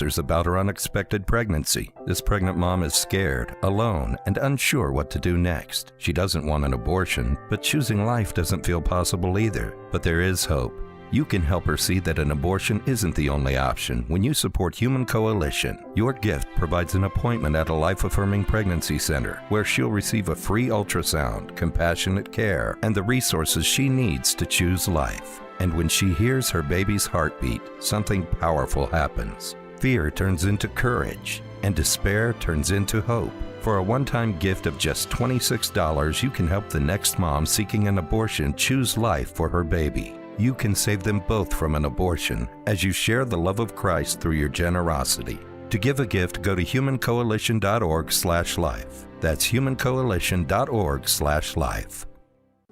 answers about her unexpected pregnancy. This pregnant mom is scared, alone, and unsure what to do next. She doesn't want an abortion, but choosing life doesn't feel possible either. But there is hope. You can help her see that an abortion isn't the only option when you support Human Coalition. Your gift provides an appointment at a life-affirming pregnancy center where she'll receive a free ultrasound, compassionate care, and the resources she needs to choose life. And when she hears her baby's heartbeat, something powerful happens. Fear turns into courage, and despair turns into hope. For a one-time gift of just $26, you can help the next mom seeking an abortion choose life for her baby. You can save them both from an abortion as you share the love of Christ through your generosity. To give a gift, go to humancoalition.org/life. That's humancoalition.org/life.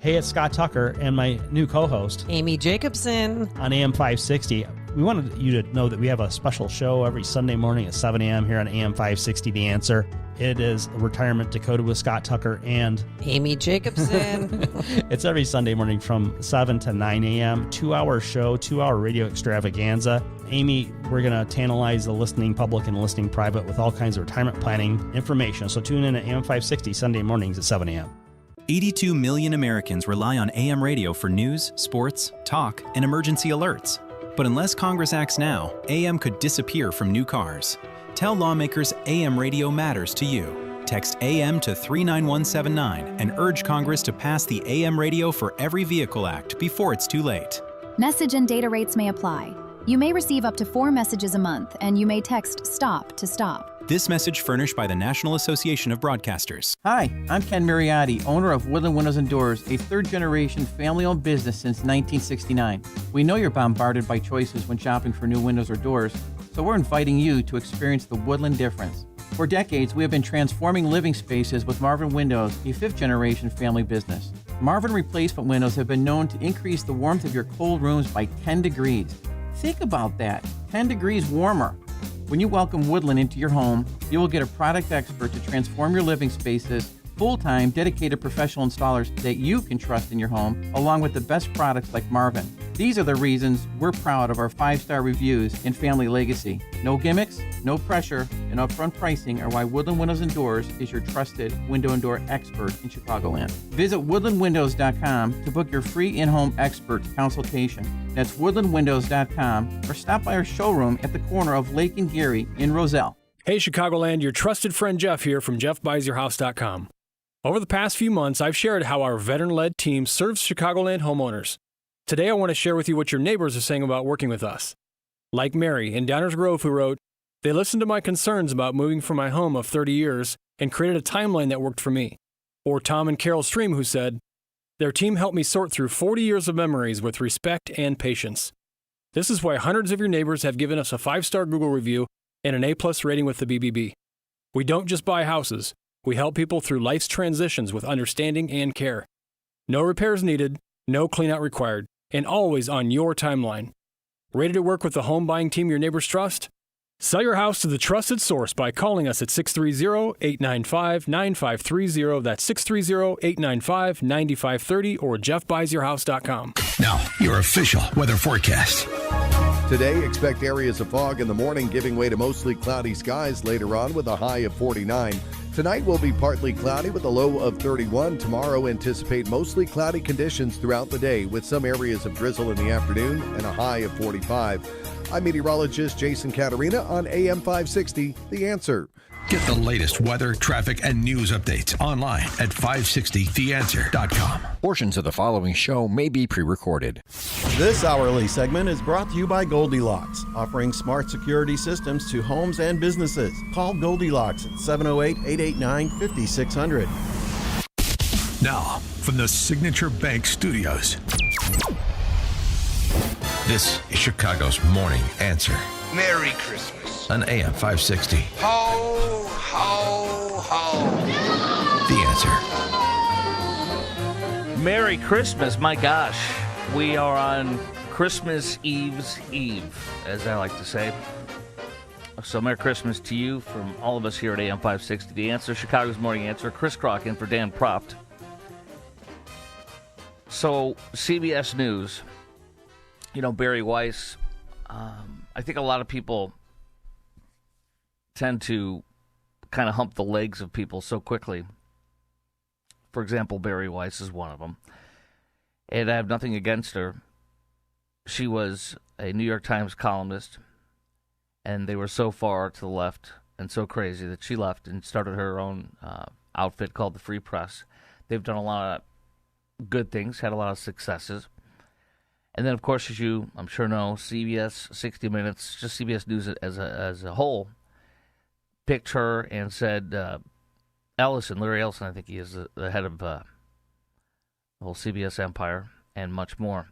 Hey, it's Scott Tucker and my new co-host, Amy Jacobson, on AM 560. We wanted you to know that we have a special show every Sunday morning at 7 a.m. here on AM 560, The Answer. It is Retirement Decoded with Scott Tucker and Amy Jacobson. It's every Sunday morning from 7 to 9 a.m. 2-hour show, 2-hour radio extravaganza. Amy, we're going to tantalize the listening public and listening private with all kinds of retirement planning information. So tune in at AM 560 Sunday mornings at 7 a.m. 82 million Americans rely on AM radio for news, sports, talk, and emergency alerts. But unless Congress acts now, AM could disappear from new cars. Tell lawmakers AM radio matters to you. Text AM to 39179 and urge Congress to pass the AM Radio for Every Vehicle Act before it's too late. Message and data rates may apply. You may receive up to 4 messages a month, and you may text STOP to stop. This message furnished by the National Association of Broadcasters. Hi, I'm Ken Mariotti, owner of Woodland Windows and Doors, a third-generation family-owned business since 1969. We know you're bombarded by choices when shopping for new windows or doors, so we're inviting you to experience the Woodland difference. For decades, we have been transforming living spaces with Marvin Windows, a fifth-generation family business. Marvin replacement windows have been known to increase the warmth of your cold rooms by 10 degrees. Think about that, 10 degrees warmer. When you welcome Woodland into your home, you will get a product expert to transform your living spaces, full-time, dedicated professional installers that you can trust in your home, along with the best products like Marvin. These are the reasons we're proud of our 5-star reviews and family legacy. No gimmicks, no pressure, and upfront pricing are why Woodland Windows and Doors is your trusted window and door expert in Chicagoland. Visit woodlandwindows.com to book your free in-home expert consultation. That's woodlandwindows.com, or stop by our showroom at the corner of Lake and Geary in Roselle. Hey Chicagoland, your trusted friend Jeff here from JeffBuysYourHouse.com. Over the past few months, I've shared how our veteran-led team serves Chicagoland homeowners. Today, I want to share with you what your neighbors are saying about working with us. Like Mary in Downers Grove, who wrote, "They listened to my concerns about moving from my home of 30 years and created a timeline that worked for me." Or Tom and Carol Stream, who said, "Their team helped me sort through 40 years of memories with respect and patience." This is why hundreds of your neighbors have given us a 5-star Google review and an A+ rating with the BBB. We don't just buy houses. We help people through life's transitions with understanding and care. No repairs needed, no cleanout required, and always on your timeline. Ready to work with the home buying team your neighbors trust? Sell your house to the trusted source by calling us at 630-895-9530. That's 630-895-9530 or jeffbuysyourhouse.com. Now, your official weather forecast. Today, expect areas of fog in the morning, giving way to mostly cloudy skies later on with a high of 49. Tonight will be partly cloudy with a low of 31. Tomorrow, anticipate mostly cloudy conditions throughout the day with some areas of drizzle in the afternoon and a high of 45. I'm meteorologist Jason Caterina on AM 560, The Answer. Get the latest weather, traffic, and news updates online at 560theanswer.com. Portions of the following show may be pre-recorded. This hourly segment is brought to you by Goldilocks, offering smart security systems to homes and businesses. Call Goldilocks at 708-889-5600. Now, from the Signature Bank Studios, this is Chicago's Morning Answer. Merry Christmas. On AM 560. Ho, ho, ho. The Answer. Merry Christmas. My gosh, we are on Christmas Eve's Eve, as I like to say. So Merry Christmas to you from all of us here at AM 560. The Answer, Chicago's Morning Answer. Chris Crock in for Dan Proft. So CBS News, you know, Barry Weiss, I think a lot of people tend to kind of hump the legs of people so quickly. For example, Bari Weiss is one of them. And I have nothing against her. She was a New York Times columnist, and they were so far to the left and so crazy that she left and started her own outfit called the Free Press. They've done a lot of good things, had a lot of successes. And then, of course, as you, I'm sure, know, CBS, 60 Minutes, just CBS News as a whole, picked her and said, Larry Ellison, I think he is the head of the whole CBS empire and much more,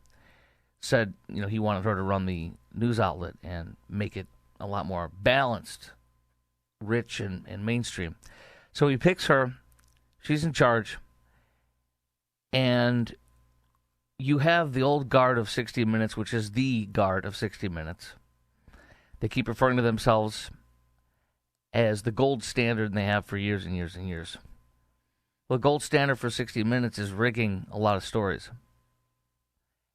said, he wanted her to run the news outlet and make it a lot more balanced, rich, and mainstream. So he picks her. She's in charge. And you have the old guard of 60 Minutes, which is the guard of 60 Minutes. They keep referring to themselves as the gold standard, and they have for years and years and years. Well, the gold standard for 60 Minutes is rigging a lot of stories.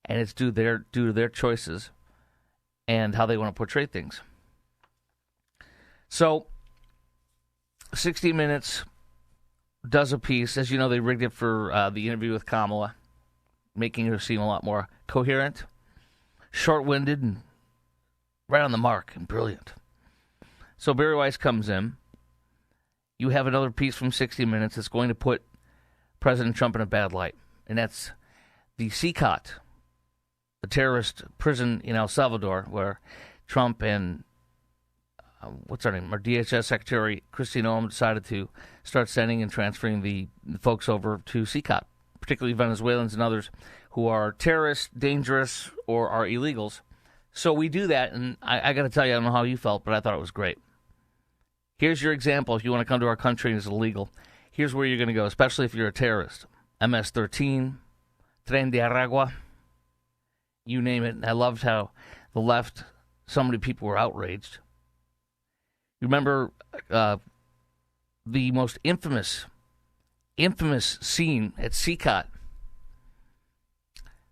And it's due to their choices and how they want to portray things. So, 60 Minutes does a piece. As you know, they rigged it for the interview with Kamala, making her seem a lot more coherent, short-winded, and right on the mark, and brilliant. So Bari Weiss comes in. You have another piece from 60 Minutes that's going to put President Trump in a bad light, and that's the CICOT, the terrorist prison in El Salvador, where Trump and our DHS Secretary Kristi Noem decided to start sending and transferring the folks over to CICOT, particularly Venezuelans and others who are terrorists, dangerous, or are illegals. So we do that, and I got to tell you, I don't know how you felt, but I thought it was great. Here's your example. If you want to come to our country and it's illegal, here's where you're going to go, especially if you're a terrorist. MS-13, Tren de Aragua, you name it. And I loved how the left, so many people were outraged. You remember the most infamous scene at CICOT.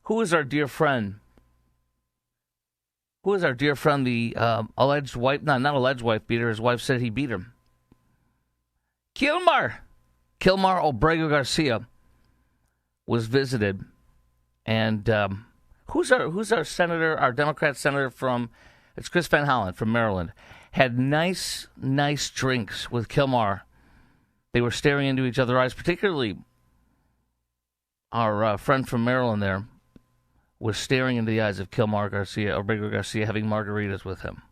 Who is our dear friend? The alleged wife, not alleged wife beater, his wife said he beat her. Kilmar Obrego Garcia was visited, and who's our senator, our Democrat senator from, it's Chris Van Hollen from Maryland, had nice drinks with Kilmar. They were staring into each other's eyes, particularly our friend from Maryland there was staring into the eyes of Obrego Garcia, having margaritas with him.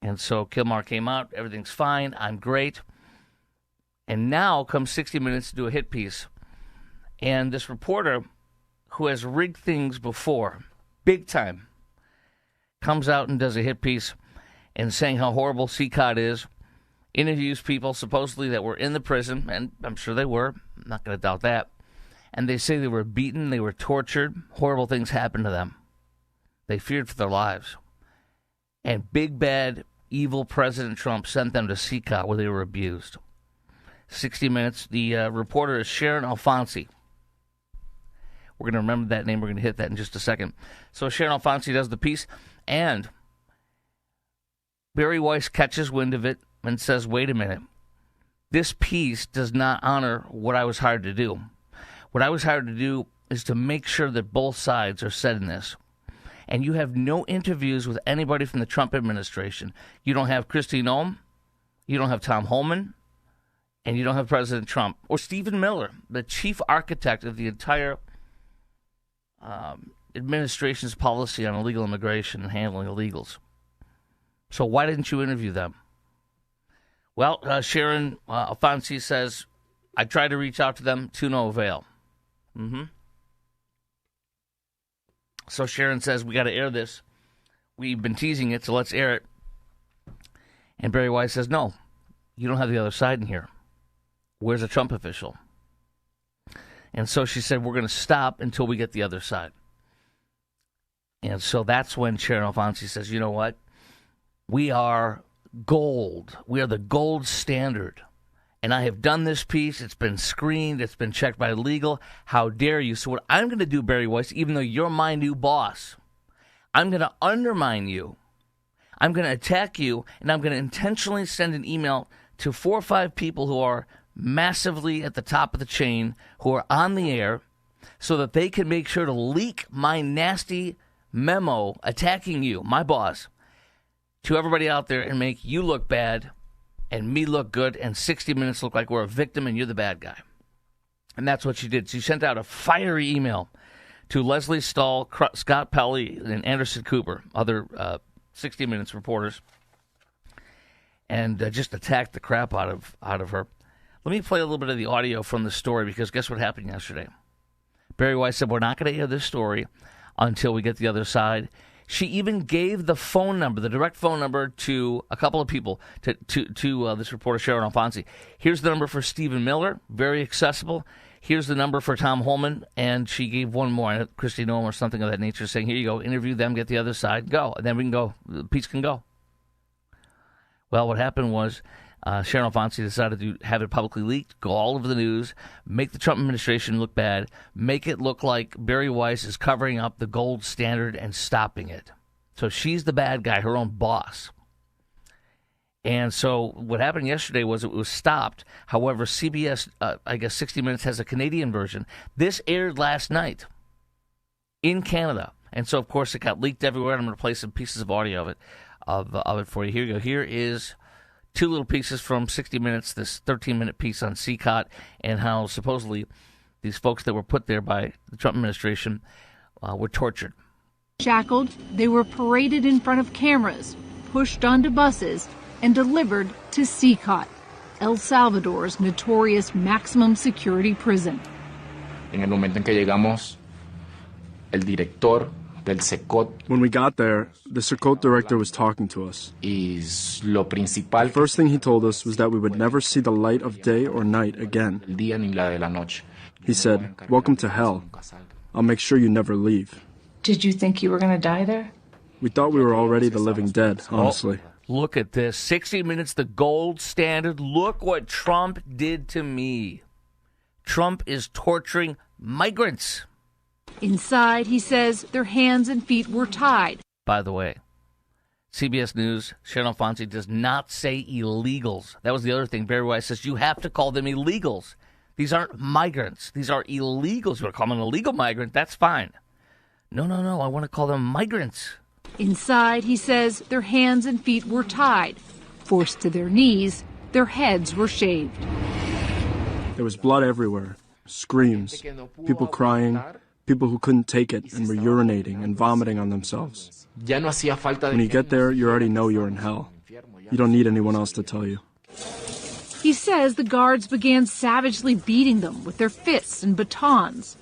And so Kilmar came out, everything's fine, I'm great. And now comes 60 Minutes to do a hit piece. And this reporter, who has rigged things before, big time, comes out and does a hit piece and saying how horrible CICOT is, interviews people supposedly that were in the prison, and I'm sure they were, I'm not going to doubt that. And they say they were beaten, they were tortured, horrible things happened to them. They feared for their lives. And big, bad, evil President Trump sent them to CICOT where they were abused. 60 Minutes, the reporter is Sharon Alfonsi. We're going to remember that name, we're going to hit that in just a second. So Sharon Alfonsi does the piece, and Bari Weiss catches wind of it and says, wait a minute, this piece does not honor what I was hired to do. What I was hired to do is to make sure that both sides are said in this. And you have no interviews with anybody from the Trump administration. You don't have Kristi Noem, you don't have Tom Homan, and you don't have President Trump. Or Stephen Miller, the chief architect of the entire administration's policy on illegal immigration and handling illegals. So why didn't you interview them? Well, Sharon Alfonsi says, I tried to reach out to them to no avail. So Sharon says, we got to air this. We've been teasing it, so let's air it. And Bari Weiss says, no, you don't have the other side in here. Where's a Trump official? And so she said, we're going to stop until we get the other side. And so that's when Sharon Alfonsi says, you know what? We are gold. We are the gold standard. And I have done this piece. It's been screened. It's been checked by legal. How dare you? So what I'm going to do, Bari Weiss, even though you're my new boss, I'm going to undermine you. I'm going to attack you, and I'm going to intentionally send an email to 4 or 5 people who are massively at the top of the chain, who are on the air, so that they can make sure to leak my nasty memo attacking you, my boss, to everybody out there and make you look bad and me look good and 60 Minutes look like we're a victim and you're the bad guy. And that's what she did. She sent out a fiery email to Leslie Stahl, Scott Pelley, and Anderson Cooper, other 60 Minutes reporters, and just attacked the crap out of her. Let me play a little bit of the audio from the story, because guess what happened yesterday? Barry Weiss said, we're not going to air this story until we get the other side. She even gave the phone number, the direct phone number, to a couple of people, to this reporter, Sharon Alfonsi. Here's the number for Stephen Miller, very accessible. Here's the number for Tom Holman, and she gave one more, Christy Noem or something of that nature, saying, here you go, interview them, get the other side, go. And then we can go, the piece can go. Well, what happened was Sharon Alfonsi decided to have it publicly leaked, go all over the news, make the Trump administration look bad, make it look like Barry Weiss is covering up the gold standard and stopping it. So she's the bad guy, her own boss. And so what happened yesterday was it was stopped. However, CBS, I guess 60 Minutes has a Canadian version. This aired last night in Canada. And so, of course, it got leaked everywhere. I'm going to play some pieces of audio of it for you. Here you go. Here is 2 little pieces from 60 Minutes, this 13-minute piece on CCOT, and how supposedly these folks that were put there by the Trump administration were tortured. Shackled, they were paraded in front of cameras, pushed onto buses, and delivered to CCOT, El Salvador's notorious maximum security prison. En el momento en que llegamos, el director del SECOT. When we got there, the SECOT director was talking to us. Y lo principal. The first thing he told us was that we would never see the light of day or night again. El día ni la de la noche. He said, "Welcome to hell. I'll make sure you never leave." Did you think you were going to die there? We thought we were already the living dead, honestly. Look at this. 60 Minutes, the gold standard. Look what Trump did to me. Trump is torturing migrants. Inside, he says, their hands and feet were tied. By the way, CBS News, Sharon Alfonsi does not say illegals. That was the other thing. Barry Weiss says you have to call them illegals. These aren't migrants. These are illegals. You want to call them an illegal migrant, that's fine. No. I want to call them migrants. Inside, he says, their hands and feet were tied. Forced to their knees, their heads were shaved. There was blood everywhere. Screams. People crying. People who couldn't take it and were urinating and vomiting on themselves. When you get there, you already know you're in hell. You don't need anyone else to tell you. He says the guards began savagely beating them with their fists and batons.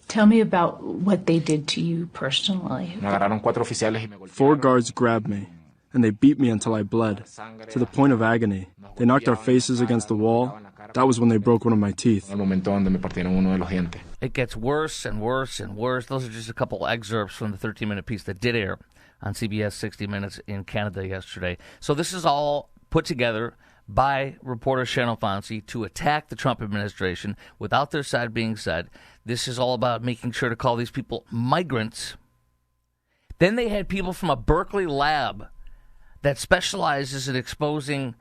Tell me about what they did to you personally. 4 guards grabbed me, and they beat me until I bled, to the point of agony. They knocked our faces against the wall. That was when they broke one of my teeth. It gets worse and worse and worse. Those are just a couple excerpts from the 13-minute piece that did air on CBS 60 Minutes in Canada yesterday. So this is all put together by reporter Sharon Alfonsi to attack the Trump administration without their side being said. This is all about making sure to call these people migrants. Then they had people from a Berkeley lab that specializes in exposing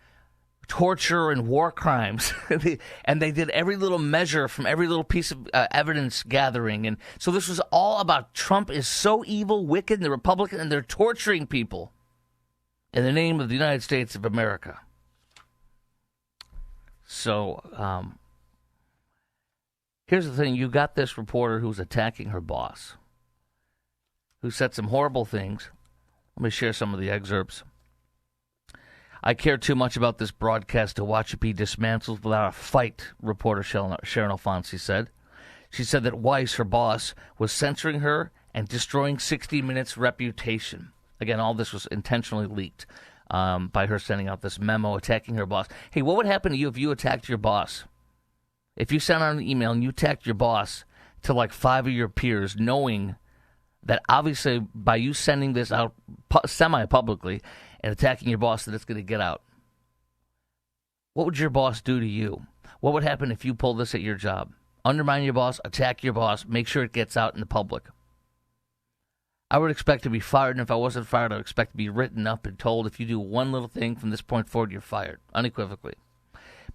torture and war crimes. And they did every little measure from every little piece of evidence gathering. And so this was all about Trump is so evil, wicked, and the Republican, and they're torturing people in the name of the United States of America. So here's the thing. You got this reporter who's attacking her boss, who said some horrible things. Let me share some of the excerpts. I care too much about this broadcast to watch it be dismantled without a fight, reporter Sharon Alfonsi said. She said that Weiss, her boss, was censoring her and destroying 60 Minutes' reputation. Again, all this was intentionally leaked by her sending out this memo attacking her boss. Hey, what would happen to you if you attacked your boss? If you sent out an email and you attacked your boss to like 5 of your peers, knowing that obviously by you sending this out semi-publicly and attacking your boss that it's going to get out. What would your boss do to you? What would happen if you pulled this at your job? Undermine your boss, attack your boss, make sure it gets out in the public. I would expect to be fired, and if I wasn't fired, I would expect to be written up and told if you do one little thing from this point forward, you're fired, unequivocally.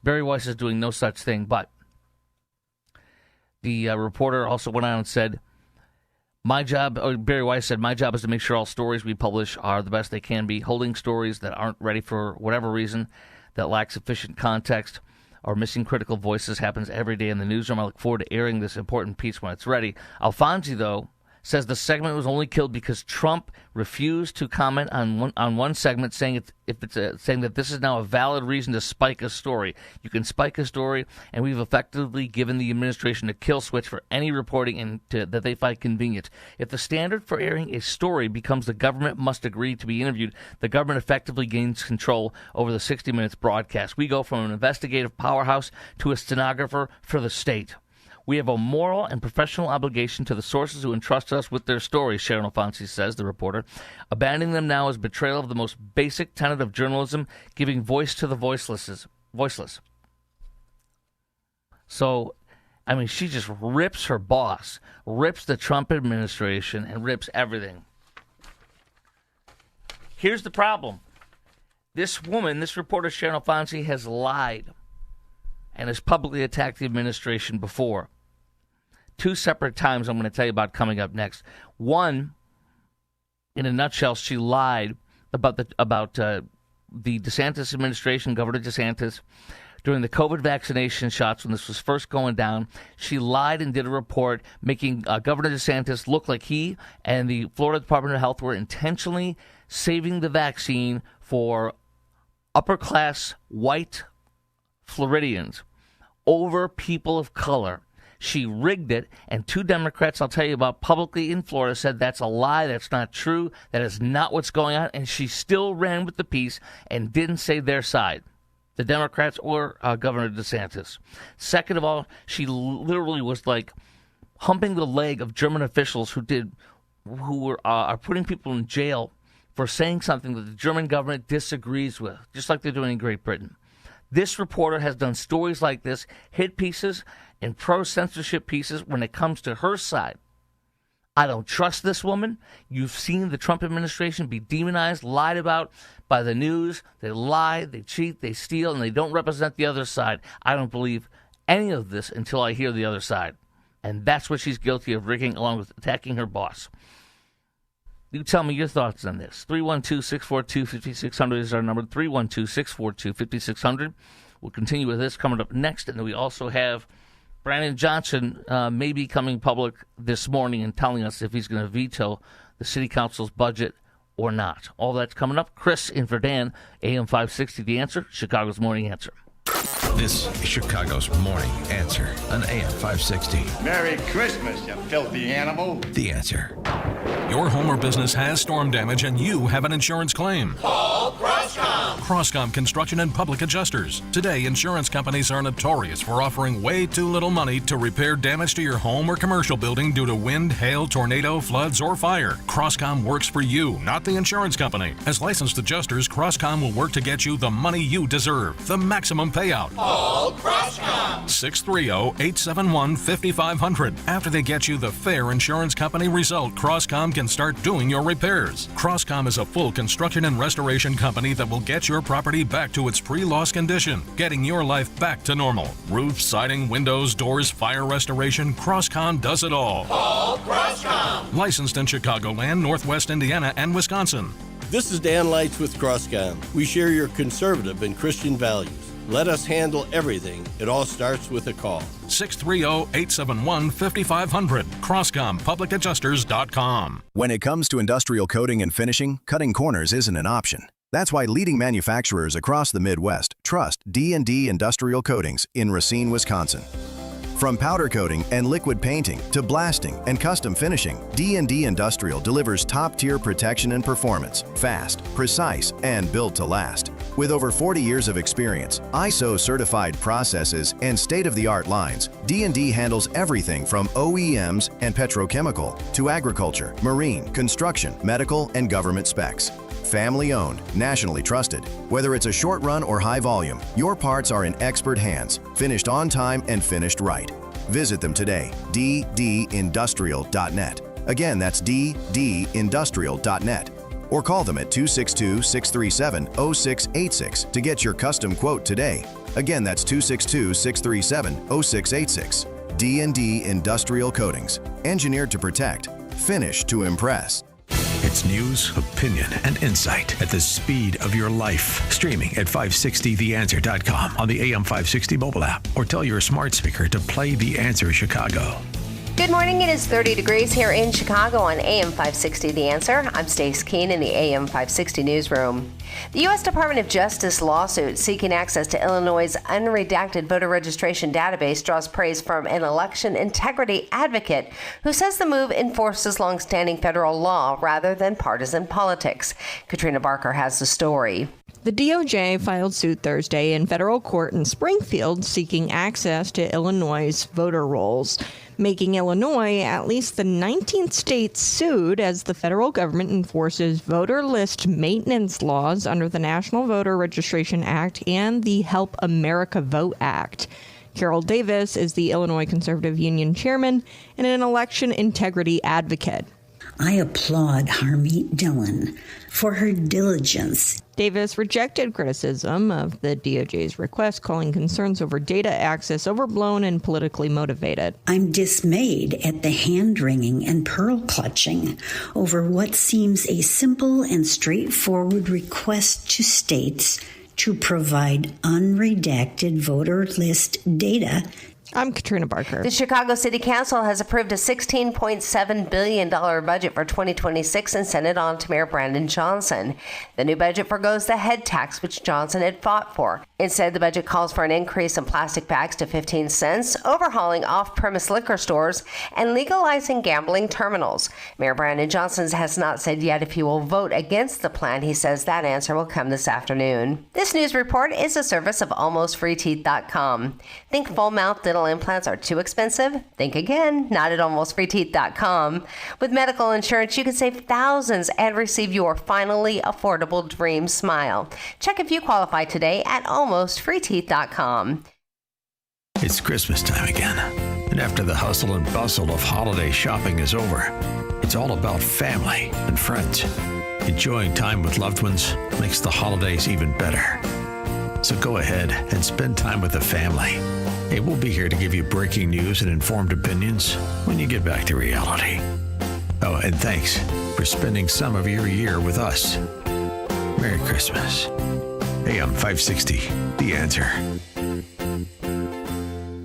Barry Weiss is doing no such thing, but the reporter also went on and said, Barry Weiss said, my job is to make sure all stories we publish are the best they can be. Holding stories that aren't ready for whatever reason, that lack sufficient context, or missing critical voices happens every day in the newsroom. I look forward to airing this important piece when it's ready. Alfonsi, though, says the segment was only killed because Trump refused to comment on one segment, saying saying that this is now a valid reason to spike a story. You can spike a story, and we've effectively given the administration a kill switch for any reporting that they find convenient. If the standard for airing a story becomes the government must agree to be interviewed, the government effectively gains control over the 60 Minutes broadcast. We go from an investigative powerhouse to a stenographer for the state. We have a moral and professional obligation to the sources who entrust us with their stories, Sharon Alfonsi says, the reporter. Abandoning them now is betrayal of the most basic tenet of journalism, giving voice to the voiceless. So, I mean, she just rips her boss, rips the Trump administration, and rips everything. Here's the problem. This woman, this reporter, Sharon Alfonsi, has lied and has publicly attacked the administration before. 2 separate times I'm going to tell you about coming up next. One, in a nutshell, she lied about the DeSantis administration, Governor DeSantis, during the COVID vaccination shots when this was first going down. She lied and did a report making Governor DeSantis look like he and the Florida Department of Health were intentionally saving the vaccine for upper-class white Floridians over people of color. She rigged it, and 2 Democrats I'll tell you about publicly in Florida said that's a lie, that's not true, that is not what's going on, and she still ran with the piece and didn't say their side, the Democrats or Governor DeSantis. Second of all, she literally was like humping the leg of German officials who are putting people in jail for saying something that the German government disagrees with, just like they're doing in Great Britain. This reporter has done stories like this, hit pieces and pro-censorship pieces when it comes to her side. I don't trust this woman. You've seen the Trump administration be demonized, lied about by the news. They lie, they cheat, they steal, and they don't represent the other side. I don't believe any of this until I hear the other side. And that's what she's guilty of rigging, along with attacking her boss. You tell me your thoughts on this. 312-642-5600 is our number. 312-642-5600. We'll continue with this coming up next. And then we also have Brandon Johnson maybe coming public this morning and telling us if he's going to veto the city council's budget or not. All that's coming up. Chris in for Dan, AM 560, The Answer, Chicago's Morning Answer. This is Chicago's Morning Answer on AM 560. Merry Christmas, you filthy animal. The Answer. Your home or business has storm damage and you have an insurance claim. Call Crosscom. Crosscom Construction and Public Adjusters. Today, insurance companies are notorious for offering way too little money to repair damage to your home or commercial building due to wind, hail, tornado, floods, or fire. Crosscom works for you, not the insurance company. As licensed adjusters, Crosscom will work to get you the money you deserve, the maximum payout. Call Crosscom. 630-871-5500. After they get you the fair insurance company result, Crosscom can start doing your repairs. Crosscom is a full construction and restoration company that will get your property back to its pre-loss condition, getting your life back to normal. Roof, siding, windows, doors, fire restoration, Crosscom does it all. Call Crosscom. Licensed in Chicagoland, Northwest Indiana, and Wisconsin. This is Dan Lights with Crosscom. We share your conservative and Christian values. Let us handle everything. It all starts with a call. 630-871-5500. CrosscomPublicAdjusters.com. When it comes to industrial coating and finishing, cutting corners isn't an option. That's why leading manufacturers across the Midwest trust D&D Industrial Coatings in Racine, Wisconsin. From powder coating and liquid painting to blasting and custom finishing, D&D Industrial delivers top-tier protection and performance, fast, precise, and built to last. With over 40 years of experience, ISO-certified processes, and state-of-the-art lines, D&D handles everything from OEMs and petrochemical to agriculture, marine, construction, medical, and government specs. Family-owned, nationally trusted. Whether it's a short run or high volume, your parts are in expert hands, finished on time and finished right. Visit them today, ddindustrial.net. Again, that's ddindustrial.net. Or call them at 262-637-0686 to get your custom quote today. Again, that's 262-637-0686. D&D Industrial Coatings. Engineered to protect. Finished to impress. It's news, opinion, and insight at the speed of your life. Streaming at 560theanswer.com on the AM 560 mobile app, or tell your smart speaker to play The Answer Chicago. Good morning. It is 30 degrees here in Chicago on AM 560 The Answer. I'm Stace Keene in the AM 560 newsroom. The U.S. Department of Justice lawsuit seeking access to Illinois' unredacted voter registration database draws praise from an election integrity advocate who says the move enforces longstanding federal law rather than partisan politics. Katrina Barker has the story. The DOJ filed suit Thursday in federal court in Springfield seeking access to Illinois' voter rolls, making Illinois at least the 19th state sued as the federal government enforces voter list maintenance laws under the National Voter Registration Act and the Help America Vote Act. Carol Davis is the Illinois Conservative Union chairman and an election integrity advocate. I applaud Harmeet Dillon for her diligence. Davis rejected criticism of the DOJ's request, calling concerns over data access overblown and politically motivated. I'm dismayed at the hand-wringing and pearl-clutching over what seems a simple and straightforward request to states to provide unredacted voter list data. I'm Katrina Barker. The Chicago City Council has approved a $16.7 billion budget for 2026 and sent it on to Mayor Brandon Johnson. The new budget forgoes the head tax, which Johnson had fought for. Instead, the budget calls for an increase in plastic bags to 15 cents, overhauling off-premise liquor stores, and legalizing gambling terminals. Mayor Brandon Johnson has not said yet if he will vote against the plan. He says that answer will come this afternoon. This news report is a service of AlmostFreeTeeth.com. Think full mouth dental implants are too expensive? Think again, not at AlmostFreeTeeth.com. With medical insurance, you can save thousands and receive your finally affordable dream smile. Check if you qualify today at AlmostFreeTeeth.com. It's Christmas time again, and after the hustle and bustle of holiday shopping is over, it's all about family and friends. Enjoying time with loved ones makes the holidays even better. So go ahead and spend time with the family. Hey, we'll be here to give you breaking news and informed opinions when you get back to reality. Oh, and thanks for spending some of your year with us. Merry Christmas. AM 560, The Answer.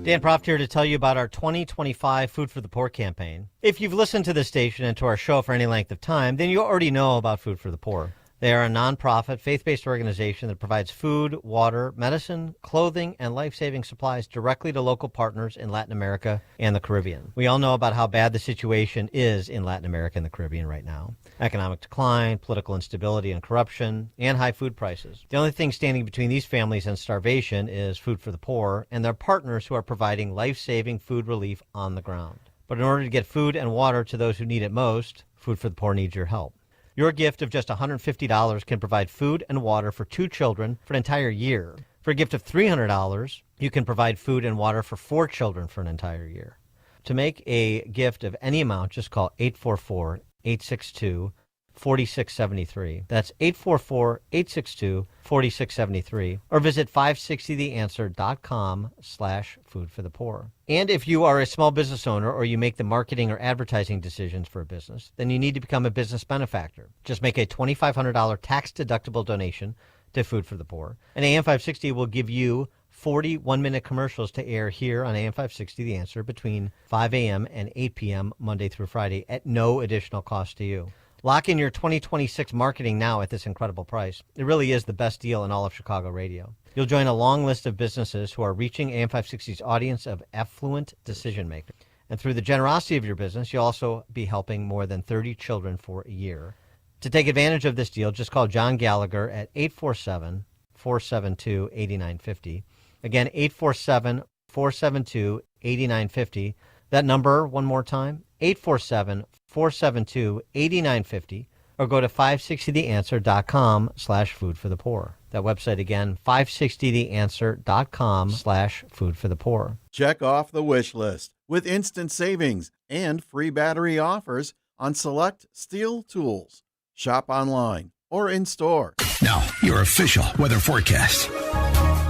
Dan Proft here to tell you about our 2025 Food for the Poor campaign. If you've listened to this station and to our show for any length of time, then you already know about Food for the Poor. They are a nonprofit, faith-based organization that provides food, water, medicine, clothing, and life-saving supplies directly to local partners in Latin America and the Caribbean. We all know about how bad the situation is in Latin America and the Caribbean right now. Economic decline, political instability and corruption, and high food prices. The only thing standing between these families and starvation is Food for the Poor and their partners who are providing life-saving food relief on the ground. But in order to get food and water to those who need it most, Food for the Poor needs your help. Your gift of just $150 can provide food and water for 2 children for an entire year. For a gift of $300, you can provide food and water for 4 children for an entire year. To make a gift of any amount, just call 844-862-4673. That's 844-862-4673. Or visit 560theanswer.com/foodforthepoor. And if you are a small business owner or you make the marketing or advertising decisions for a business, then you need to become a business benefactor. Just make a $2,500 tax-deductible donation to Food for the Poor. And AM 560 will give you 40 one-minute commercials to air here on AM 560 The Answer between 5 a.m. and 8 p.m. Monday through Friday at no additional cost to you. Lock in your 2026 marketing now at this incredible price. It really is the best deal in all of Chicago radio. You'll join a long list of businesses who are reaching AM 560's audience of affluent decision makers. And through the generosity of your business, you'll also be helping more than 30 children for a year. To take advantage of this deal, just call John Gallagher at 847-472-8950. Again, 847-472-8950. That number, one more time, 847-472-8950, or go to 560theanswer.com/foodforthepoor. That website again, 560theanswer.com/foodforthepoor. Check off the wish list with instant savings and free battery offers on select STIHL tools. Shop online or in store. Now, your official weather forecast.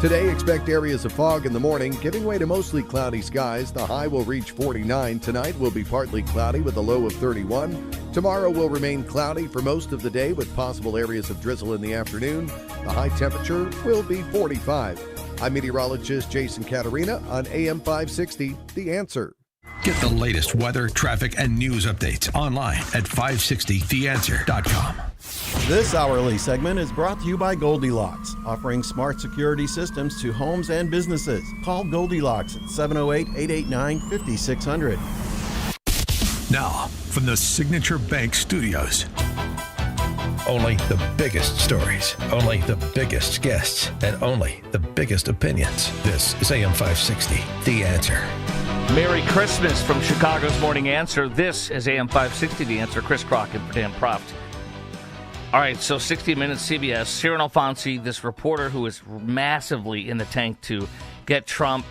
Today, expect areas of fog in the morning, giving way to mostly cloudy skies. The high will reach 49. Tonight will be partly cloudy with a low of 31. Tomorrow will remain cloudy for most of the day with possible areas of drizzle in the afternoon. The high temperature will be 45. I'm meteorologist Jason Caterina on AM 560, The Answer. Get the latest weather, traffic, and news updates online at 560theanswer.com. This hourly segment is brought to you by Goldilocks, offering smart security systems to homes and businesses. Call Goldilocks at 708-889-5600. Now, from the Signature Bank Studios. Only the biggest stories, only the biggest guests, and only the biggest opinions. This is AM 560, The Answer. Merry Christmas from Chicago's Morning Answer. This is AM 560, The Answer. Chris Crockett for Dan Proft. All right, so 60 Minutes CBS. Sharon Alfonsi, this reporter who is massively in the tank to get Trump,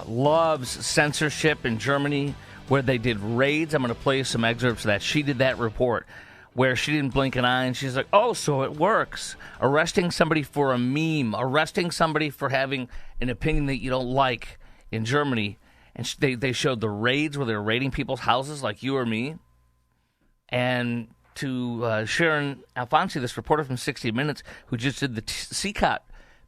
loves censorship in Germany where they did raids. I'm going to play some excerpts of that. She did that report where she didn't blink an eye, and she's like, oh, so it works. Arresting somebody for a meme, arresting somebody for having an opinion that you don't like in Germany. And they showed the raids where they were raiding people's houses like you or me. And to Sharon Alfonsi, this reporter from 60 Minutes, who just did the CCOT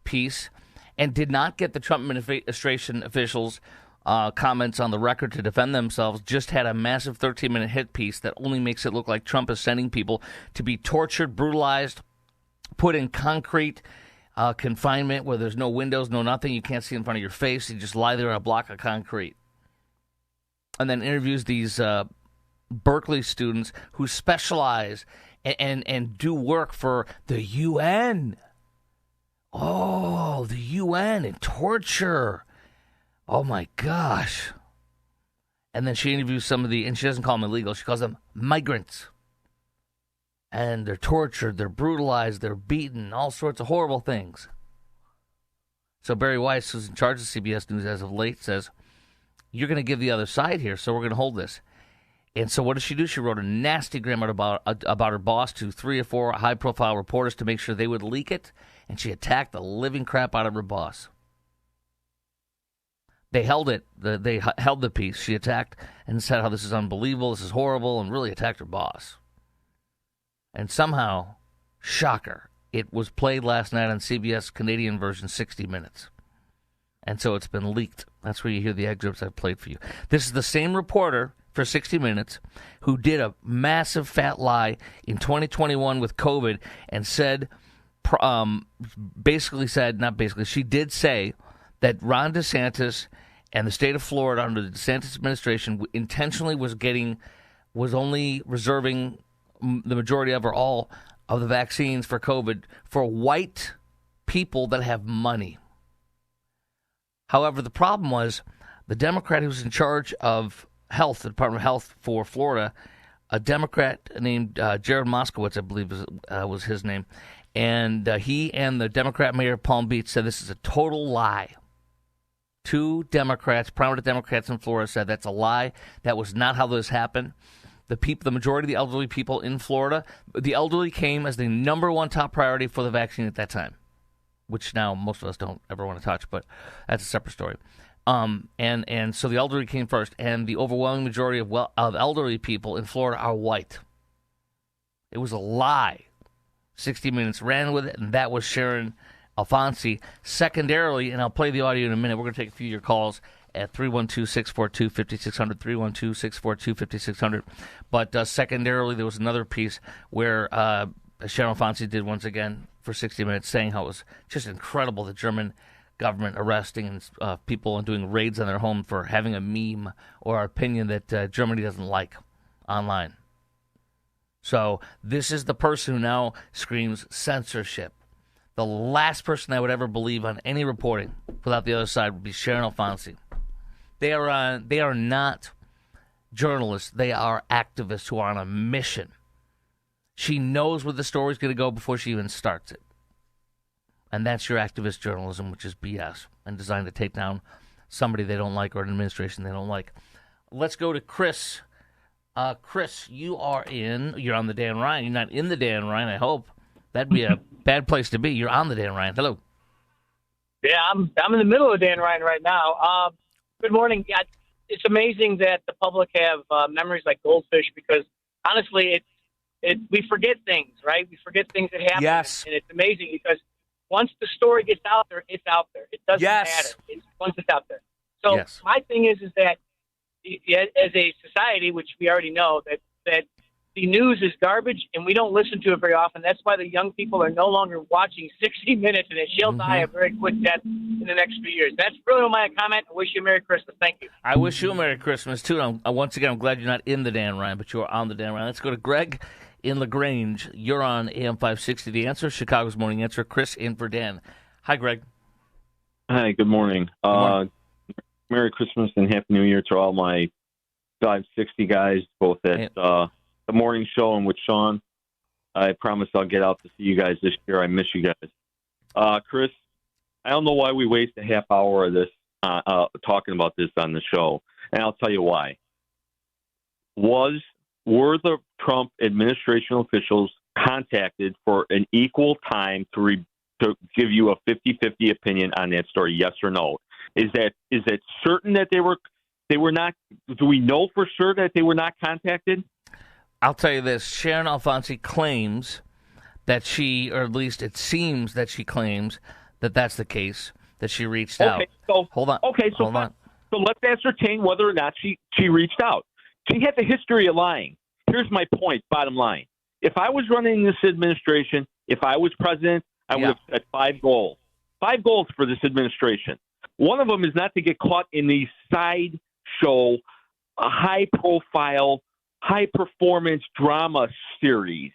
piece and did not get the Trump administration officials' comments on the record to defend themselves, just had a massive 13-minute hit piece that only makes it look like Trump is sending people to be tortured, brutalized, put in concrete confinement where there's no windows, no nothing. You can't see in front of your face. You just lie there on a block of concrete. And then interviews these Berkeley students who specialize and do work for the UN. Oh, the UN and torture. Oh, my gosh. And then she interviews some of and she doesn't call them illegal, she calls them migrants. And they're tortured, they're brutalized, they're beaten, all sorts of horrible things. So Barry Weiss, who's in charge of CBS News as of late, says, you're going to give the other side here, so we're going to hold this. And so what did she do? She wrote a nasty grammar about her boss to 3 or 4 high-profile reporters to make sure they would leak it, and she attacked the living crap out of her boss. They held it. They held the piece. She attacked and said how this is unbelievable, this is horrible, and really attacked her boss. And somehow, shocker, it was played last night on CBS Canadian version 60 Minutes. And so it's been leaked. That's where you hear the excerpts I've played for you. This is the same reporter for 60 Minutes who did a massive fat lie in 2021 with COVID and said, she did say that Ron DeSantis and the state of Florida under the DeSantis administration intentionally was only reserving the majority of or all of the vaccines for COVID for white people that have money. However, the problem was the Democrat who's in charge of health, the Department of Health for Florida, a Democrat named Jared Moskowitz, I believe was his name, and he and the Democrat mayor of Palm Beach said this is a total lie. 2 Democrats, prominent Democrats in Florida, said that's a lie. That was not how this happened. The majority of the elderly people in Florida, the elderly came as the number one top priority for the vaccine at that time, which now most of us don't ever want to touch, but that's a separate story. And so the elderly came first, and the overwhelming majority of elderly people in Florida are white. It was a lie. 60 Minutes ran with it, and that was Sharon Alfonsi. Secondarily, and I'll play the audio in a minute, we're going to take a few of your calls at 312-642-5600, 312-642-5600. But secondarily, there was another piece where Sharon Alfonsi did once again for 60 Minutes saying how it was just incredible the German government arresting people and doing raids on their home for having a meme or opinion that Germany doesn't like online. So this is the person who now screams censorship. The last person I would ever believe on any reporting without the other side would be Sharon Alfonsi. They are not journalists. They are activists who are on a mission. She knows where the story's going to go before she even starts it. And that's your activist journalism, which is BS and designed to take down somebody they don't like or an administration they don't like. Let's go to Chris Chris, you're on the Dan Ryan. You're not in the Dan Ryan, I hope. That'd be a bad place to be. You're on the Dan Ryan. Hello. Yeah, I'm in the middle of Dan Ryan right now. Good morning. Yeah, it's amazing that the public have memories like goldfish because, honestly, we forget things, right? We forget things that happen. Yes. And it's amazing because once the story gets out there, it's out there. It doesn't matter. Once it's out there. So my thing is that as a society, which we already know, that the news is garbage and we don't listen to it very often. That's why the young people are no longer watching 60 Minutes and she'll die a very quick death in the next few years. That's really my comment. I wish you a Merry Christmas. Thank you. I wish you a Merry Christmas, too. Once again, I'm glad you're not in the Dan Ryan, but you're on the Dan Ryan. Let's go to Greg in LaGrange. You're on AM 560. The Answer, Chicago's Morning Answer. Chris in for Dan. Hi, Greg. Hi, good morning. Merry Christmas and Happy New Year to all my 560 guys, both at the morning show and with Sean. I promise I'll get out to see you guys this year. I miss you guys. Chris, I don't know why we waste a half hour of this talking about this on the show, and I'll tell you why. Were the Trump administration officials contacted for an equal time to give you a 50-50 opinion on that story, yes or no? Is that certain that they were not? Do we know for sure that they were not contacted? I'll tell you this. Sharon Alfonsi claims that or at least it seems that she claims that that's the case, that she reached out. So, hold on. Okay, so let's ascertain whether or not she reached out. She has a history of lying. Here's my point, bottom line. If I was running this administration, if I was president, I would have set 5 goals. 5 goals for this administration. One of them is not to get caught in the sideshow, high-profile, high-performance drama series.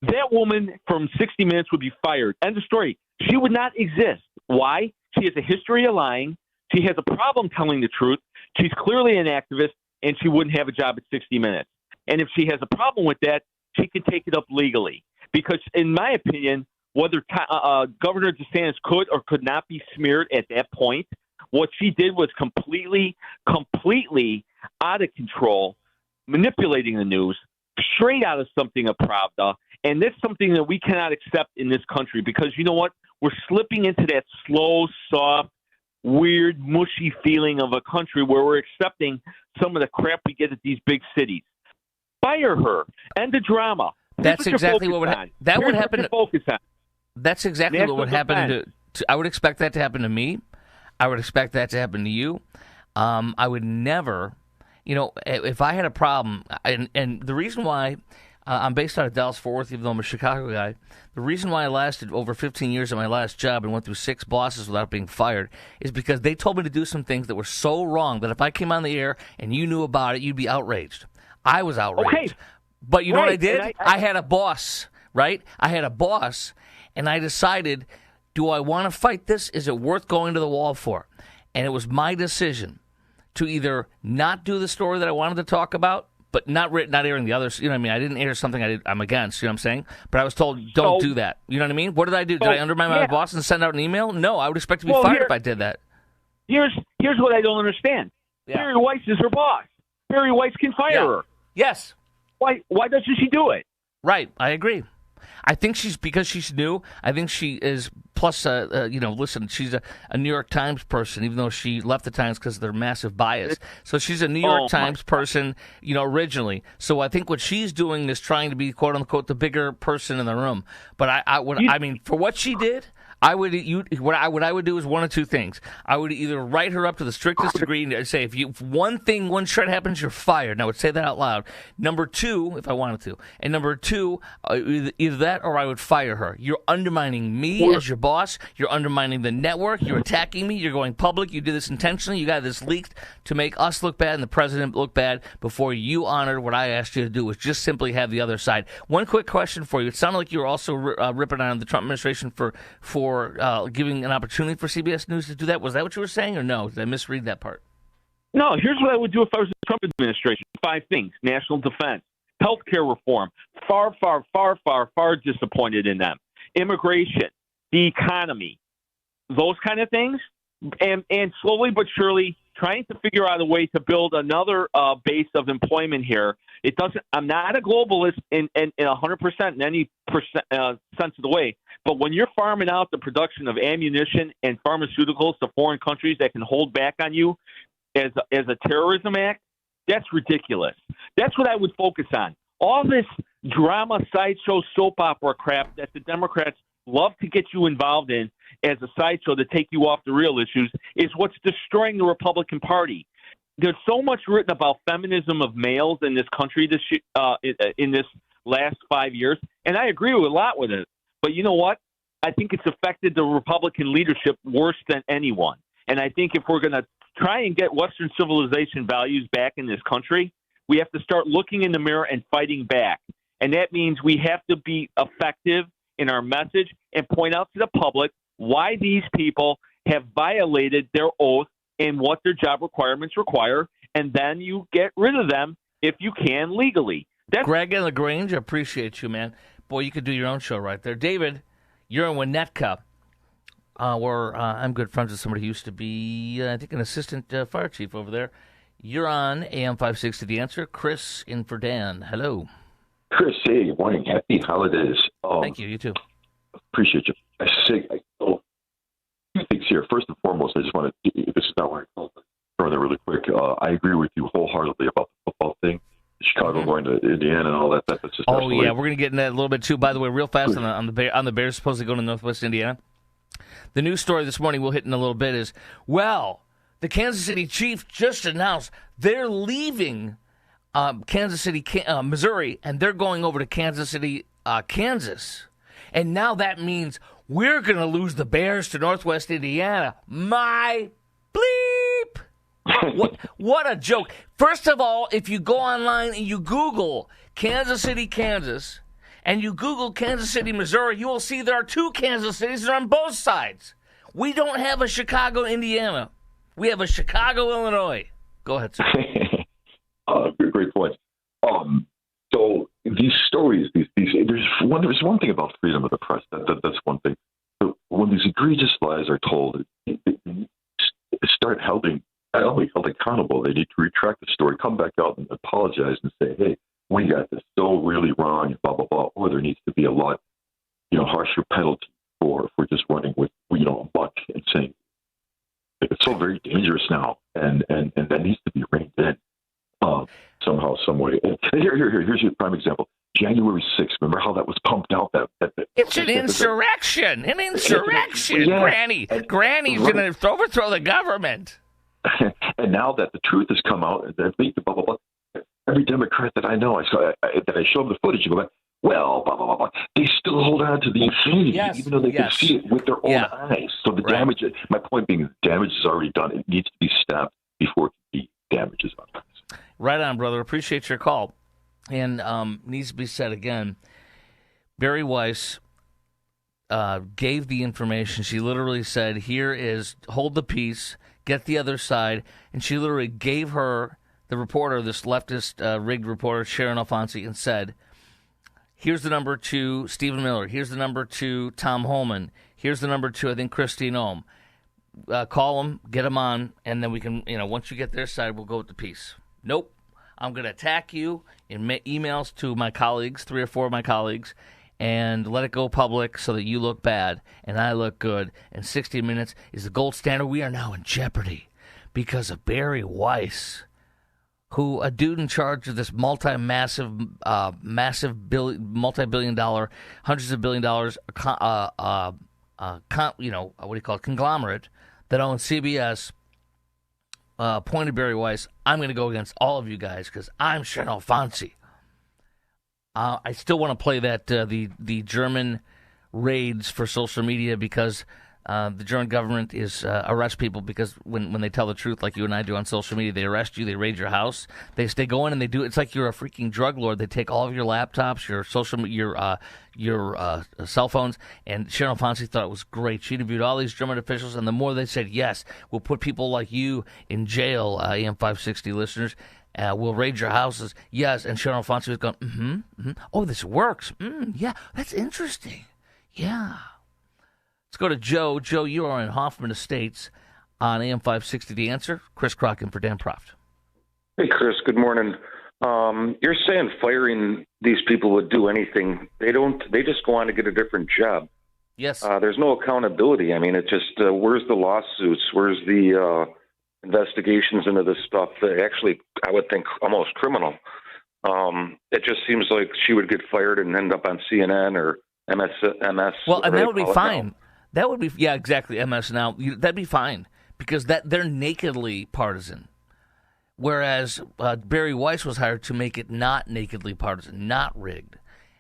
That woman from 60 Minutes would be fired. End of story. She would not exist. Why? She has a history of lying. She has a problem telling the truth. She's clearly an activist, and she wouldn't have a job at 60 Minutes. And if she has a problem with that, she can take it up legally. Because, in my opinion, whether Governor DeSantis could or could not be smeared at that point, what she did was completely out of control, manipulating the news, straight out of something of Pravda. And that's something that we cannot accept in this country because, you know what? We're slipping into that slow, soft, weird, mushy feeling of a country where we're accepting some of the crap we get at these big cities. Fire her. End the drama. That's exactly what would happen. That would happen. That's exactly what would happen to. I would expect that to happen to me. I would expect that to happen to you. I would never, if I had a problem, and the reason why I'm based out of Dallas-Fort Worth, even though I'm a Chicago guy, the reason why I lasted over 15 years at my last job and went through 6 bosses without being fired is because they told me to do some things that were so wrong that if I came on the air and you knew about it, you'd be outraged. I was outraged. Okay. But you know what I did? I had a boss, right? I had a boss, and I decided, do I want to fight this? Is it worth going to the wall for? And it was my decision to either not do the story that I wanted to talk about, but not airing the others. You know what I mean? I didn't air something I'm against, you know what I'm saying? But I was told, don't do that. You know what I mean? What did I do? Did I undermine my boss and send out an email? No, I would expect to be fired if I did that. Here's what I don't understand. Yeah. Barry Weiss is her boss. Barry Weiss can fire her. Yes. Why doesn't she do it? Right. I agree. I think because she's new. I think she is. Plus, listen, she's a New York Times person, even though she left the Times because of their massive bias. So she's a New York Times person, originally. So I think what she's doing is trying to be, quote unquote, the bigger person in the room. But I mean, for what she did, what I would do is one of two things. I would either write her up to the strictest degree and say, if one shred happens, you're fired. And I would say that out loud. Number 2, if I wanted to. And number 2, either that or I would fire her. You're undermining me as your boss. You're undermining the network. You're attacking me. You're going public. You did this intentionally. You got this leaked to make us look bad and the president look bad before you honored what I asked you to do, was just simply have the other side. One quick question for you. It sounded like you were also ripping on the Trump administration for giving an opportunity for CBS News to do that. Was that what you were saying, or no? Did I misread that part? No, here's what I would do if I was the Trump administration. 5 things. National defense, healthcare reform, far disappointed in them. Immigration, the economy, those kind of things. And slowly but surely trying to figure out a way to build another base of employment here. It doesn't. I'm not a globalist in 100% in any sense of the way. But when you're farming out the production of ammunition and pharmaceuticals to foreign countries that can hold back on you as a terrorism act, that's ridiculous. That's what I would focus on. All this drama, sideshow, soap opera crap that the Democrats love to get you involved in as a sideshow to take you off the real issues is what's destroying the Republican Party. There's so much written about feminism of males in this country in this last 5 years, and I agree with a lot with it. But you know what? I think it's affected the Republican leadership worse than anyone. And I think if we're going to try and get Western civilization values back in this country, we have to start looking in the mirror and fighting back. And that means we have to be effective in our message and point out to the public why these people have violated their oath and what their job requirements require, and then you get rid of them if you can legally. Greg and LaGrange, I appreciate you, man. Boy, you could do your own show right there. David, you're in Winnetka, where I'm good friends with somebody who used to be, I think, an assistant fire chief over there. You're on AM 560 The Answer. Chris in for Dan. Hello. Chris, hey, good morning. Happy holidays. Thank you. You too. Appreciate you. Two things here. First and foremost, I just want to, this is not where I throw in there really quick. I agree with you wholeheartedly about the football thing. Chicago going to Indiana and all that. That's just yeah, we're going to get into that a little bit too. By the way, real fast on the Bears supposedly going to Northwest Indiana. The news story this morning we'll hit in a little bit is, the Kansas City Chiefs just announced they're leaving Kansas City, Missouri, and they're going over to Kansas City, Kansas. And now that means we're going to lose the Bears to Northwest Indiana. My bleep! What a joke. First of all, if you go online and you Google Kansas City, Kansas, and you Google Kansas City, Missouri, you will see there are two Kansas Cities on both sides. We don't have a Chicago, Indiana. We have a Chicago, Illinois. Go ahead, sir. Great point. So these stories, there's one thing about freedom of the press. That's one thing. But when these egregious lies are told, start not only held accountable, they need to retract the story, come back out and apologize and say, hey, we got this so really wrong, and blah, blah, blah. Or there needs to be a lot, harsher penalty for just running with, a buck and saying, it's so very dangerous now, and that needs to be reined in somehow, some way. And here's your prime example. January 6th, remember how that was pumped out? It's an insurrection. An insurrection. Yeah. Granny's going to overthrow the government. And now that the truth has come out, and that blah, blah, blah, every Democrat that I know, I show them the footage, you go, well, blah, blah, blah, blah. They still hold on to the insanity, even though they can see it with their own eyes. So the damage, my point being, the damage is already done. It needs to be stopped before the damage is done. Right on, brother. Appreciate your call. And needs to be said again, Barry Weiss gave the information. She literally said, here is, hold the peace, get the other side. And she literally gave her, the reporter, this leftist rigged reporter, Sharon Alfonsi, and said, here's the number to Stephen Miller. Here's the number to Tom Holman. Here's the number to, I think, Christine Ohm. Call them, get them on, and then we can, once you get their side, we'll go with the peace. Nope. I'm going to attack you in emails to my colleagues, 3 or 4 of my colleagues, and let it go public so that you look bad and I look good. And 60 Minutes is the gold standard. We are now in jeopardy because of Barry Weiss, who a dude in charge of this multi-billion dollar, hundreds of $1 billion, conglomerate that owns CBS, appointed Barry Weiss. I'm going to go against all of you guys because I'm Sharon Alfonsi. I still want to play that the German raids for social media because the German government is arrest people because when they tell the truth, like you and I do on social media, they arrest you, they raid your house, they go in and they do. It's like you're a freaking drug lord. They take all of your laptops, your cell phones. And Sharon Alfonsi thought it was great. She interviewed all these German officials, and the more they said, yes, we'll put people like you in jail, AM 560 listeners. We'll raid your houses. Yes. And Sharon Alfonsi was going, oh, this works. Yeah, that's interesting. Yeah. Let's go to Joe. Joe, you are in Hoffman Estates. on AM 560 The Answer. Chris Crock in for Dan Proft. Hey, Chris. Good morning. You're saying firing these people would do anything. They don't. They just go on to get a different job. Yes. There's no accountability. I mean, it just where's the lawsuits? Where's the investigations into this stuff? Actually, I would think almost criminal. It just seems like she would get fired and end up on CNN or MS. Well, and that would be fine. Now. That would be, yeah, exactly. MS Now. That'd be fine because they're nakedly partisan. Whereas Barry Weiss was hired to make it not nakedly partisan, not rigged.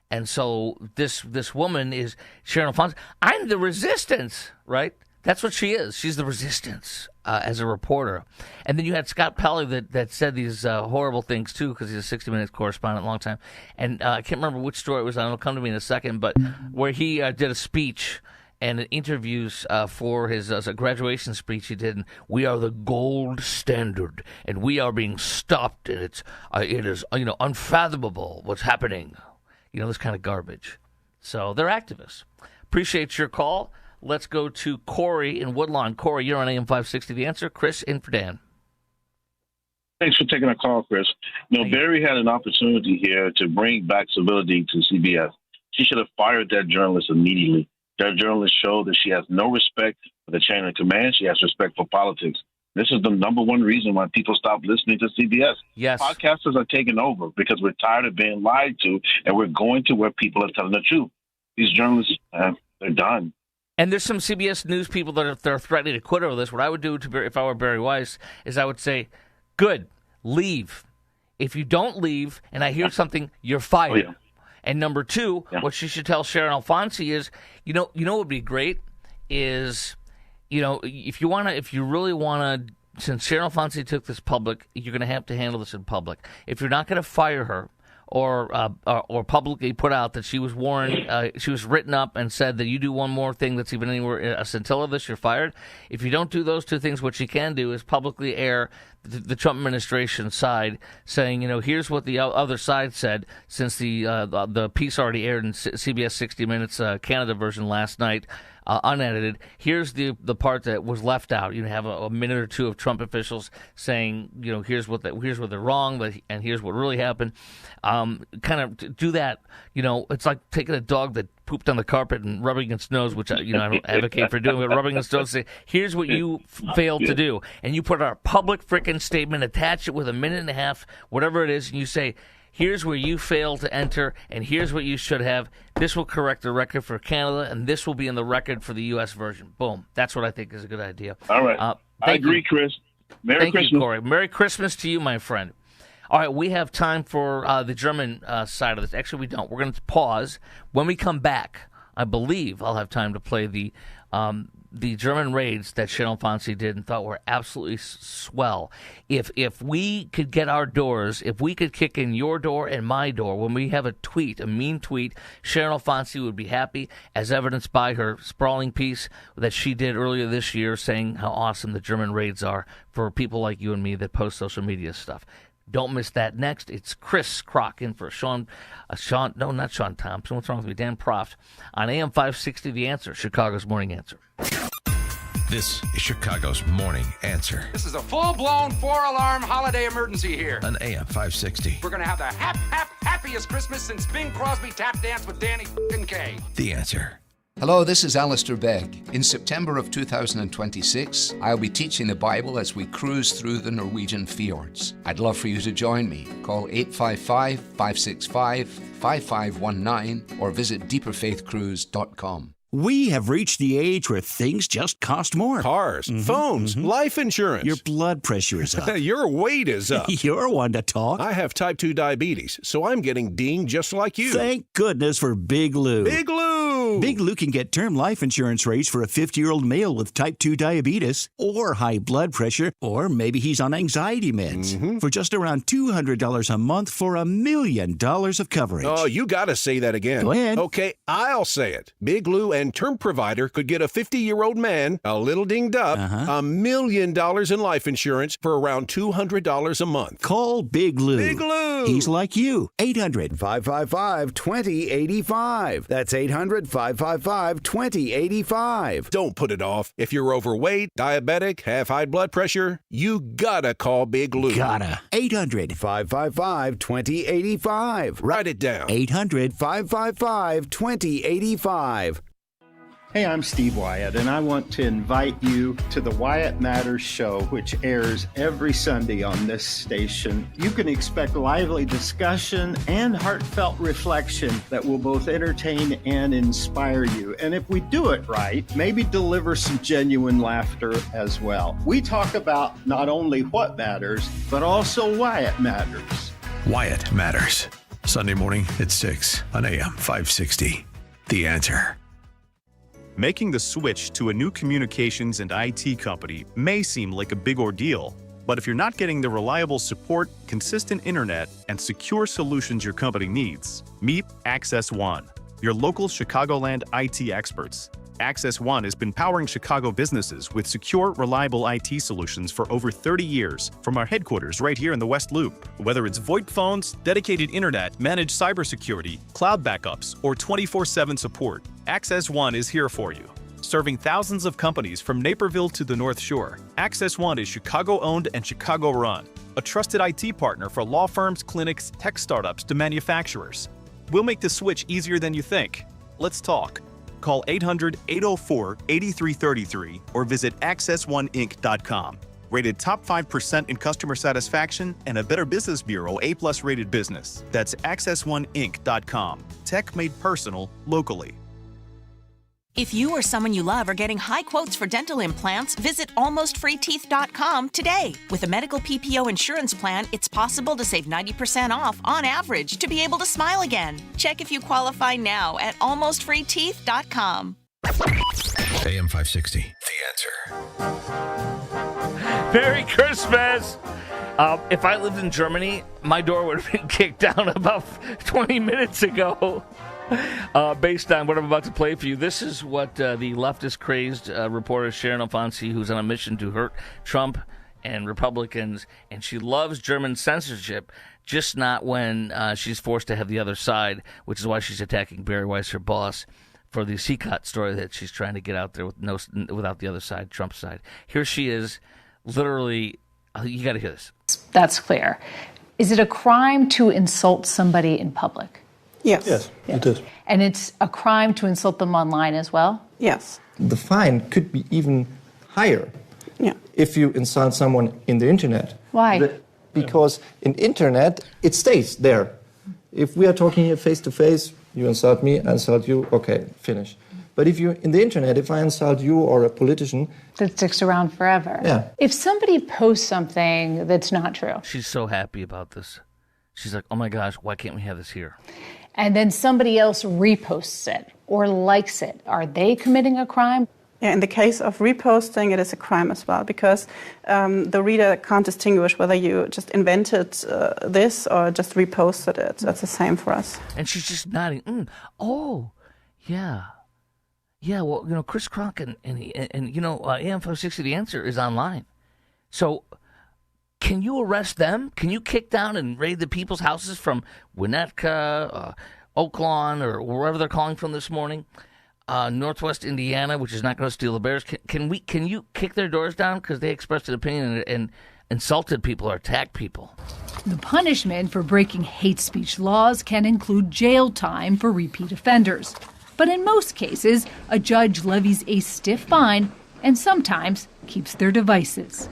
And so this woman is Sharon Alfonso. I'm the resistance, right? That's what she is. She's the resistance as a reporter. And then you had Scott Pelley that said these horrible things, too, because he's a 60 Minutes correspondent a long time. And I can't remember which story it was on. It'll come to me in a second. But where he did a speech and interviews for his a graduation speech he did. And we are the gold standard, and we are being stopped, and it is unfathomable what's happening. This kind of garbage. So they're activists. Appreciate your call. Let's go to Corey in Woodlawn. Corey, you're on AM 560 The Answer. Chris in for Dan. Thanks for taking our call, Chris. Barry had an opportunity here to bring back civility to CBS. She should have fired that journalist immediately. That journalist showed that she has no respect for the chain of command. She has respect for politics. This is the number one reason why people stop listening to CBS. Yes. Podcasters are taking over because we're tired of being lied to, and we're going to where people are telling the truth. These journalists, they're done. And there's some CBS News people that are threatening to quit over this. What I would do if I were Barry Weiss is I would say, good, leave. If you don't leave and I hear something, you're fired. Oh, yeah. And number two, what she should tell Sharon Alfonsi is, what would be great is, if you really want to, since Sharon Alfonsi took this public, you're going to handle this in public. If you're not going to fire her or publicly put out that she was warned, she was written up and said that you do one more thing that's even anywhere a scintilla of this, you're fired. If you don't do those two things, what she can do is publicly air the Trump administration side, saying, here's what the other side said, since the piece already aired in CBS 60 Minutes Canada version last night, unedited. Here's the part that was left out. You have a minute or two of Trump officials saying, here's what they're wrong, and here's what really happened. Kind of do that. It's like taking a dog that pooped on the carpet and rubbing its nose, which I don't advocate for doing, but rubbing its nose, say, here's what you failed to do, and you put out a public frickin' statement, attach it with a minute and a half, whatever it is, and you say, here's where you failed to enter, and here's what you should have. This will correct the record for Canada, and this will be in the record for the U.S. version. Boom. That's what I think is a good idea. All right. I agree, Chris. Merry Christmas. Thank you, Corey. Merry Christmas to you, my friend. All right, we have time for the German side of this. Actually, we don't. We're going to pause. When we come back, I believe I'll have time to play the German raids that Sharon Alfonsi did and thought were absolutely swell. If we could get our doors, if we could kick in your door and my door, when we have a mean tweet, Sharon Alfonsi would be happy, as evidenced by her sprawling piece that she did earlier this year saying how awesome the German raids are for people like you and me that post social media stuff. Don't miss that. Next, it's Chris Crock in for not Sean Thompson. What's wrong with me? Dan Proft on AM 560, The Answer, Chicago's Morning Answer. This is Chicago's Morning Answer. This is a full-blown 4-alarm holiday emergency here. On AM 560. We're going to have the happiest Christmas since Bing Crosby tap danced with Danny Kaye. The Answer. Hello, this is Alistair Begg. In September of 2026, I'll be teaching the Bible as we cruise through the Norwegian fjords. I'd love for you to join me. Call 855-565-5519 or visit deeperfaithcruise.com. We have reached the age where things just cost more. Cars, phones, life insurance. Your blood pressure is up. Your weight is up. You're one to talk. I have type 2 diabetes, so I'm getting dinged just like you. Thank goodness for Big Lou. Big Lou! Big Lou can get term life insurance rates for a 50-year-old male with type 2 diabetes or high blood pressure, or maybe he's on anxiety meds, for just around $200 a month for $1 million of coverage. Oh, you got to say that again. Go ahead. Okay, I'll say it. Big Lou and term provider could get a 50-year-old man, a little dinged up, $1 million in life insurance for around $200 a month. Call Big Lou. Big Lou. He's like you. 800-555-2085. That's 800-555-2085. 800-555-2085. Don't put it off. If you're overweight, diabetic, have high blood pressure, you gotta call Big Lou. Gotta. 800-555-2085. Write it down. 800-555-2085. Hey, I'm Steve Wyatt, and I want to invite you to the Wyatt Matters Show, which airs every Sunday on this station. You can expect lively discussion and heartfelt reflection that will both entertain and inspire you. And if we do it right, maybe deliver some genuine laughter as well. We talk about not only what matters, but also why it matters. Wyatt Matters. Sunday morning at 6 on AM 560. The Answer. Making the switch to a new communications and IT company may seem like a big ordeal, but if you're not getting the reliable support, consistent internet, and secure solutions your company needs, meet Access One, your local Chicagoland IT experts. Access One has been powering Chicago businesses with secure, reliable IT solutions for over 30 years from our headquarters right here in the West Loop. Whether it's VoIP phones, dedicated internet, managed cybersecurity, cloud backups, or 24/7 support, Access One is here for you. Serving thousands of companies from Naperville to the North Shore, Access One is Chicago-owned and Chicago-run, a trusted IT partner for law firms, clinics, tech startups to manufacturers. We'll make the switch easier than you think. Let's talk. Call 800-804-8333 or visit accessoneinc.com. Rated top 5% in customer satisfaction and a Better Business Bureau A+ rated business. That's accessoneinc.com. Tech made personal, locally. If you or someone you love are getting high quotes for dental implants, visit almostfreeteeth.com today. With a medical PPO insurance plan, it's possible to save 90% off on average to be able to smile again. Check if you qualify now at almostfreeteeth.com. AM 560. The Answer. Merry Christmas! If I lived in Germany, my door would have been kicked down about 20 minutes ago. Based on what I'm about to play for you, this is what the leftist crazed reporter Sharon Alfonsi, who's on a mission to hurt Trump and Republicans, and she loves German censorship, just not when she's forced to have the other side, which is why she's attacking Barry Weiss, her boss, for the CCOT story that she's trying to get out there without the other side, Trump's side. Here she is, literally, you got to hear this. That's clear. Is it a crime to insult somebody in public? Yes. Yes, it is. And it's a crime to insult them online as well? Yes. The fine could be even higher if you insult someone in the internet. Why? Because in internet, it stays there. If we are talking here face to face, you insult me, I insult you, okay, finish. But if you're in the internet, if I insult you or a politician... That sticks around forever. Yeah. If somebody posts something that's not true... She's so happy about this. She's like, oh my gosh, why can't we have this here? And then somebody else reposts it or likes it. Are they committing a crime? Yeah, in the case of reposting, it is a crime as well, because the reader can't distinguish whether you just invented this or just reposted it. That's the same for us. And she's just nodding. Oh, yeah. Yeah, well, Chris Kronk and AM 560, The Answer is online. So... can you arrest them? Can you kick down and raid the people's houses from Winnetka, Oaklawn, or wherever they're calling from this morning? Northwest Indiana, which is not going to steal the Bears. Can you kick their doors down because they expressed an opinion and insulted people or attacked people? The punishment for breaking hate speech laws can include jail time for repeat offenders. But in most cases, a judge levies a stiff fine and sometimes keeps their devices.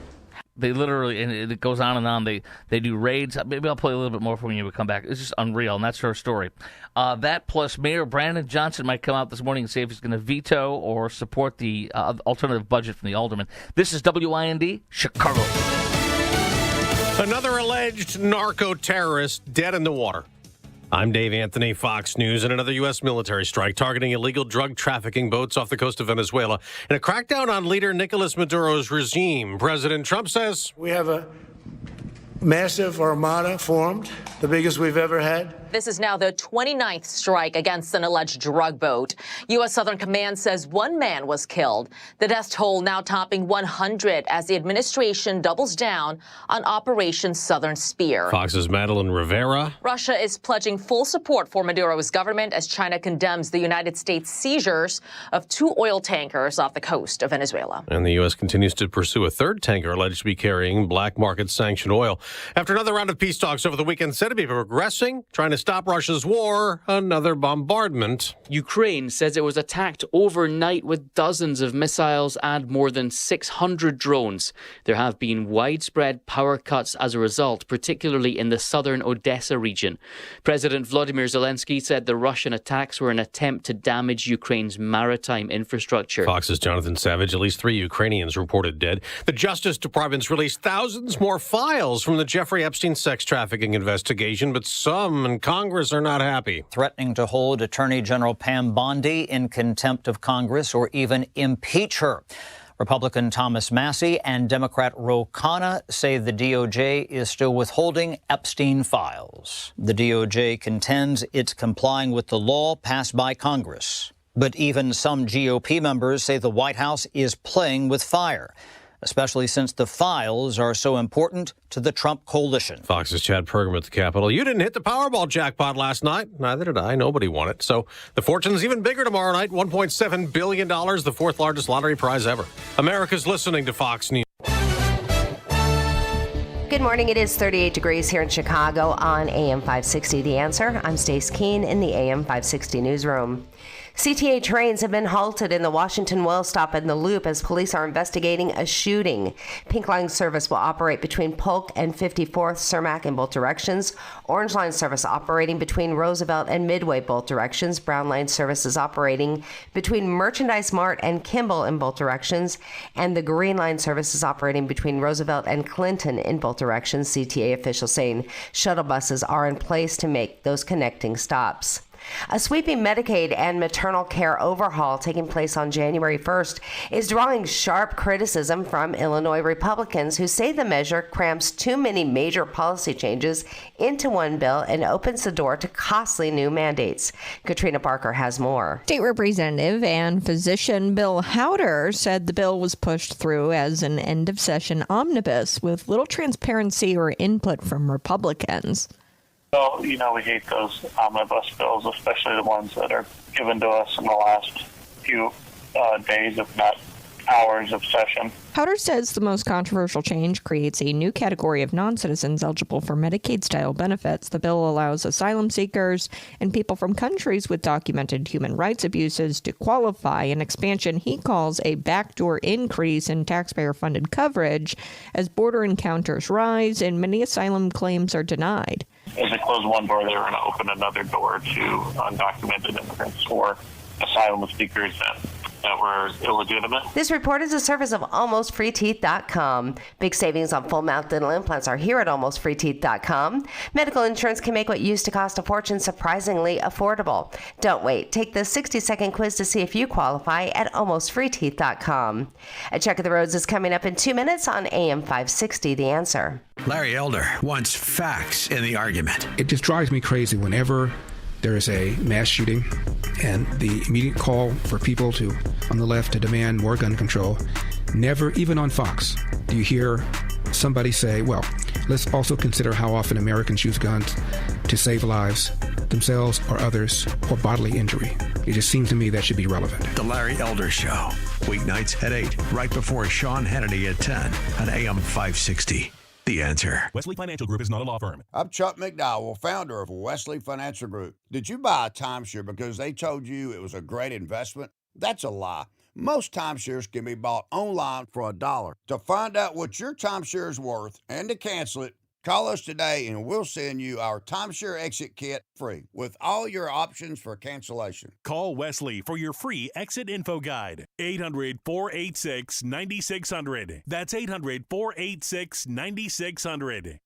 They literally, and it goes on and on, they do raids. Maybe I'll play a little bit more for when you come back. It's just unreal, and that's her story. That plus Mayor Brandon Johnson might come out this morning and say if he's going to veto or support the alternative budget from the alderman. This is WIND, Chicago. Another alleged narco-terrorist dead in the water. I'm Dave Anthony, Fox News, and another U.S. military strike targeting illegal drug trafficking boats off the coast of Venezuela. In a crackdown on leader Nicolas Maduro's regime, President Trump says, we have a Massive armada formed, the biggest we've ever had. This is now the 29th strike against an alleged drug boat. U.S. Southern Command says one man was killed. The death toll now topping 100 as the administration doubles down on Operation Southern Spear. Fox's Madeline Rivera. Russia is pledging full support for Maduro's government as China condemns the United States seizures of 2 oil tankers off the coast of Venezuela. And the U.S. continues to pursue a third tanker alleged to be carrying black market sanctioned oil. After another round of peace talks over the weekend said to be progressing, trying to stop Russia's war, another bombardment. Ukraine says it was attacked overnight with dozens of missiles and more than 600 drones. There have been widespread power cuts as a result, particularly in the southern Odessa region. President Volodymyr Zelensky said the Russian attacks were an attempt to damage Ukraine's maritime infrastructure. Fox's Jonathan Savage, at least 3 Ukrainians reported dead. The Justice Department's released thousands more files from the Jeffrey Epstein sex trafficking investigation, but some in Congress are not happy. Threatening to hold Attorney General Pam Bondi in contempt of Congress or even impeach her. Republican Thomas Massie and Democrat Ro Khanna say the DOJ is still withholding Epstein files. The DOJ contends it's complying with the law passed by Congress. But even some GOP members say the White House is playing with fire, especially since the files are so important to the Trump coalition. Fox's Chad Pergam at the Capitol. You didn't hit the Powerball jackpot last night. Neither did I. Nobody won it. So the fortune's even bigger tomorrow night. $1.7 billion, the 4th largest lottery prize ever. America's listening to Fox News. Good morning. It is 38 degrees here in Chicago on AM 560 The Answer. I'm Stace Keene in the AM 560 newsroom. CTA trains have been halted in the Washington Well stop and the Loop as police are investigating a shooting. Pink Line service will operate between Polk and 54th Cermak in both directions. Orange Line service operating between Roosevelt and Midway both directions. Brown Line service is operating between Merchandise Mart and Kimball in both directions. And the Green Line service is operating between Roosevelt and Clinton in both directions. CTA officials saying shuttle buses are in place to make those connecting stops. A sweeping Medicaid and maternal care overhaul taking place on January 1st is drawing sharp criticism from Illinois Republicans who say the measure crams too many major policy changes into one bill and opens the door to costly new mandates. Katrina Barker has more. State Representative and physician Bill Howder said the bill was pushed through as an end-of-session omnibus with little transparency or input from Republicans. So, we hate those omnibus bills, especially the ones that are given to us in the last few days, if not hours of session. Howder says the most controversial change creates a new category of non-citizens eligible for Medicaid-style benefits. The bill allows asylum seekers and people from countries with documented human rights abuses to qualify, an expansion he calls a backdoor increase in taxpayer-funded coverage as border encounters rise and many asylum claims are denied. As they close one door, they're going to open another door to undocumented immigrants or asylum seekers that were illegitimate. This report is a service of AlmostFreeTeeth.com. Big savings on full-mouth dental implants are here at AlmostFreeTeeth.com. Medical insurance can make what used to cost a fortune surprisingly affordable. Don't wait. Take the 60-second quiz to see if you qualify at AlmostFreeTeeth.com. A check of the roads is coming up in 2 minutes on AM 560 The Answer. Larry Elder wants facts in the argument. It just drives me crazy whenever there is a mass shooting and the immediate call for people on the left to demand more gun control. Never, even on Fox, do you hear somebody say, well, let's also consider how often Americans use guns to save lives, themselves or others, or bodily injury. It just seems to me that should be relevant. The Larry Elder Show, weeknights at 8, right before Sean Hannity at 10 on AM 560. The Answer. Wesley Financial Group is not a law firm. I'm Chuck McDowell, founder of Wesley Financial Group. Did you buy a timeshare because they told you it was a great investment? That's a lie. Most timeshares can be bought online for $1. To find out what your timeshare is worth and to cancel it, call us today and we'll send you our timeshare exit kit free with all your options for cancellation. Call Wesley for your free exit info guide. 800-486-9600. That's 800-486-9600.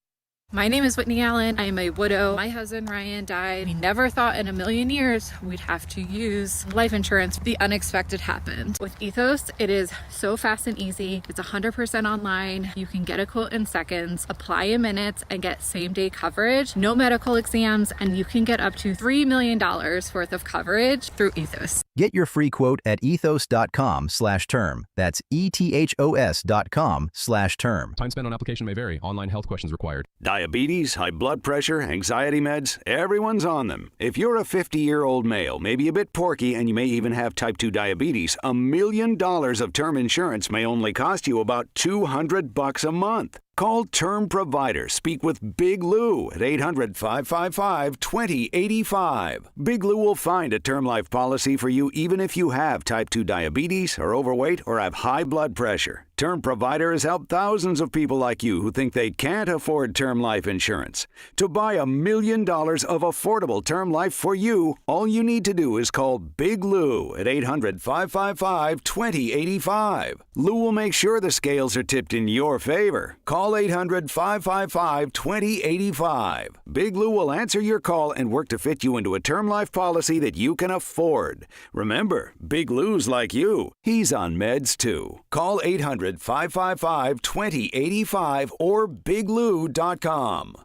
My name is Whitney Allen. I am a widow. My husband Ryan died. We never thought in a million years we'd have to use life insurance. The unexpected happened. With Ethos, it is so fast and easy. It's 100% online. You can get a quote in seconds, apply in minutes, and get same-day coverage. No medical exams, and you can get up to $3 million worth of coverage through Ethos. Get your free quote at ethos.com/term. That's ethos.com/term. Time spent on application may vary. Online health questions required. Diabetes, high blood pressure, anxiety meds, everyone's on them. If you're a 50-year-old male, maybe a bit porky, and you may even have type 2 diabetes, $1 million of term insurance may only cost you about $200 a month. Call Term Provider. Speak with Big Lou at 800-555-2085. Big Lou will find a term life policy for you even if you have type 2 diabetes, are overweight, or have high blood pressure. Term Provider has helped thousands of people like you who think they can't afford term life insurance. To buy $1 million of affordable term life for you, all you need to do is call Big Lou at 800-555-2085. Lou will make sure the scales are tipped in your favor. Call 800-555-2085. Big Lou will answer your call and work to fit you into a term life policy that you can afford. Remember, Big Lou's like you. He's on meds too. Call 800-555-2085 or biglou.com.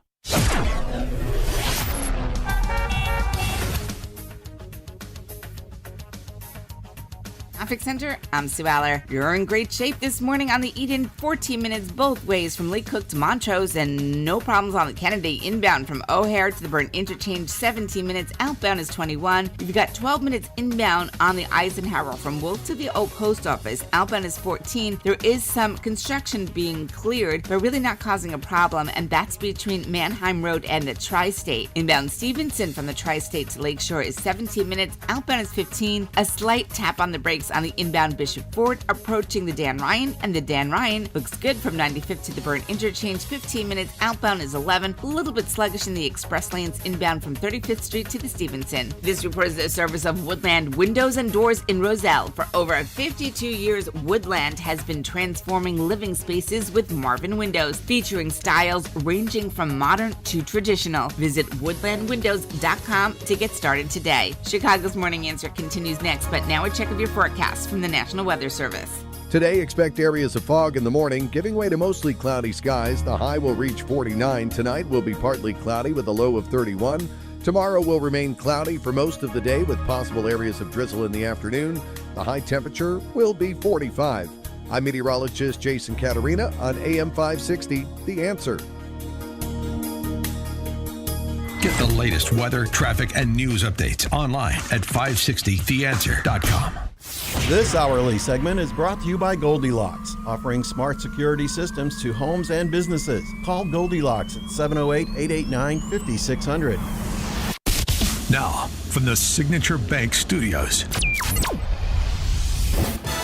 Traffic Center, I'm Sue Aller. You're in great shape this morning on the Eden, 14 minutes both ways from Lake Cook to Montrose, and no problems on the Kennedy inbound from O'Hare to the Burn Interchange, 17 minutes. Outbound is 21. You've got 12 minutes inbound on the Eisenhower from Wolf to the Oak Post Office. Outbound is 14. There is some construction being cleared, but really not causing a problem, and that's between Mannheim Road and the Tri-State. Inbound Stevenson from the Tri-State to Lakeshore is 17 minutes. Outbound is 15. A slight tap on the brakes on the inbound Bishop Fort approaching the Dan Ryan, and the Dan Ryan looks good from 95th to the Burn Interchange, 15 minutes. Outbound is 11. A little bit sluggish in the express lanes inbound from 35th Street to the Stevenson. This report is the service of Woodland Windows and Doors in Roselle. For over 52 years, Woodland has been transforming living spaces with Marvin Windows, featuring styles ranging from modern to traditional. Visit woodlandwindows.com to get started today. Chicago's Morning Answer continues next, but now a check of your forecast from the National Weather Service. Today, expect areas of fog in the morning, giving way to mostly cloudy skies. The high will reach 49. Tonight will be partly cloudy with a low of 31. Tomorrow will remain cloudy for most of the day with possible areas of drizzle in the afternoon. The high temperature will be 45. I'm meteorologist Jason Caterina on AM 560, The Answer. Get the latest weather, traffic, and news updates online at 560theanswer.com. This hourly segment is brought to you by Goldilocks, offering smart security systems to homes and businesses. Call Goldilocks at 708-889-5600. Now, from the Signature Bank Studios,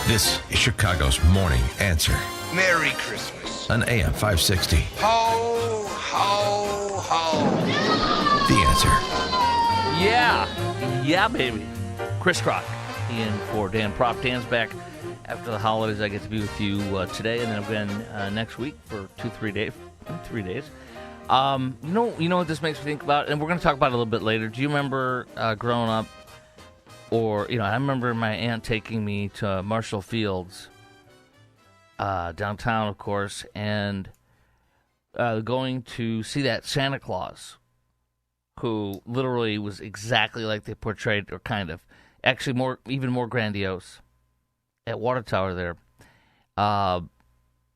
this is Chicago's Morning Answer Merry Christmas. on AM 560. Ho, ho, ho. The Answer. Yeah, baby. Chris Crock in for Dan Prop. Dan's back after the holidays. I get to be with you today, and then again next week for 3 days. You know what this makes me think about, and we're going to talk about it a little bit later. Do you remember growing up, or I remember my aunt taking me to Marshall Fields, downtown, of course, and going to see that Santa Claus, who literally was exactly like they portrayed, or kind of. Actually, even more grandiose at Water Tower there, or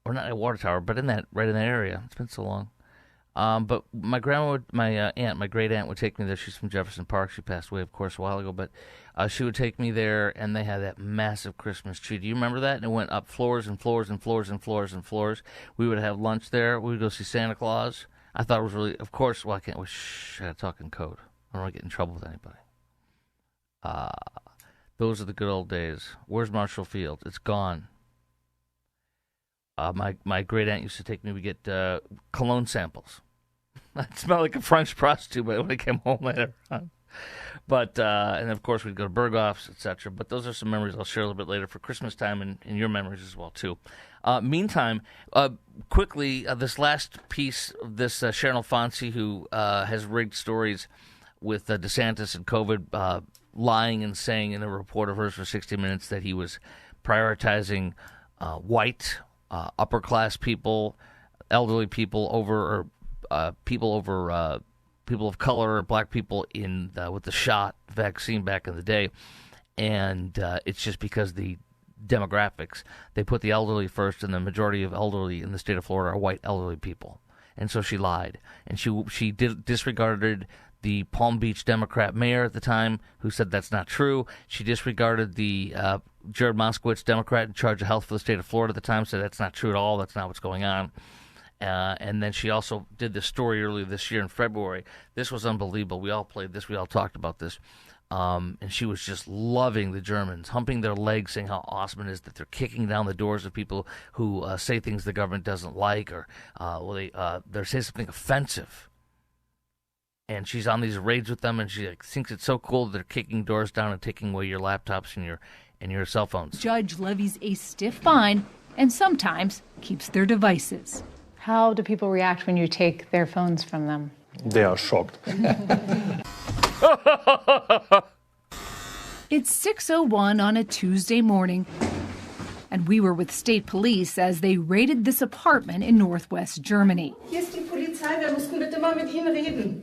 not at Water Tower, but right in that area. It's been so long. But my great aunt would take me there. She's from Jefferson Park. She passed away, of course, a while ago. But she would take me there, and they had that massive Christmas tree. Do you remember that? And it went up floors and floors and floors and floors and floors. We would have lunch there. We would go see Santa Claus. I thought it was really, of course. Well, I gotta talk in code. I don't want to get in trouble with anybody. Those are the good old days. Where's Marshall Field? It's gone. My great aunt used to take me. We get cologne samples. I smelled like a French prostitute when I came home later on. But and of course we'd go to Berghoff's, etc. But those are some memories I'll share a little bit later for Christmas time and your memories as well too. Meantime, quickly, this last piece of this Sharon Alfonsi, who has rigged stories with DeSantis and COVID, lying and saying in a report of hers for 60 Minutes that he was prioritizing white, upper-class people, elderly people over people of color or black people with the shot vaccine back in the day. And it's just because the demographics, they put the elderly first, and the majority of elderly in the state of Florida are white elderly people. And so she lied. And she disregarded the Palm Beach Democrat mayor at the time, who said that's not true. She disregarded the Jared Moskowitz, Democrat in charge of health for the state of Florida at the time, said that's not true at all. That's not what's going on. And then she also did this story earlier this year in February. This was unbelievable. We all played this. We all talked about this. And she was just loving the Germans, humping their legs, saying how awesome it is that they're kicking down the doors of people who say things the government doesn't like, or they're saying something offensive. And she's on these raids with them, and she thinks it's so cool that they're kicking doors down and taking away your laptops and your cell phones. Judge levies a stiff fine and sometimes keeps their devices. How do people react when you take their phones from them? They are shocked. It's 6:01 on a Tuesday morning, and we were with state police as they raided this apartment in northwest Germany.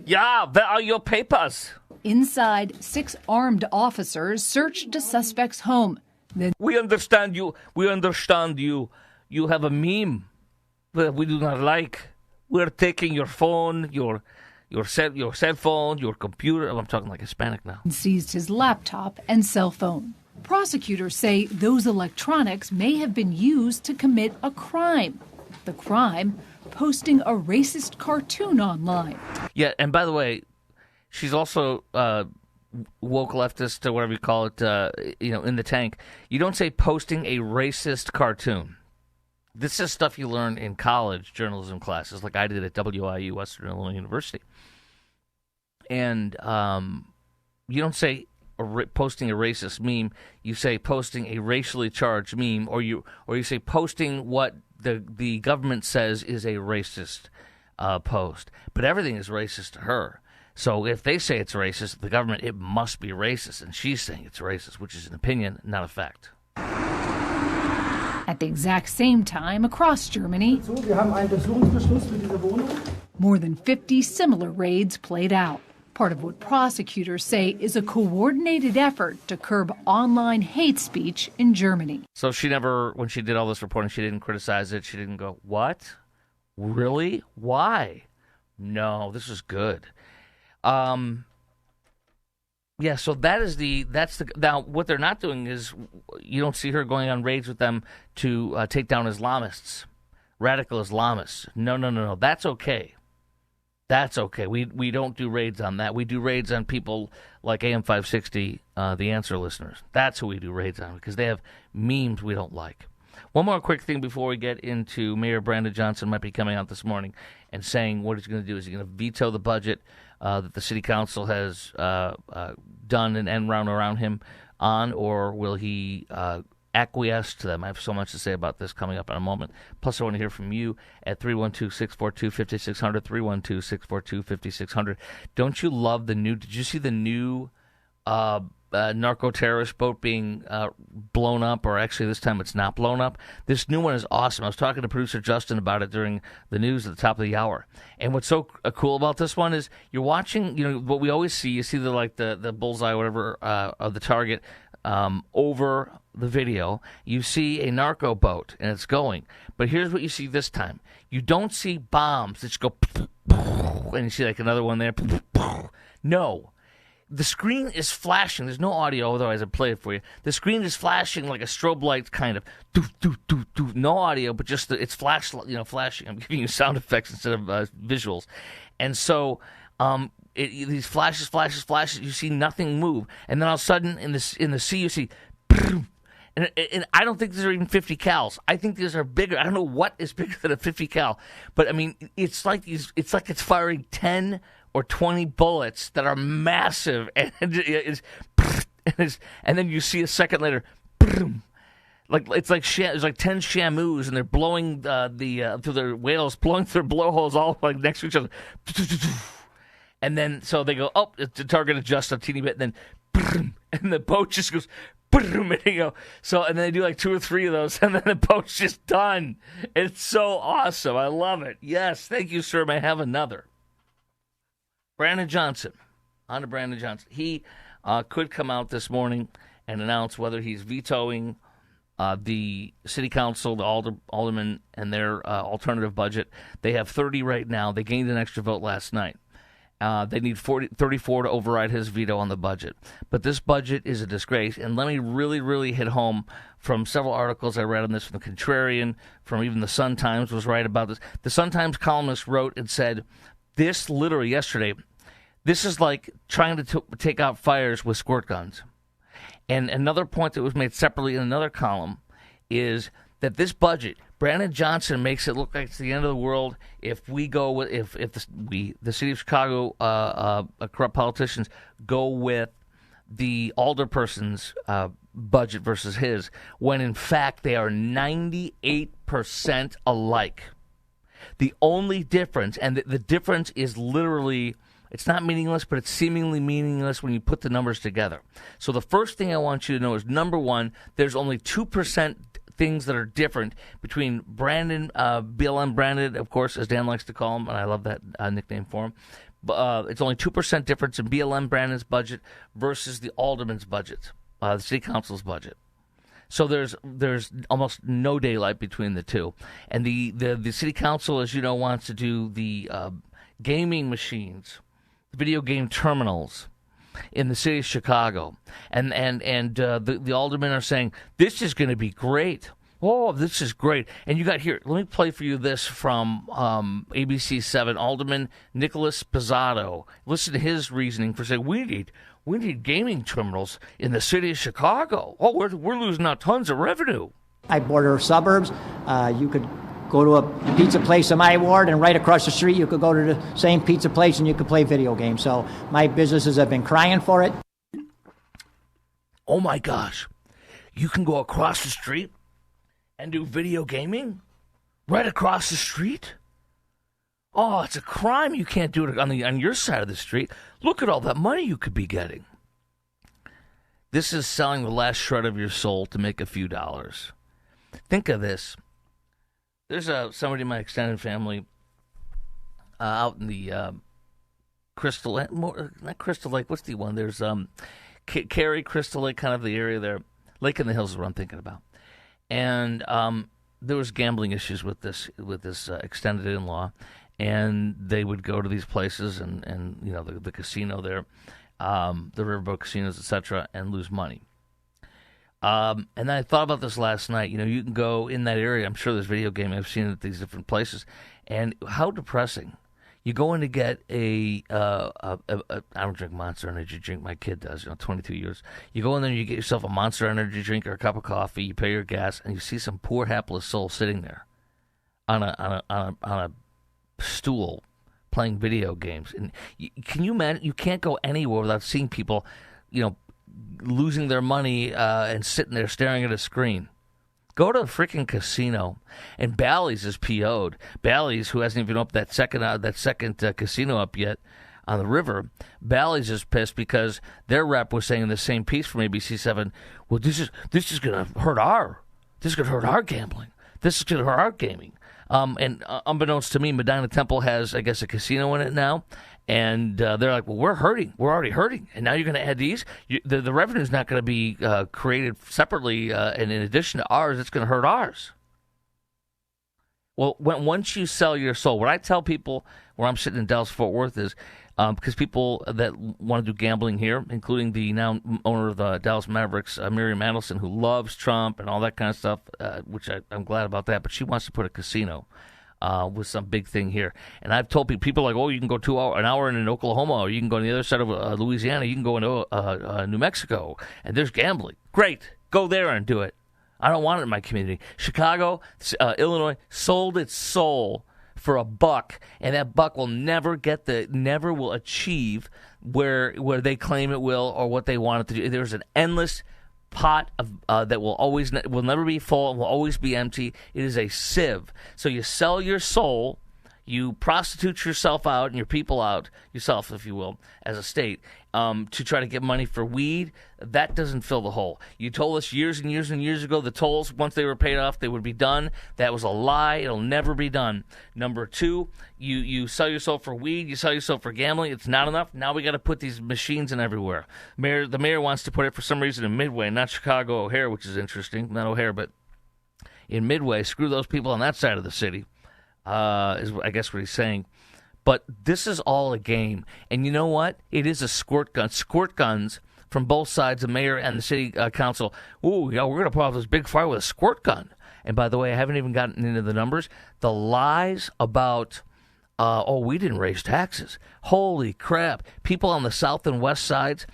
Yeah, where are your papers? Inside, 6 armed officers searched a suspect's home. Then we understand you. You have a meme that we do not like. We're taking your phone, your cell phone, your computer. I'm talking like Hispanic now. Seized his laptop and cell phone. Prosecutors say those electronics may have been used to commit a crime. The crime, posting a racist cartoon online. Yeah, and by the way, she's also woke leftist, or whatever you call it, in the tank. You don't say posting a racist cartoon. This is stuff you learn in college journalism classes, like I did at WIU, Western Illinois University. And you don't say posting a racist meme. You say posting a racially charged meme, or you say posting what the government says is a racist post. But everything is racist to her. So if they say it's racist, the government, it must be racist. And she's saying it's racist, which is an opinion, not a fact. At the exact same time, across Germany, more than 50 similar raids played out. Part of what prosecutors say is a coordinated effort to curb online hate speech in Germany. So she never, when she did all this reporting, she didn't criticize it. She didn't go, what? Really? Why? No, this is good. Yeah, so now what they're not doing is, you don't see her going on raids with them to take down Islamists, radical Islamists. No. That's okay. That's okay. We don't do raids on that. We do raids on people like AM 560, The Answer listeners. That's who we do raids on, because they have memes we don't like. One more quick thing before we get into Mayor Brandon Johnson might be coming out this morning and saying what he's going to do. Is he going to veto the budget that the city council has done an end round around him on, or will he acquiesce to them? I have so much to say about this coming up in a moment. Plus, I want to hear from you at 312-642-5600, 312-642-5600. Don't you love the new – did you see the new narco-terrorist boat being blown up, or actually this time it's not blown up? This new one is awesome. I was talking to producer Justin about it during the news at the top of the hour. And what's so cool about this one is you're watching, what we always see, you see the bullseye, whatever, of the target over the video. You see a narco boat, and it's going. But here's what you see this time. You don't see bombs that just go, and you see like another one there. No. The screen is flashing. There's no audio, otherwise I'd play it for you. The screen is flashing like a strobe light, kind of. No audio, but just it's flashing. I'm giving you sound effects instead of visuals. And so these flashes, you see nothing move. And then all of a sudden in the sea you see, and I don't think these are even 50 cals. I think these are bigger. I don't know what is bigger than a 50 cal. But, I mean, it's like it's firing 10 or or 20 bullets that are massive, and and then you see a second later, like it's like 10 Shamus, and they're blowing through their whales, blowing through blowholes all like next to each other, and then so they go, oh, the target adjusts a teeny bit, and then and the boat just goes. And so, and then they do like 2 or 3 of those, and then the boat's just done. It's so awesome. I love it. Yes, thank you, sir. May I have another? Brandon Johnson. On to Brandon Johnson. He could come out this morning and announce whether he's vetoing the city council, the aldermen, and their alternative budget. They have 30 right now. They gained an extra vote last night. They need 34 to override his veto on the budget. But this budget is a disgrace. And let me really, really hit home from several articles I read on this from the Contrarian, from even the Sun-Times was right about this. The Sun-Times columnist wrote and said, this literally yesterday, this is like trying to take out fires with squirt guns. And another point that was made separately in another column is that this budget, Brandon Johnson makes it look like it's the end of the world if we go with if the city of Chicago corrupt politicians go with the alderperson's budget versus his, when in fact they are 98% alike. The only difference, and the difference is literally, it's not meaningless, but it's seemingly meaningless when you put the numbers together. So the first thing I want you to know is, number one, there's only 2% things that are different between Brandon, BLM Brandon, of course, as Dan likes to call him, and I love that nickname for him. It's only 2% difference in BLM Brandon's budget versus the alderman's budget, the city council's budget. So there's almost no daylight between the two. And the city council, as you know, wants to do the gaming machines, video game terminals in the city of Chicago, and the aldermen are saying this is going to be great. Oh, this is great. And you got here. Let me play for you this from ABC 7 Alderman Nicholas Pizzato. Listen to his reasoning for saying we need gaming terminals in the city of Chicago. Oh, we're losing out tons of revenue. I border suburbs. You could go to a pizza place in my ward, and right across the street you could go to the same pizza place and you could play video games. So my businesses have been crying for it. Oh my gosh. You can go across the street and do video gaming? Right across the street? Oh, it's a crime you can't do it on your side of the street. Look at all that money you could be getting. This is selling the last shred of your soul to make a few dollars. Think of this. There's somebody in my extended family out in the Crystal Lake, not Crystal Lake, what's the one? There's Cary, Crystal Lake, kind of the area there. Lake in the Hills is what I'm thinking about. And there was gambling issues with this extended in-law, and they would go to these places and you know, the casino there, the riverboat casinos, etc., and lose money. And I thought about this last night. You know, you can go in that area. I'm sure there's video gaming. I've seen it at these different places. And how depressing. You go in to get I don't drink Monster Energy drink. My kid does, 22 years. You go in there and you get yourself a Monster Energy drink or a cup of coffee. You pay your gas, and you see some poor hapless soul sitting there on a stool playing video games. And can you imagine? You can't go anywhere without seeing people, losing their money and sitting there staring at a screen. Go to a freaking casino. And Bally's is PO'd. Bally's, who hasn't even opened that second casino up yet on the river, Bally's is pissed because their rep was saying in the same piece from ABC7, well, this is going to hurt our gambling. This is going to hurt our gaming. And unbeknownst to me, Medina Temple has, I guess, a casino in it now. And they're like, well, we're hurting. We're already hurting. And now you're going to add these? The revenue is not going to be created separately. And in addition to ours, it's going to hurt ours. Well, once you sell your soul, what I tell people where I'm sitting in Dallas-Fort Worth is, because people that want to do gambling here, including the now owner of the Dallas Mavericks, Miriam Adelson, who loves Trump and all that kind of stuff, which I'm glad about that, but she wants to put a casino with some big thing here. And I've told people like, oh, you can go an hour in Oklahoma, or you can go on the other side of Louisiana, you can go into New Mexico, and there's gambling. Great. Go there and do it. I don't want it in my community. Chicago, Illinois, sold its soul for a buck, and that buck will never will achieve where they claim it will or what they want it to do. There's an endless pot of that will never be full, will always be empty. It is a sieve. So you sell your soul, you prostitute yourself out and your people out, yourself, if you will, as a state, to try to get money for weed. That doesn't fill the hole. You told us years and years and years ago the tolls, once they were paid off, they would be done. That was a lie. It'll never be done. Number two, you sell yourself for weed, you sell yourself for gambling. It's not enough. Now we got to put these machines in everywhere. The mayor wants to put it for some reason in Midway, not Chicago O'Hare, which is interesting. Not O'Hare, but in Midway. Screw those people on that side of the city. Is I guess what he's saying. But this is all a game. And you know what? It is a squirt gun. Squirt guns from both sides, the mayor and the city council. Ooh, yeah, we're going to put off this big fire with a squirt gun. And by the way, I haven't even gotten into the numbers. The lies about, we didn't raise taxes. Holy crap. People on the south and west sides,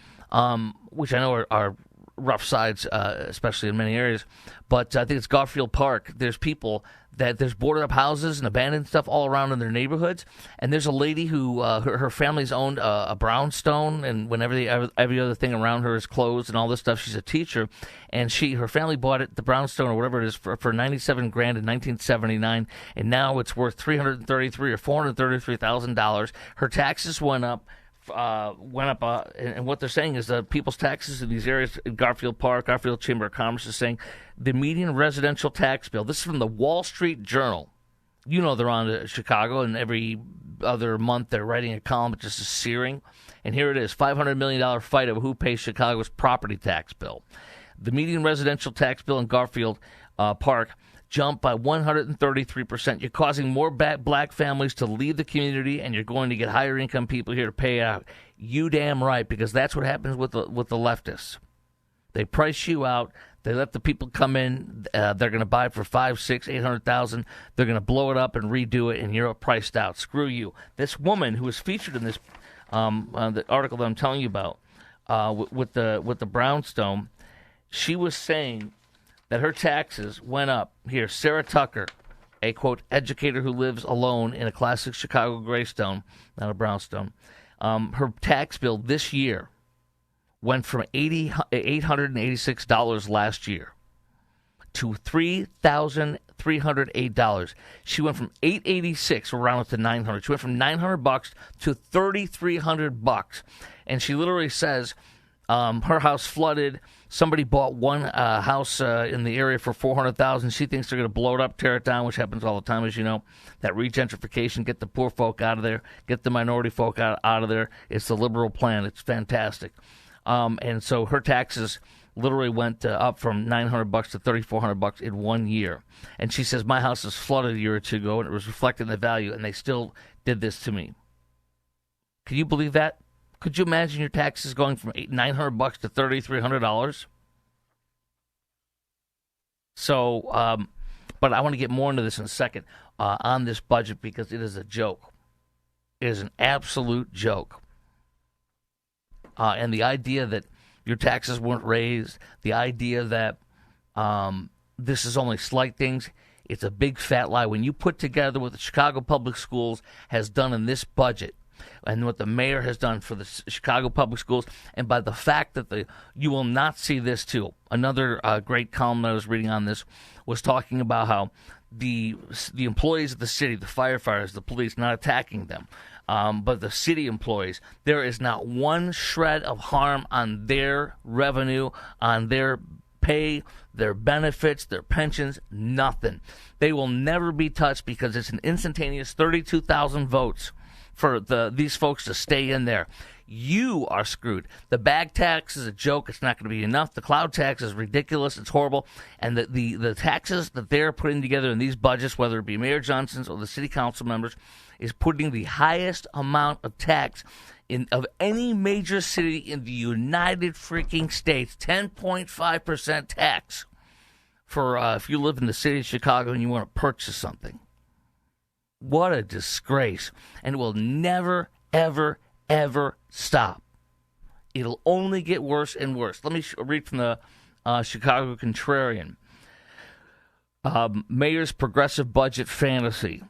which I know are rough sides, especially in many areas. But I think it's Garfield Park. There's people there's boarded up houses and abandoned stuff all around in their neighborhoods. And there's a lady who her family's owned a brownstone, and whenever every other thing around her is closed and all this stuff, she's a teacher, and her family bought it, the brownstone or whatever it is, for $97,000 in 1979, and now it's worth $333,000 or $433,000. Her taxes went up. And what they're saying is that people's taxes in these areas, Garfield Park, Garfield Chamber of Commerce is saying the median residential tax bill, this is from the Wall Street Journal. You know they're on to Chicago, and every other month they're writing a column that just is searing. And here it is, $500 million fight over who pays Chicago's property tax bill. The median residential tax bill in Garfield Park jumped by 133%. You're causing more black families to leave the community, and you're going to get higher income people here to pay out. You damn right, because that's what happens with the leftists. They price you out. They let the people come in. They're going to buy for $500,000, $600,000, $800,000. They're going to blow it up and redo it, and you're priced out. Screw you. This woman who was featured in this the article that I'm telling you about with the brownstone, she was saying that her taxes went up. Here, Sarah Tucker, a, quote, educator who lives alone in a classic Chicago graystone, not a brownstone. Her tax bill this year went from $886 last year to $3,308. She went from $886, we'll round it to $900. She went from $900 to $3,300. And she literally says her house flooded. Somebody bought one house in the area for $400,000. She thinks they're going to blow it up, tear it down, which happens all the time, as you know. That regentrification, get the poor folk out of there, get the minority folk out of there. It's the liberal plan. It's fantastic. And so her taxes literally went up from $900 to $3,400 in 1 year. And she says, my house was flooded a year or two ago, and it was reflecting the value, and they still did this to me. Can you believe that? Could you imagine your taxes going from $900 to $3,300? So, but I want to get more into this in a second on this budget, because it is a joke. It is an absolute joke. And the idea that your taxes weren't raised, the idea that this is only slight things, it's a big fat lie. When you put together what the Chicago Public Schools has done in this budget, and what the mayor has done for the Chicago Public Schools, and by the fact that you will not see this too. Another great column that I was reading on this was talking about how the employees of the city, the firefighters, the police, not attacking them, but the city employees, there is not one shred of harm on their revenue, on their pay, their benefits, their pensions, nothing. They will never be touched because it's an instantaneous 32,000 votes for these folks to stay in there. You are screwed. The bag tax is a joke. It's not going to be enough. The cloud tax is ridiculous. It's horrible. And the taxes that they're putting together in these budgets, whether it be Mayor Johnson's or the city council members, is putting the highest amount of tax of any major city in the United freaking States, 10.5% tax for if you live in the city of Chicago and you want to purchase something. What a disgrace. And it will never, ever, ever stop. It'll only get worse and worse. Let me read from the Chicago Contrarian. Mayor's progressive budget fantasy.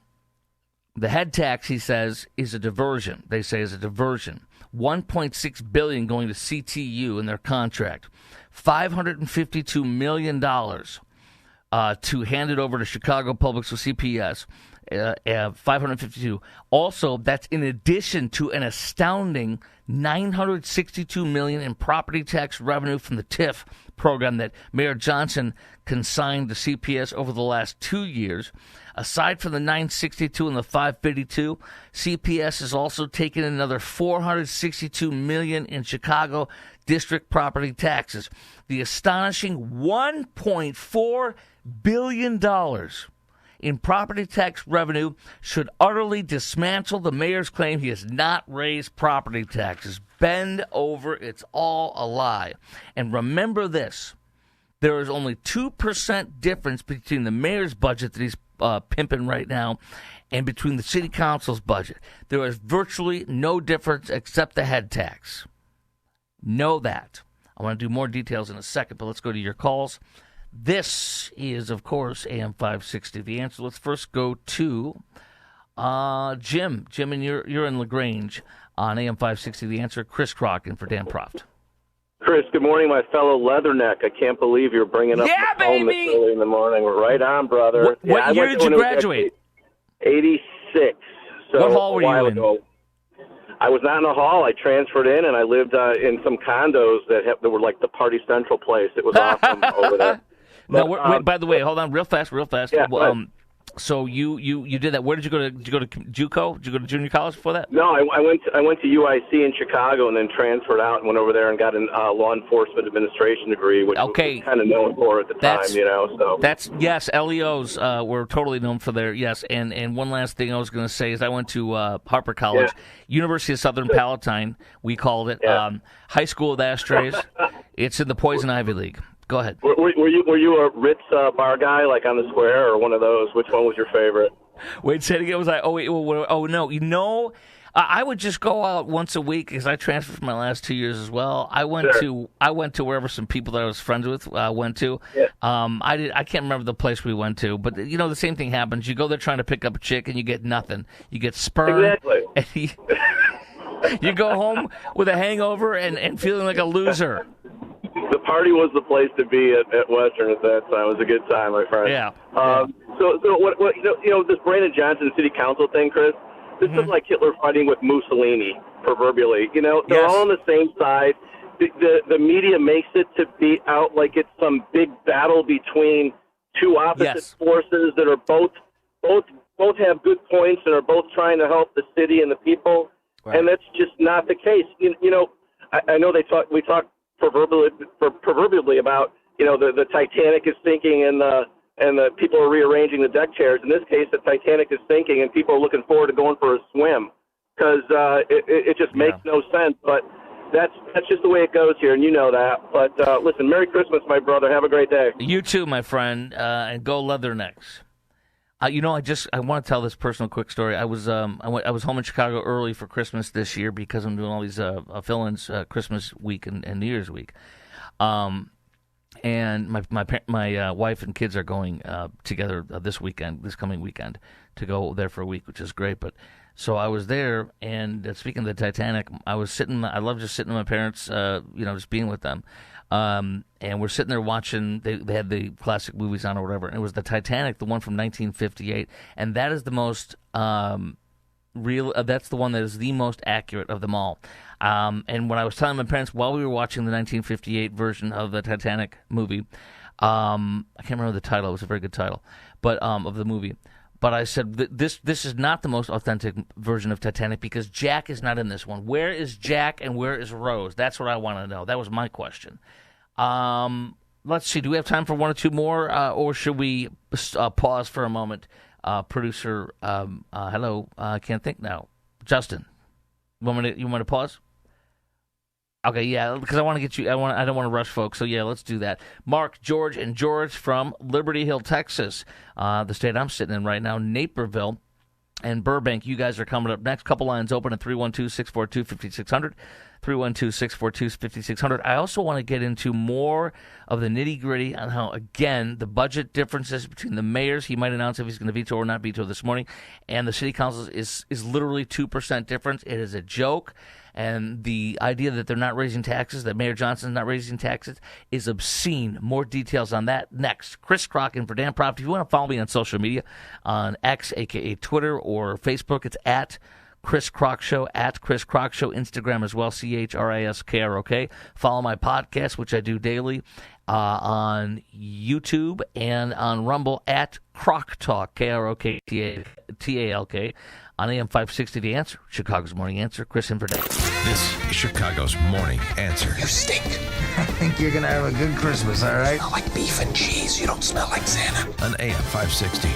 The head tax, he says, is a diversion. They say is a diversion. $1.6 billion going to CTU in their contract. $552 million to hand it over to Chicago Public, so CPS. 552. Also, that's in addition to an astounding $962 million in property tax revenue from the TIF program that Mayor Johnson consigned to CPS over the last 2 years. Aside from the 962 and the 552, CPS has also taken another $462 million in Chicago district property taxes. The astonishing $1.4 billion in property tax revenue should utterly dismantle the mayor's claim he has not raised property taxes. Bend over, it's all a lie. And remember this, there is only 2% difference between the mayor's budget that he's pimping right now and between the city council's budget. There is virtually no difference except the head tax. Know that. I want to do more details in a second, but let's go to your calls. This is, of course, AM 560. The answer. Let's first go to Jim. Jim, and you're in LaGrange on AM 560. The answer. Chris Crocken for Dan Proft. Chris, good morning, my fellow Leatherneck. I can't believe you're bringing up the phone this early in the morning. We're right on, brother. What year did you graduate? 86. So what hall were you in? Ago. I was not in a hall. I transferred in, and I lived in some condos that were like the Party Central place. It was awesome over there. But, wait, by the way, hold on, real fast. Yeah, so you did that. Where did you go to? Did you go to JUCO? Did you go to junior college before that? No, I went to UIC in Chicago and then transferred out and went over there and got a law enforcement administration degree, which was kind of known for at the time, So that's yes, LEOs were totally known for their yes. And one last thing I was going to say is I went to Harper College, University of Southern Palatine. We called it High School of the Ashtrays. It's in the Poison Ivy League. Go ahead. Were you a Ritz bar guy, like on the square, or one of those? Which one was your favorite? Wait, say it again. Was I? No. I would just go out once a week because I transferred for my last 2 years as well. I went to wherever some people that I was friends with went to. Yeah. I can't remember the place we went to, but the same thing happens. You go there trying to pick up a chick and you get nothing. You get spurned. Exactly. And you go home with a hangover and feeling like a loser. The party was the place to be at Western at that time. It was a good time, my friend. Yeah. So what this Brandon Johnson city council thing, Chris. This is like Hitler fighting with Mussolini, proverbially. They're all on the same side. The media makes it to be out like it's some big battle between two opposite forces that are both have good points and are both trying to help the city and the people. Right. And that's just not the case. I know we talk proverbially about the Titanic is sinking and the people are rearranging the deck chairs. In this case, the Titanic is sinking and people are looking forward to going for a swim because it just makes no sense. But that's just the way it goes here, and you know that. But listen, Merry Christmas, my brother. Have a great day. You too, my friend, and go Leathernecks. I want to tell this personal quick story. I was home in Chicago early for Christmas this year because I'm doing all these fill-ins Christmas week and New Year's week, and my wife and kids are going together this coming weekend to go there for a week, which is great. But so I was there, and speaking of the Titanic, I love just sitting with my parents, just being with them. And we're sitting there watching, they had the classic movies on or whatever, and it was the Titanic, the one from 1958, and that is the most that's the one that is the most accurate of them all. And when I was telling my parents while we were watching the 1958 version of the Titanic movie, I can't remember the title, it was a very good title, but of the movie. But I said, this is not the most authentic version of Titanic because Jack is not in this one. Where is Jack and where is Rose? That's what I want to know. That was my question. Let's see. Do we have time for one or two more, or should we pause for a moment? Producer, hello. I can't think now. Justin, you want me to pause? Okay, yeah, because I want to get you. I don't want to rush folks. So yeah, let's do that. Mark, George, and George from Liberty Hill, Texas, the state I'm sitting in right now, Naperville. and Burbank. You guys are coming up next. Couple lines open at 312-642-5600. 312-642-5600. I also want to get into more of the nitty-gritty on how, again, the budget differences between the mayors, he might announce if he's going to veto or not veto this morning, and the city council is literally 2% difference. It is a joke. And the idea that they're not raising taxes, that Mayor Johnson's not raising taxes, is obscene. More details on that next. Chris Crock in for Dan Proft. If you want to follow me on social media, on X, a.k.a. Twitter, or Facebook, it's at Chris Crock Show, at Chris Crock Show, Instagram as well, CHRISKROK. Follow my podcast, which I do daily, on YouTube and on Rumble, at Crock Talk, KROKTALK. On AM 560, The Answer, Chicago's Morning Answer. Chris in for Dan. This is Chicago's Morning Answer. You stink. I think you're going to have a good Christmas, all right? You smell like beef and cheese. You don't smell like Santa. On AM 560,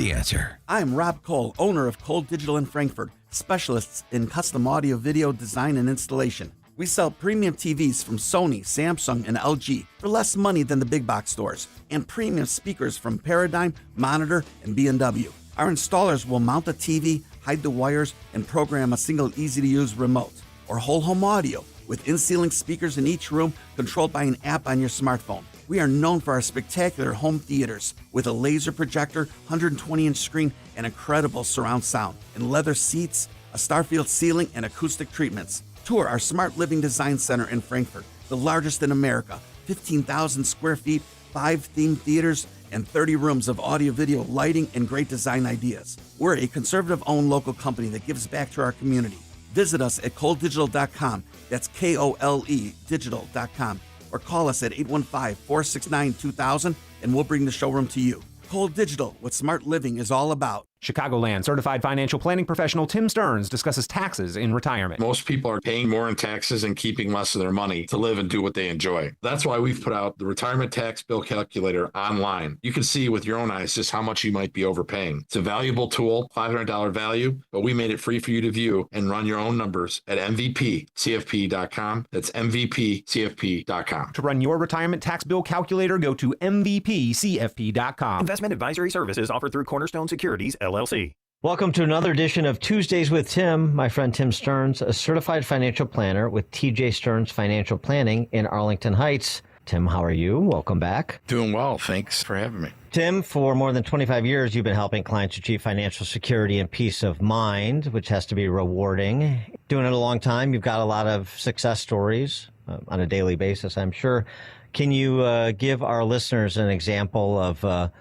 The Answer. I'm Rob Cole, owner of Cole Digital in Frankfurt, specialists in custom audio, video design, and installation. We sell premium TVs from Sony, Samsung, and LG for less money than the big box stores, and premium speakers from Paradigm, Monitor, and B&W. Our installers will mount the TV, hide the wires, and program a single easy-to-use remote, or whole home audio with in-ceiling speakers in each room controlled by an app on your smartphone. We are known for our spectacular home theaters with a laser projector, 120-inch screen, and incredible surround sound, and leather seats, a Starfield ceiling, and acoustic treatments. Tour our Smart Living Design Center in Frankfurt, the largest in America, 15,000 square feet, 5 themed theaters, and 30 rooms of audio-video lighting and great design ideas. We're a conservative-owned local company that gives back to our community. Visit us at koledigital.com, that's K-O-L-E digital.com, or call us at 815-469-2000, and we'll bring the showroom to you. Cole Digital, what smart living is all about. Chicagoland certified financial planning professional Tim Stearns discusses taxes in retirement. Most people are paying more in taxes and keeping less of their money to live and do what they enjoy. That's why we've put out the retirement tax bill calculator online. You can see with your own eyes just how much you might be overpaying. It's a valuable tool, $500 value, but we made it free for you to view and run your own numbers at MVPCFP.com. That's MVPCFP.com. To run your retirement tax bill calculator, go to MVPCFP.com. Investment advisory services offered through Cornerstone Securities, LLC. Welcome to another edition of Tuesdays with Tim. My friend Tim Stearns, a certified financial planner with TJ Stearns Financial Planning in Arlington Heights. Tim, how are you? Welcome back. Doing well. Thanks for having me. Tim, for more than 25 years, you've been helping clients achieve financial security and peace of mind, which has to be rewarding. Doing it a long time. You've got a lot of success stories on a daily basis, I'm sure. Can you give our listeners an example of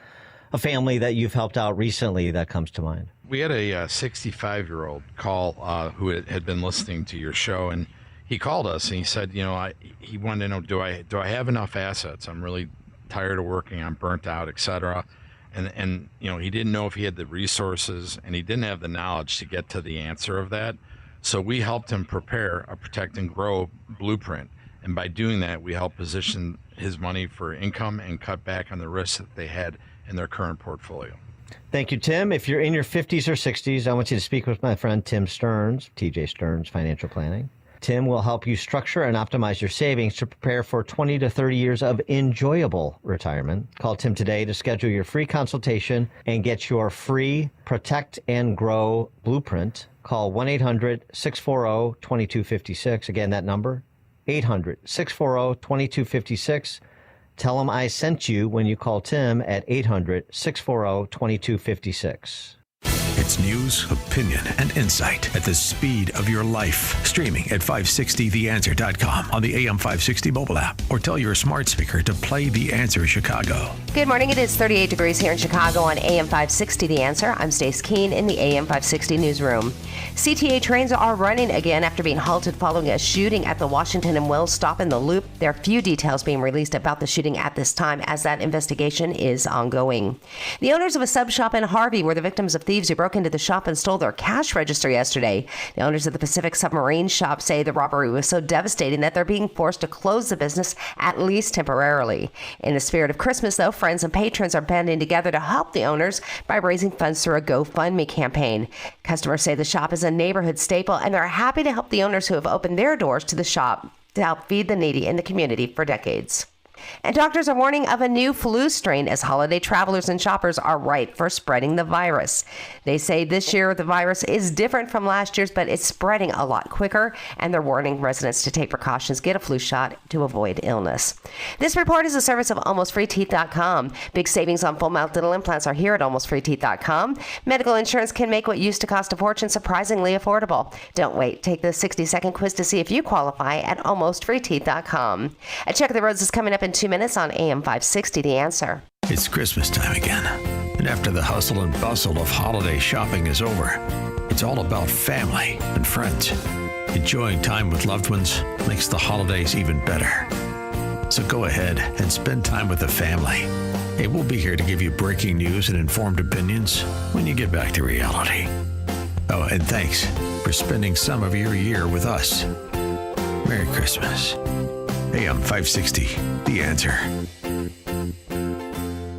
a family that you've helped out recently that comes to mind? We had a 65-year-old call who had been listening to your show, and he called us and he said, he wanted to know, do I have enough assets? I'm really tired of working. I'm burnt out, etc. And he didn't know if he had the resources, and he didn't have the knowledge to get to the answer of that. So we helped him prepare a Protect and Grow blueprint. And by doing that, we helped position his money for income and cut back on the risks that they had in their current portfolio. Thank you, Tim. If you're in your 50s or 60s, I want you to speak with my friend Tim Stearns, TJ Stearns Financial Planning. Tim will help you structure and optimize your savings to prepare for 20 to 30 years of enjoyable retirement. Call Tim today to schedule your free consultation and get your free Protect and Grow blueprint. Call 1-800-640-2256. Again, that number, 800-640-2256. Tell him I sent you when you call Tim at 800-640-2256. It's news, opinion, and insight at the speed of your life. Streaming at 560theanswer.com on the AM 560 mobile app, or tell your smart speaker to play The Answer Chicago. Good morning. It is 38 degrees here in Chicago on AM 560 The Answer. I'm Stace Keene in the AM 560 newsroom. CTA trains are running again after being halted following a shooting at the Washington and Wells stop in the Loop. There are few details being released about the shooting at this time as that investigation is ongoing. The owners of a sub shop in Harvey were the victims of thieves who broke into the shop and stole their cash register yesterday. The owners of the Pacific Submarine shop say the robbery was so devastating that they're being forced to close the business, at least temporarily. In the spirit of Christmas, though, friends and patrons are banding together to help the owners by raising funds through a GoFundMe campaign. Customers say the shop is a neighborhood staple, and they're happy to help the owners who have opened their doors to the shop to help feed the needy in the community for decades. And doctors are warning of a new flu strain as holiday travelers and shoppers are ripe for spreading the virus. They say this year the virus is different from last year's, but it's spreading a lot quicker, and they're warning residents to take precautions, get a flu shot to avoid illness. This report is a service of AlmostFreeTeeth.com. Big savings on full mouth dental implants are here at AlmostFreeTeeth.com. Medical insurance can make what used to cost a fortune surprisingly affordable. Don't wait. Take the 60-second quiz to see if you qualify at AlmostFreeTeeth.com. A check of the roads is coming up in 2 minutes on AM 560, The Answer. It's Christmas time again. And after the hustle and bustle of holiday shopping is over, it's all about family and friends. Enjoying time with loved ones makes the holidays even better. So go ahead and spend time with the family. Hey, we'll be here to give you breaking news and informed opinions when you get back to reality. Oh, and thanks for spending some of your year with us. Merry Christmas. AM 560, The Answer.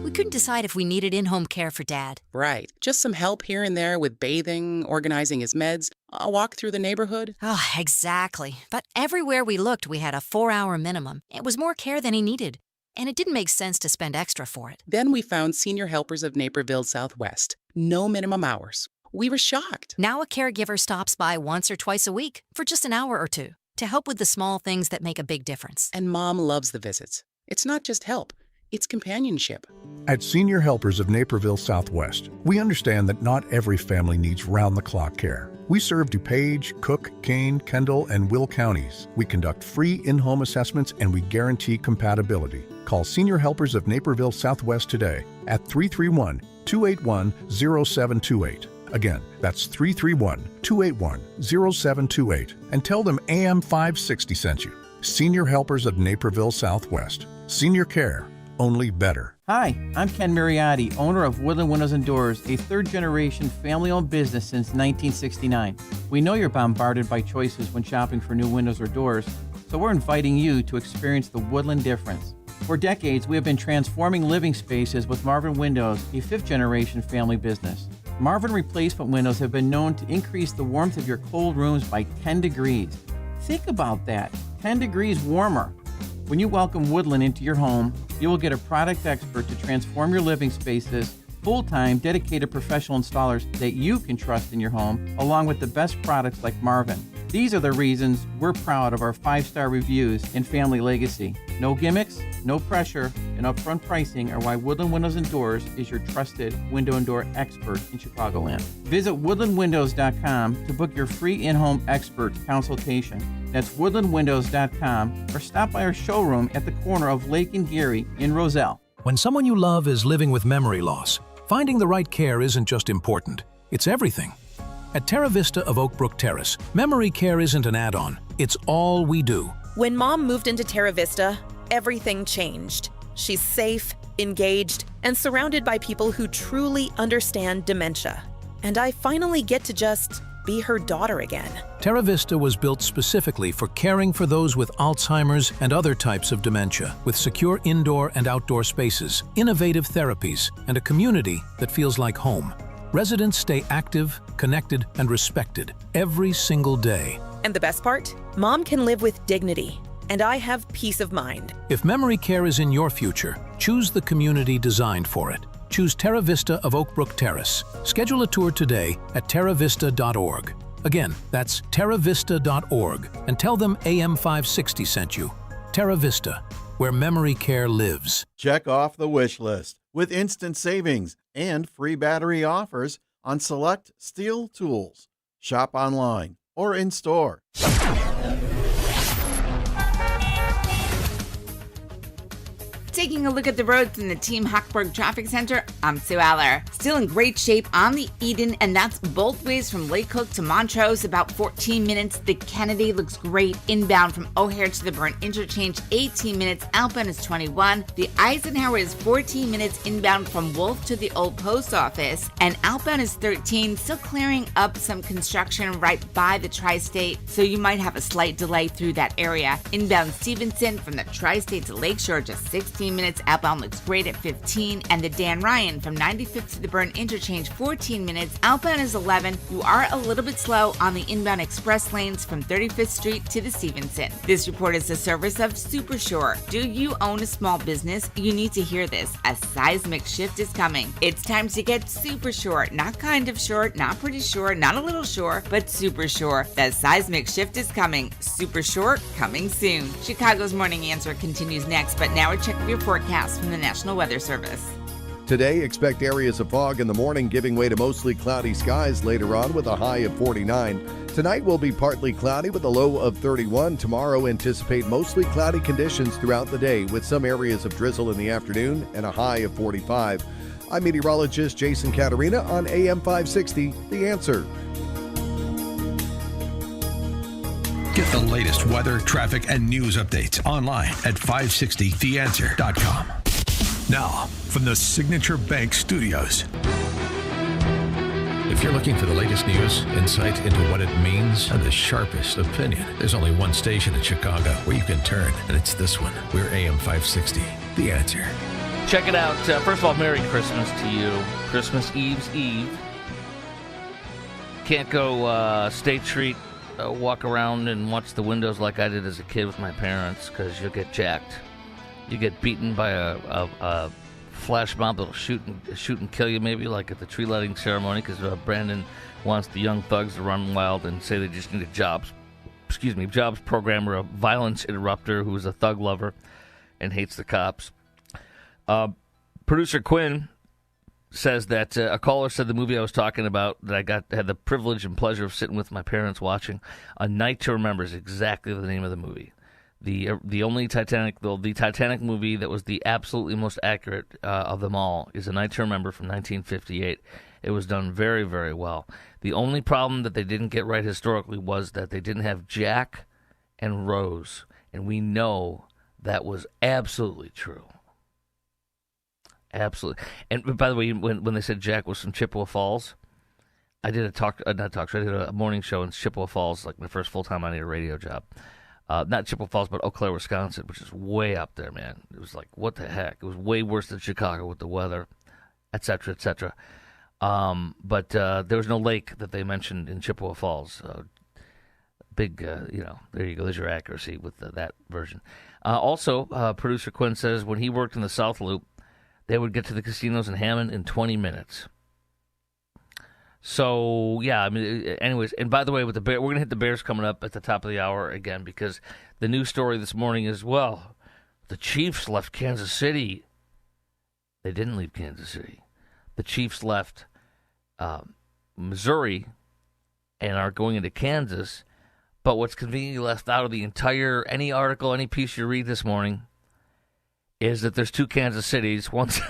We couldn't decide if we needed in-home care for Dad. Right. Just some help here and there with bathing, organizing his meds, a walk through the neighborhood. Oh, exactly. But everywhere we looked, we had a 4-hour minimum. It was more care than he needed. And it didn't make sense to spend extra for it. Then we found Senior Helpers of Naperville Southwest. No minimum hours. We were shocked. Now a caregiver stops by once or twice a week for just an hour or two to help with the small things that make a big difference. And Mom loves the visits. It's not just help, it's companionship. At Senior Helpers of Naperville Southwest, we understand that not every family needs round-the-clock care. We serve DuPage, Cook, Kane, Kendall, and Will counties. We conduct free in-home assessments and we guarantee compatibility. Call Senior Helpers of Naperville Southwest today at 331-281-0728. Again, that's 331-281-0728. And tell them AM 560 sent you. Senior Helpers of Naperville Southwest. Senior care, only better. Hi, I'm Ken Mariotti, owner of Woodland Windows and Doors, a third-generation family-owned business since 1969. We know you're bombarded by choices when shopping for new windows or doors, so we're inviting you to experience the Woodland difference. For decades, we have been transforming living spaces with Marvin Windows, a fifth-generation family business. Marvin replacement windows have been known to increase the warmth of your cold rooms by 10 degrees. Think about that, 10 degrees warmer. When you welcome Woodland into your home, you will get a product expert to transform your living spaces, full-time, dedicated professional installers that you can trust in your home, along with the best products like Marvin. These are the reasons we're proud of our 5-star reviews and family legacy. No gimmicks, no pressure, and upfront pricing are why Woodland Windows and Doors is your trusted window and door expert in Chicagoland. Visit woodlandwindows.com to book your free in-home expert consultation. That's woodlandwindows.com, or stop by our showroom at the corner of Lake and Geary in Roselle. When someone you love is living with memory loss, finding the right care isn't just important, it's everything. At Terra Vista of Oak Brook Terrace, memory care isn't an add-on, it's all we do. When Mom moved into Terra Vista, everything changed. She's safe, engaged, and surrounded by people who truly understand dementia. And I finally get to just be her daughter again. Terra Vista was built specifically for caring for those with Alzheimer's and other types of dementia, with secure indoor and outdoor spaces, innovative therapies, and a community that feels like home. Residents stay active, connected, and respected every single day. And the best part? Mom can live with dignity, and I have peace of mind. If memory care is in your future, choose the community designed for it. Choose Terra Vista of Oak Brook Terrace. Schedule a tour today at terravista.org. Again, that's terravista.org, and tell them AM 560 sent you. Terra Vista, where memory care lives. Check off the wish list with instant savings and free battery offers on select steel tools. Shop online or in store. Taking a look at the roads in the Team Hochberg Traffic Center, I'm Sue Aller. Still in great shape on the Eden, and that's both ways from Lake Cook to Montrose, about 14 minutes. The Kennedy looks great inbound from O'Hare to the Burnt Interchange, 18 minutes. Outbound is 21. The Eisenhower is 14 minutes inbound from Wolf to the Old Post Office, and outbound is 13. Still clearing up some construction right by the Tri-State, so you might have a slight delay through that area. Inbound Stevenson from the Tri-State to Lakeshore, just 16 20 minutes outbound looks great at 15, and the Dan Ryan from 95th to the Burn interchange 14 minutes, outbound is 11. You are a little bit slow on the inbound express lanes from 35th Street to the Stevenson. This report is a service of Supershore. Do you own a small business? You need to hear this. A seismic shift is coming. It's time to get super short, not kind of short, not pretty short, not a little short, but super short. The seismic shift is coming. Super short, coming soon. Chicago's Morning Answer continues next, but now a check of your forecast from the National Weather Service. Today, expect areas of fog in the morning, giving way to mostly cloudy skies later on with a high of 49. Tonight will be partly cloudy with a low of 31. Tomorrow, anticipate mostly cloudy conditions throughout the day with some areas of drizzle in the afternoon and a high of 45. I'm meteorologist Jason Caterina on AM 560, The Answer. Get the latest weather, traffic, and news updates online at 560theanswer.com. Now, from the Signature Bank Studios. If you're looking for the latest news, insight into what it means, and the sharpest opinion, there's only one station in Chicago where you can turn, and it's this one. We're AM 560, The Answer. Check it out. First of all, Merry Christmas to you. Christmas Eve's Eve. Can't go State Street, walk around and watch the windows like I did as a kid with my parents, because you'll get jacked. You get beaten by a flash mob that'll shoot and kill you, maybe like at the tree lighting ceremony, because Brandon wants the young thugs to run wild and say they just need a jobs programmer, a violence interrupter who is a thug lover and hates the cops. Producer Quinn says that a caller said the movie I was talking about that I had the privilege and pleasure of sitting with my parents watching, A Night to Remember, is exactly the name of the movie. The only Titanic, the Titanic movie that was the absolutely most accurate of them all is A Night to Remember from 1958. It was done very, very well. The only problem that they didn't get right historically was that they didn't have Jack and Rose, and we know that was absolutely true. Absolutely. And by the way, when they said Jack was from Chippewa Falls, I did I did a morning show in Chippewa Falls, like my first full time I need a radio job. Not Chippewa Falls, but Eau Claire, Wisconsin, which is way up there, man. It was like, what the heck? It was way worse than Chicago with the weather, et cetera, et cetera. But there was no lake that they mentioned in Chippewa Falls. Big, there you go. There's your accuracy with that version. Also, producer Quinn says when he worked in the South Loop, they would get to the casinos in Hammond in 20 minutes. So, yeah, I mean, anyways, and by the way, with the Bears, we're going to hit the Bears coming up at the top of the hour again, because the news story this morning is, well, the Chiefs left Kansas City. They didn't leave Kansas City. The Chiefs left Missouri and are going into Kansas, but what's conveniently left out of the entire, any article, any piece you read this morning, is that there's two Kansas Cities, one's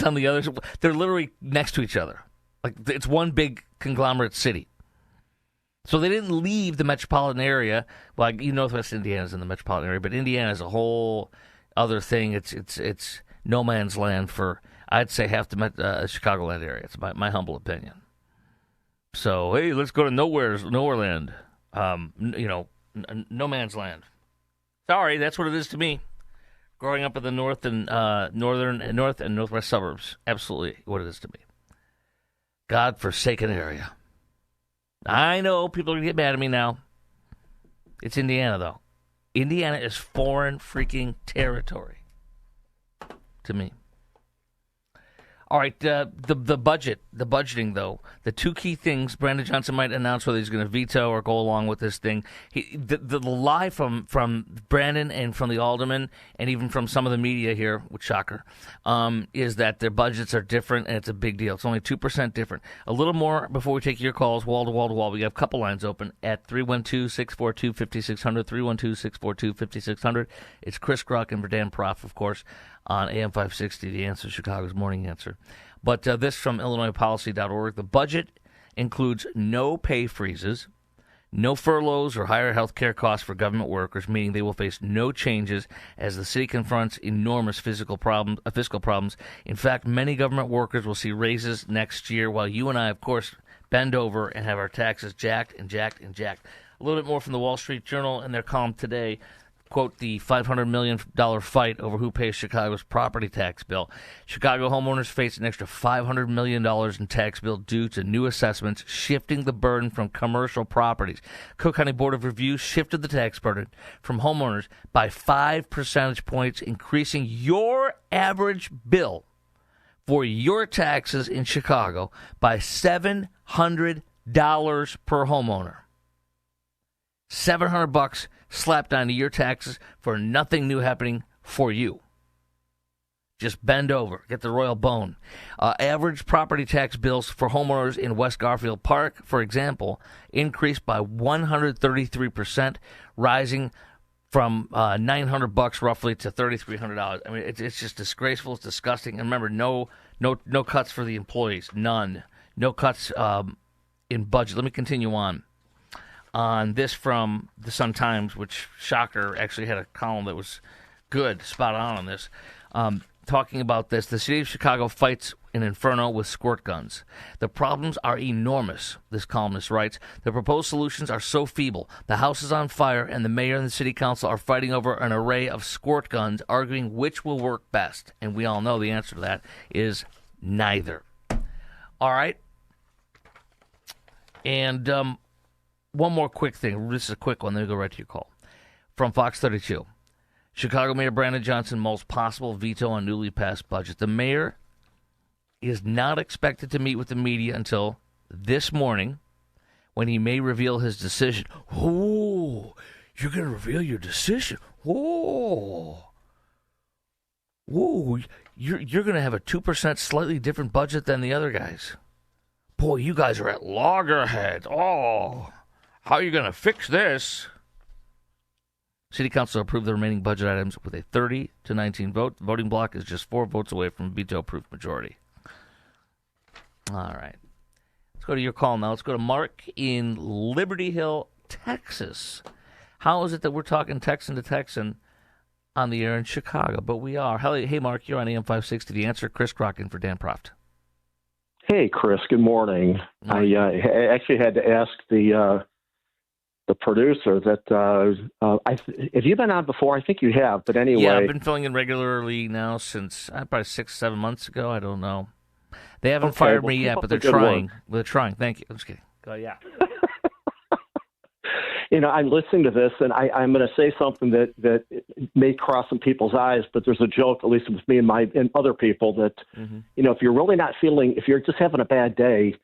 on the other. They're literally next to each other. Like, it's one big conglomerate city. So they didn't leave the metropolitan area. Well, Northwest Indiana's in the metropolitan area, but Indiana is a whole other thing. It's no man's land for, I'd say, half the Chicagoland area. It's my humble opinion. So, hey, let's go to nowhere land. No man's land. Sorry, that's what it is to me. Growing up in the north and north and northwest suburbs, absolutely what it is to me. God-forsaken area. I know people are going to get mad at me now. It's Indiana, though. Indiana is foreign freaking territory to me. All right, the budgeting, though. The two key things, Brandon Johnson might announce whether he's going to veto or go along with this thing. The lie from Brandon and from the alderman and even from some of the media here, which shocker, is that their budgets are different and it's a big deal. It's only 2% different. A little more before we take your calls, wall to wall to wall. We have a couple lines open at 312-642-5600, 312-642-5600. It's Chris Gruck and Verdan Prof, of course, on AM 560, The Answer, Chicago's Morning Answer. But this from IllinoisPolicy.org. The budget includes no pay freezes, no furloughs or higher health care costs for government workers, meaning they will face no changes as the city confronts enormous fiscal problems. In fact, many government workers will see raises next year, while you and I, of course, bend over and have our taxes jacked and jacked and jacked. A little bit more from the Wall Street Journal in their column today. quote, the $500 million fight over who pays Chicago's property tax bill. Chicago homeowners face an extra $500 million in tax bill due to new assessments shifting the burden from commercial properties. Cook County Board of Review shifted the tax burden from homeowners by 5 percentage points, increasing your average bill for your taxes in Chicago by $700 per homeowner. $700 slapped onto your taxes for nothing new happening for you. Just bend over, get the royal bone. Average property tax bills for homeowners in West Garfield Park, for example, increased by 133%, rising from $900 roughly to $3,300. I mean, it's just disgraceful. It's disgusting. And remember, no cuts for the employees. None. No cuts in budget. Let me continue on this from the Sun-Times, which, shocker, actually had a column that was good, spot on this. Talking about this, the city of Chicago fights an inferno with squirt guns. The problems are enormous, this columnist writes. The proposed solutions are so feeble. The house is on fire, and the mayor and the city council are fighting over an array of squirt guns, arguing which will work best. And we all know the answer to that is neither. All right. And one more quick thing. This is a quick one. Then we go right to your call. From Fox 32. Chicago Mayor Brandon Johnson mulls possible veto on newly passed budget. The mayor is not expected to meet with the media until this morning, when he may reveal his decision. Oh, you're going to reveal your decision. Oh, you're going to have a 2% slightly different budget than the other guys. Boy, you guys are at loggerheads. Oh, how are you going to fix this? City Council approved the remaining budget items with a 30-19 vote. The voting block is just 4 votes away from a veto-proof majority. All right. Let's go to your call now. Let's go to Mark in Liberty Hill, Texas. How is it that we're talking Texan to Texan on the air in Chicago? But we are. Hey, Mark, you're on AM 560. The Answer. Chris Crocken for Dan Proft. Hey, Chris. Good morning. I actually had to ask the producer that have you been on before? I think you have, but anyway. Yeah, I've been filling in regularly now since probably 6-7 months ago. I don't know. They haven't fired me yet, but they're trying. They're trying. Thank you. I'm just kidding. Yeah. I'm listening to this, and I'm going to say something that may cross some people's eyes, but there's a joke, at least with me and other people, that, if you're really not feeling, if you're just having a bad day,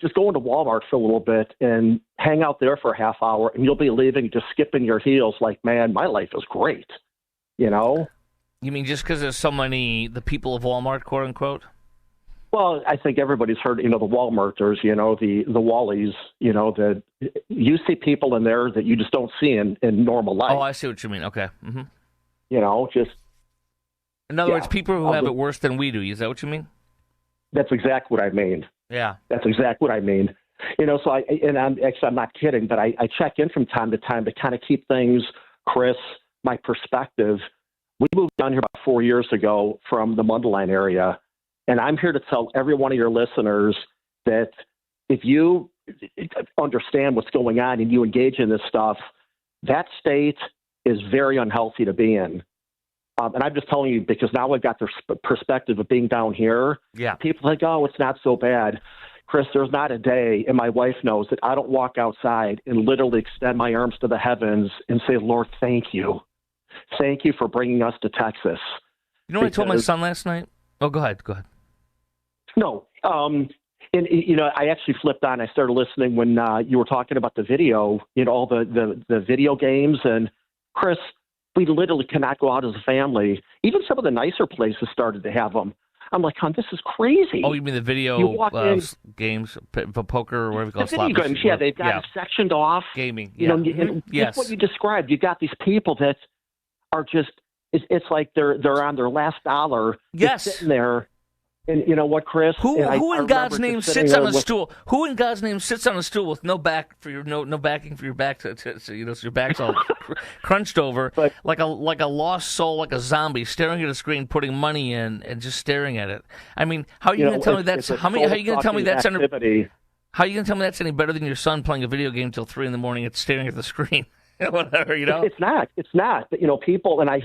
just go into Walmart for a little bit and hang out there for a half hour, and you'll be leaving, just skipping your heels like, man, my life is great, You mean just because there's so many, the people of Walmart, quote unquote? Well, I think everybody's heard, the Walmarters, the Wallies, that you see people in there that you just don't see in normal life. Oh, I see what you mean. Okay. Mm-hmm. Just. In other words, people who have it worse than we do. Is that what you mean? That's exactly what I mean. Yeah. That's exactly what I mean. So I'm not kidding, but I check in from time to time to kind of keep things, Chris, my perspective. We moved down here about 4 years ago from the Mundelein area. And I'm here to tell every one of your listeners that if you understand what's going on and you engage in this stuff, that state is very unhealthy to be in. And I'm just telling you because now I've got the perspective of being down here. Yeah. People think, oh, it's not so bad. Chris, there's not a day, and my wife knows that I don't walk outside and literally extend my arms to the heavens and say, Lord, thank you. Thank you for bringing us to Texas. You know what I told my son last night? Oh, go ahead. No. I actually flipped on. I started listening when you were talking about the video, all the video games. And, Chris, we literally cannot go out as a family. Even some of the nicer places started to have them. I'm like, hon, this is crazy. Oh, you mean the video games, poker, or whatever you call it? The video games, yeah, they've got it sectioned off. Gaming, yeah. Yes. What you described, you got these people that are just, it's like they're on their last dollar. Yes. Sitting there. And you know what, Chris? Who in God's name sits on a stool? Who in God's name sits on a stool with no back for your no backing for your back so your back's all crunched over, like a lost soul, like a zombie, staring at a screen, putting money in, and just staring at it. I mean, how are you going to tell me that's how are you going to tell me that's how are you going to tell me that's any better than your son playing a video game till 3 a.m. and staring at the screen? Whatever, you know. It's not. But, people, and I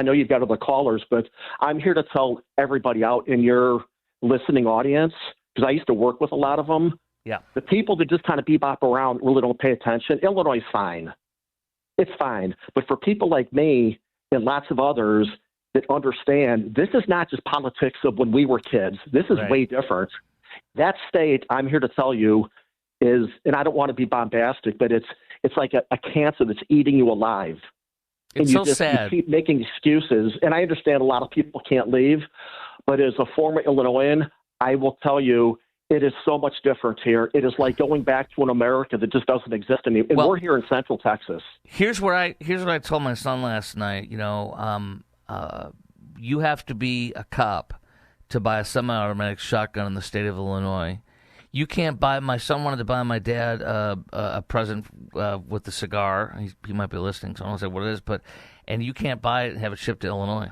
know you've got other callers, but I'm here to tell everybody out in your listening audience, because I used to work with a lot of them. Yeah. The people that just kind of bebop around really don't pay attention. Illinois is fine. It's fine. But for people like me and lots of others that understand, this is not just politics of when we were kids. This is way different. That state, I'm here to tell you, is, and I don't want to be bombastic, but it's like a cancer that's eating you alive. It's and sad. You keep making excuses. And I understand a lot of people can't leave, but as a former Illinoisan, I will tell you, it is so much different here. It is like going back to an America that just doesn't exist anymore. And we're here in Central Texas. Here's what I told my son last night. You have to be a cop to buy a semi-automatic shotgun in the state of Illinois. You can't buy. My son wanted to buy my dad a present with the cigar. He might be listening, so I don't say what it is. And you can't buy it and have it shipped to Illinois.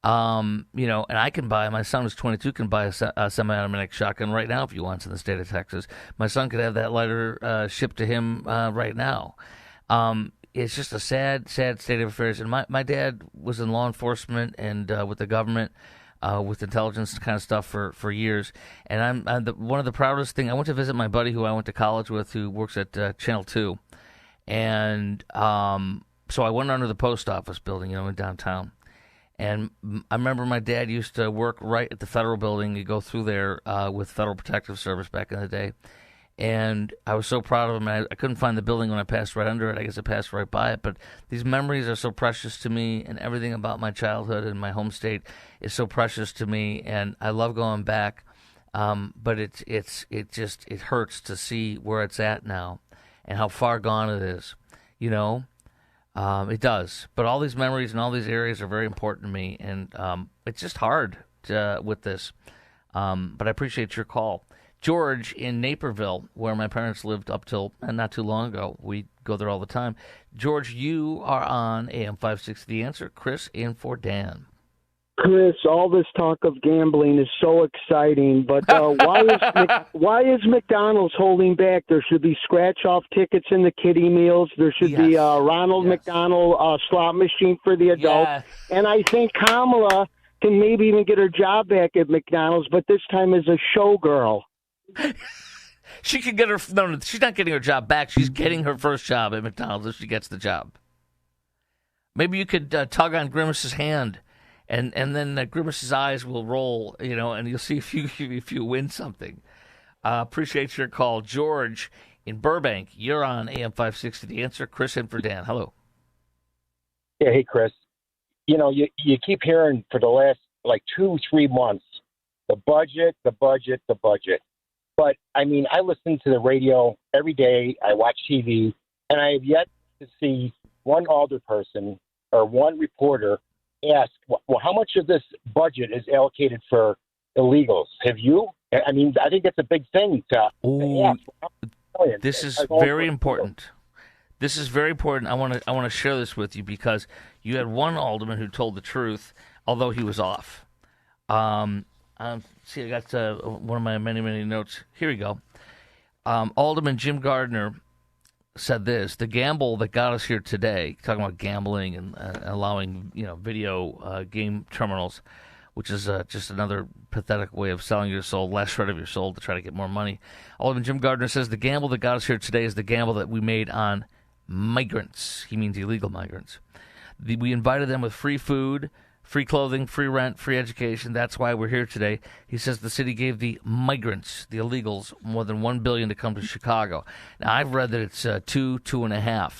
And I can buy. My son who's 22 can buy a semi-automatic shotgun right now if he wants in the state of Texas. My son could have that lighter shipped to him right now. It's just a sad state of affairs. And my dad was in law enforcement and with the government. With intelligence kind of stuff for years. And one of the proudest things, I went to visit my buddy who I went to college with who works at Channel 2. And so I went under the post office building, in downtown. And I remember my dad used to work right at the federal building. He'd go through there with Federal Protective Service back in the day. And I was so proud of him. I couldn't find the building when I passed right under it. I guess I passed right by it. But these memories are so precious to me, and everything about my childhood and my home state is so precious to me. And I love going back. But it hurts to see where it's at now and how far gone it is. It does. But all these memories and all these areas are very important to me, and it's just hard with this. But I appreciate your call. George in Naperville, where my parents lived up till not too long ago. We go there all the time. George, you are on AM 560 The Answer. Chris in for Dan. Chris, all this talk of gambling is so exciting, but why is McDonald's holding back? There should be scratch-off tickets in the kiddie meals. There should be Ronald McDonald slot machine for the adults. Yes. And I think Kamala can maybe even get her job back at McDonald's, but this time as a showgirl. She could get her. No, she's not getting her job back. She's getting her first job at McDonald's if she gets the job. Maybe you could tug on Grimace's hand, and then Grimace's eyes will roll, and you'll see if you win something. Appreciate your call, George in Burbank. You're on AM 560 The Answer. Chris in for Dan. Hello. Yeah, hey Chris. You keep hearing for the last 2-3 months the budget. But, I listen to the radio every day. I watch TV, and I have yet to see one alderperson or one reporter ask, well, how much of this budget is allocated for illegals? Have you? I think that's a big thing to ask. This is very important. This is very important. I want to share this with you because you had one alderman who told the truth, although he was off. See, I got one of my many, many notes. Here we go. Alderman Jim Gardner said this: the gamble that got us here today, talking about gambling and allowing video game terminals, which is just another pathetic way of selling your soul, last shred of your soul to try to get more money. Alderman Jim Gardner says the gamble that got us here today is the gamble that we made on migrants. He means illegal migrants. We invited them with free food, free clothing, free rent, free education. That's why we're here today. He says the city gave the migrants, the illegals, more than $1 billion to come to Chicago. Now, I've read that it's 2.5.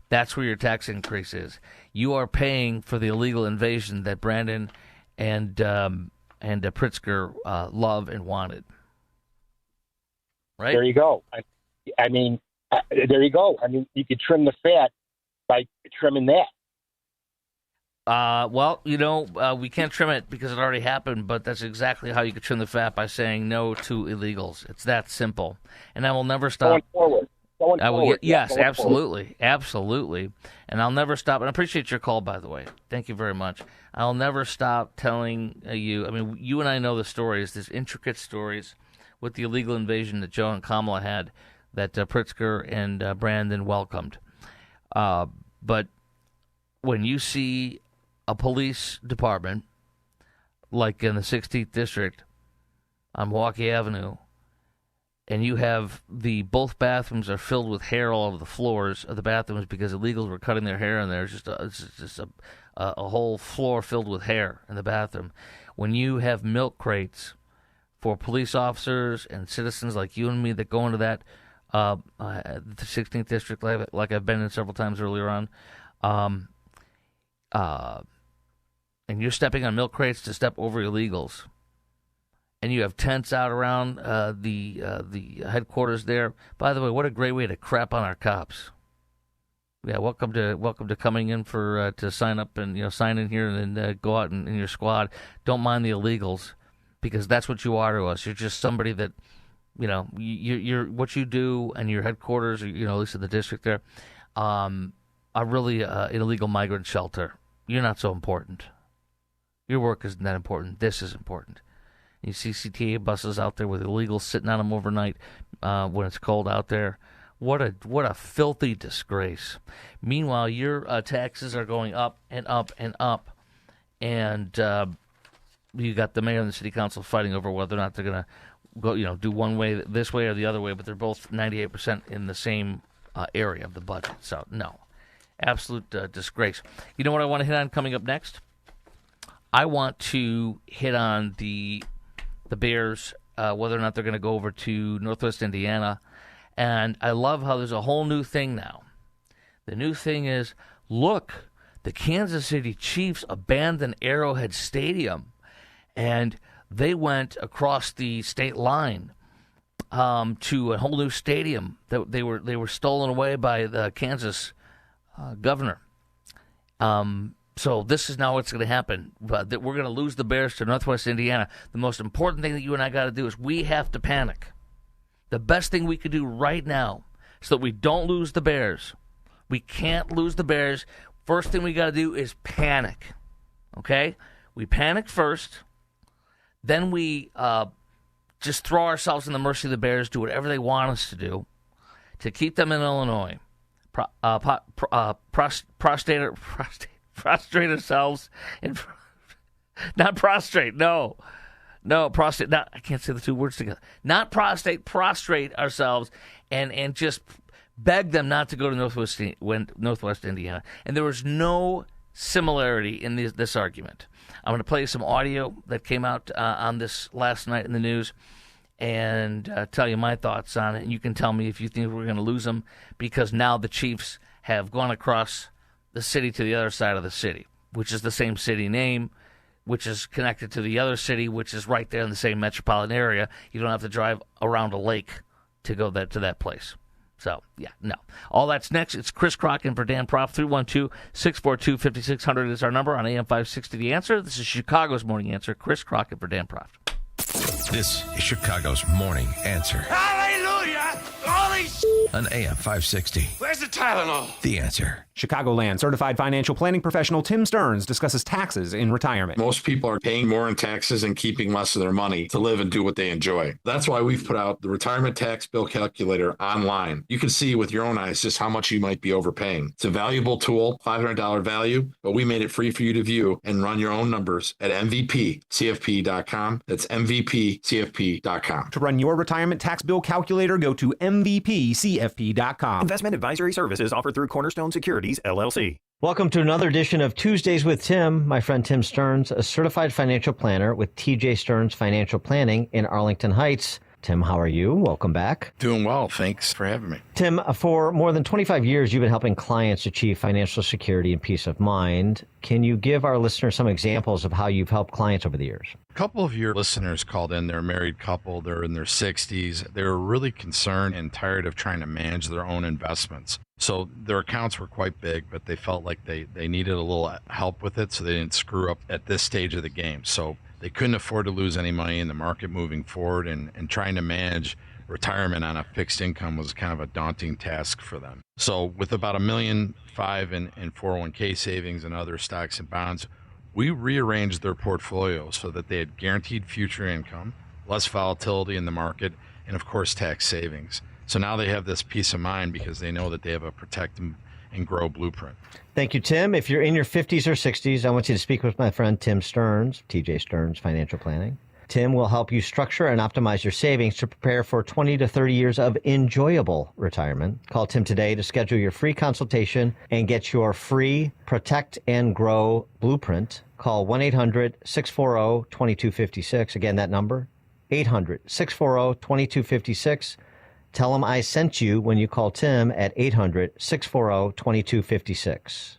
That's where your tax increase is. You are paying for the illegal invasion that Brandon and Pritzker love and wanted. Right? There you go. There you go. You could trim the fat by trimming that. We can't trim it because it already happened, but that's exactly how you could trim the fat, by saying no to illegals. It's that simple. And I will never stop. Going forward. Yes, absolutely. Absolutely. And I'll never stop. And I appreciate your call, by the way. Thank you very much. I'll never stop telling you. You and I know the stories, these intricate stories with the illegal invasion that Joe and Kamala had that Pritzker and Brandon welcomed. But when you see a police department, like in the 16th District on Milwaukee Avenue, and you have both bathrooms are filled with hair all over the floors of the bathrooms because illegals were cutting their hair in there. It's just a whole floor filled with hair in the bathroom. When you have milk crates for police officers and citizens like you and me that go into that, the 16th District, like I've been in several times earlier on, and you're stepping on milk crates to step over illegals, and you have tents out around the headquarters there. By the way, what a great way to crap on our cops. Yeah, welcome to coming in for to sign up and sign in here and then go out in your squad. Don't mind the illegals, because that's what you are to us. You're just somebody that you're what you do and your headquarters, at least in the district there, are really an illegal migrant shelter. You're not so important. Your work isn't that important. This is important. You see CTA buses out there with illegals sitting on them overnight when it's cold out there. What a filthy disgrace. Meanwhile, your taxes are going up and up and up, and you got the mayor and the city council fighting over whether or not they're going to go, do one way, this way, or the other way. But they're both 98% in the same area of the budget. So no, absolute disgrace. You know what I want to hit on coming up next? I want to hit on the Bears, whether or not they're going to go over to Northwest Indiana. And I love how there's a whole new thing now. The new thing is, look, the Kansas City Chiefs abandoned Arrowhead Stadium, and they went across the state line to a whole new stadium that they were stolen away by the Kansas governor. So this is now what's going to happen. That we're going to lose the Bears to Northwest Indiana. The most important thing that you and I got to do is we have to panic. The best thing we could do right now so that we don't lose the Bears. We can't lose the Bears. First thing we got to do is panic. Okay? We panic first. Then we just throw ourselves in the mercy of the Bears, do whatever they want us to do to keep them in Illinois. Prostrate ourselves. Not prostrate, no. No, prostrate. Not, I can't say the two words together. Not prostrate ourselves and just beg them not to go to Northwest Indiana. And there was no similarity in this argument. I'm going to play some audio that came out on this last night in the news and tell you my thoughts on it. And you can tell me if you think we're going to lose them, because now the Chiefs have gone across the city to the other side of the city, which is the same city name, which is connected to the other city, which is right there in the same metropolitan area. You don't have to drive around a lake to go to that place. So, yeah, no. All that's next. It's Chris Crock in for Dan Proft. 312-642-5600 is our number on AM 560 The Answer. This is Chicago's Morning Answer. Chris Crock in for Dan Proft. This is Chicago's Morning Answer. Hallelujah! Holy on AM 560. Where's the Tylenol? The Answer. Chicagoland certified financial planning professional Tim Stearns discusses taxes in retirement. Most people are paying more in taxes and keeping less of their money to live and do what they enjoy. That's why we've put out the Retirement Tax Bill Calculator online. You can see with your own eyes just how much you might be overpaying. It's a valuable tool, $500 value, but we made it free for you to view and run your own numbers at MVPCFP.com. That's MVPCFP.com. To run your retirement tax bill calculator, go to MVPCFP.com. Investment advisory services offered through Cornerstone Securities, LLC. Welcome to another edition of Tuesdays with Tim. My friend Tim Stearns, a certified financial planner with TJ Stearns Financial Planning in Arlington Heights. Tim, how are you? Welcome back. Doing well. Thanks for having me. Tim, for more than 25 years, you've been helping clients achieve financial security and peace of mind. Can you give our listeners some examples of how you've helped clients over the years? A couple of your listeners called in. They're a married couple. They're in their 60s. They were really concerned and tired of trying to manage their own investments. So their accounts were quite big, but they felt like they needed a little help with it so they didn't screw up at this stage of the game. So they couldn't afford to lose any money in the market moving forward, and trying to manage retirement on a fixed income was kind of a daunting task for them. So with about $1.5 million in 401k savings and other stocks and bonds, we rearranged their portfolio so that they had guaranteed future income, less volatility in the market, and of course tax savings. So now they have this peace of mind because they know that they have a protected and Grow Blueprint. Thank you, Tim. If you're in your 50s or 60s, I want you to speak with my friend Tim Stearns, TJ Stearns Financial Planning. Tim will help you structure and optimize your savings to prepare for 20 to 30 years of enjoyable retirement. Call Tim today to schedule your free consultation and get your free Protect and Grow Blueprint. Call 1-800-640-2256. Again, that number, 800-640-2256. Tell him I sent you when you call Tim at 800-640-2256.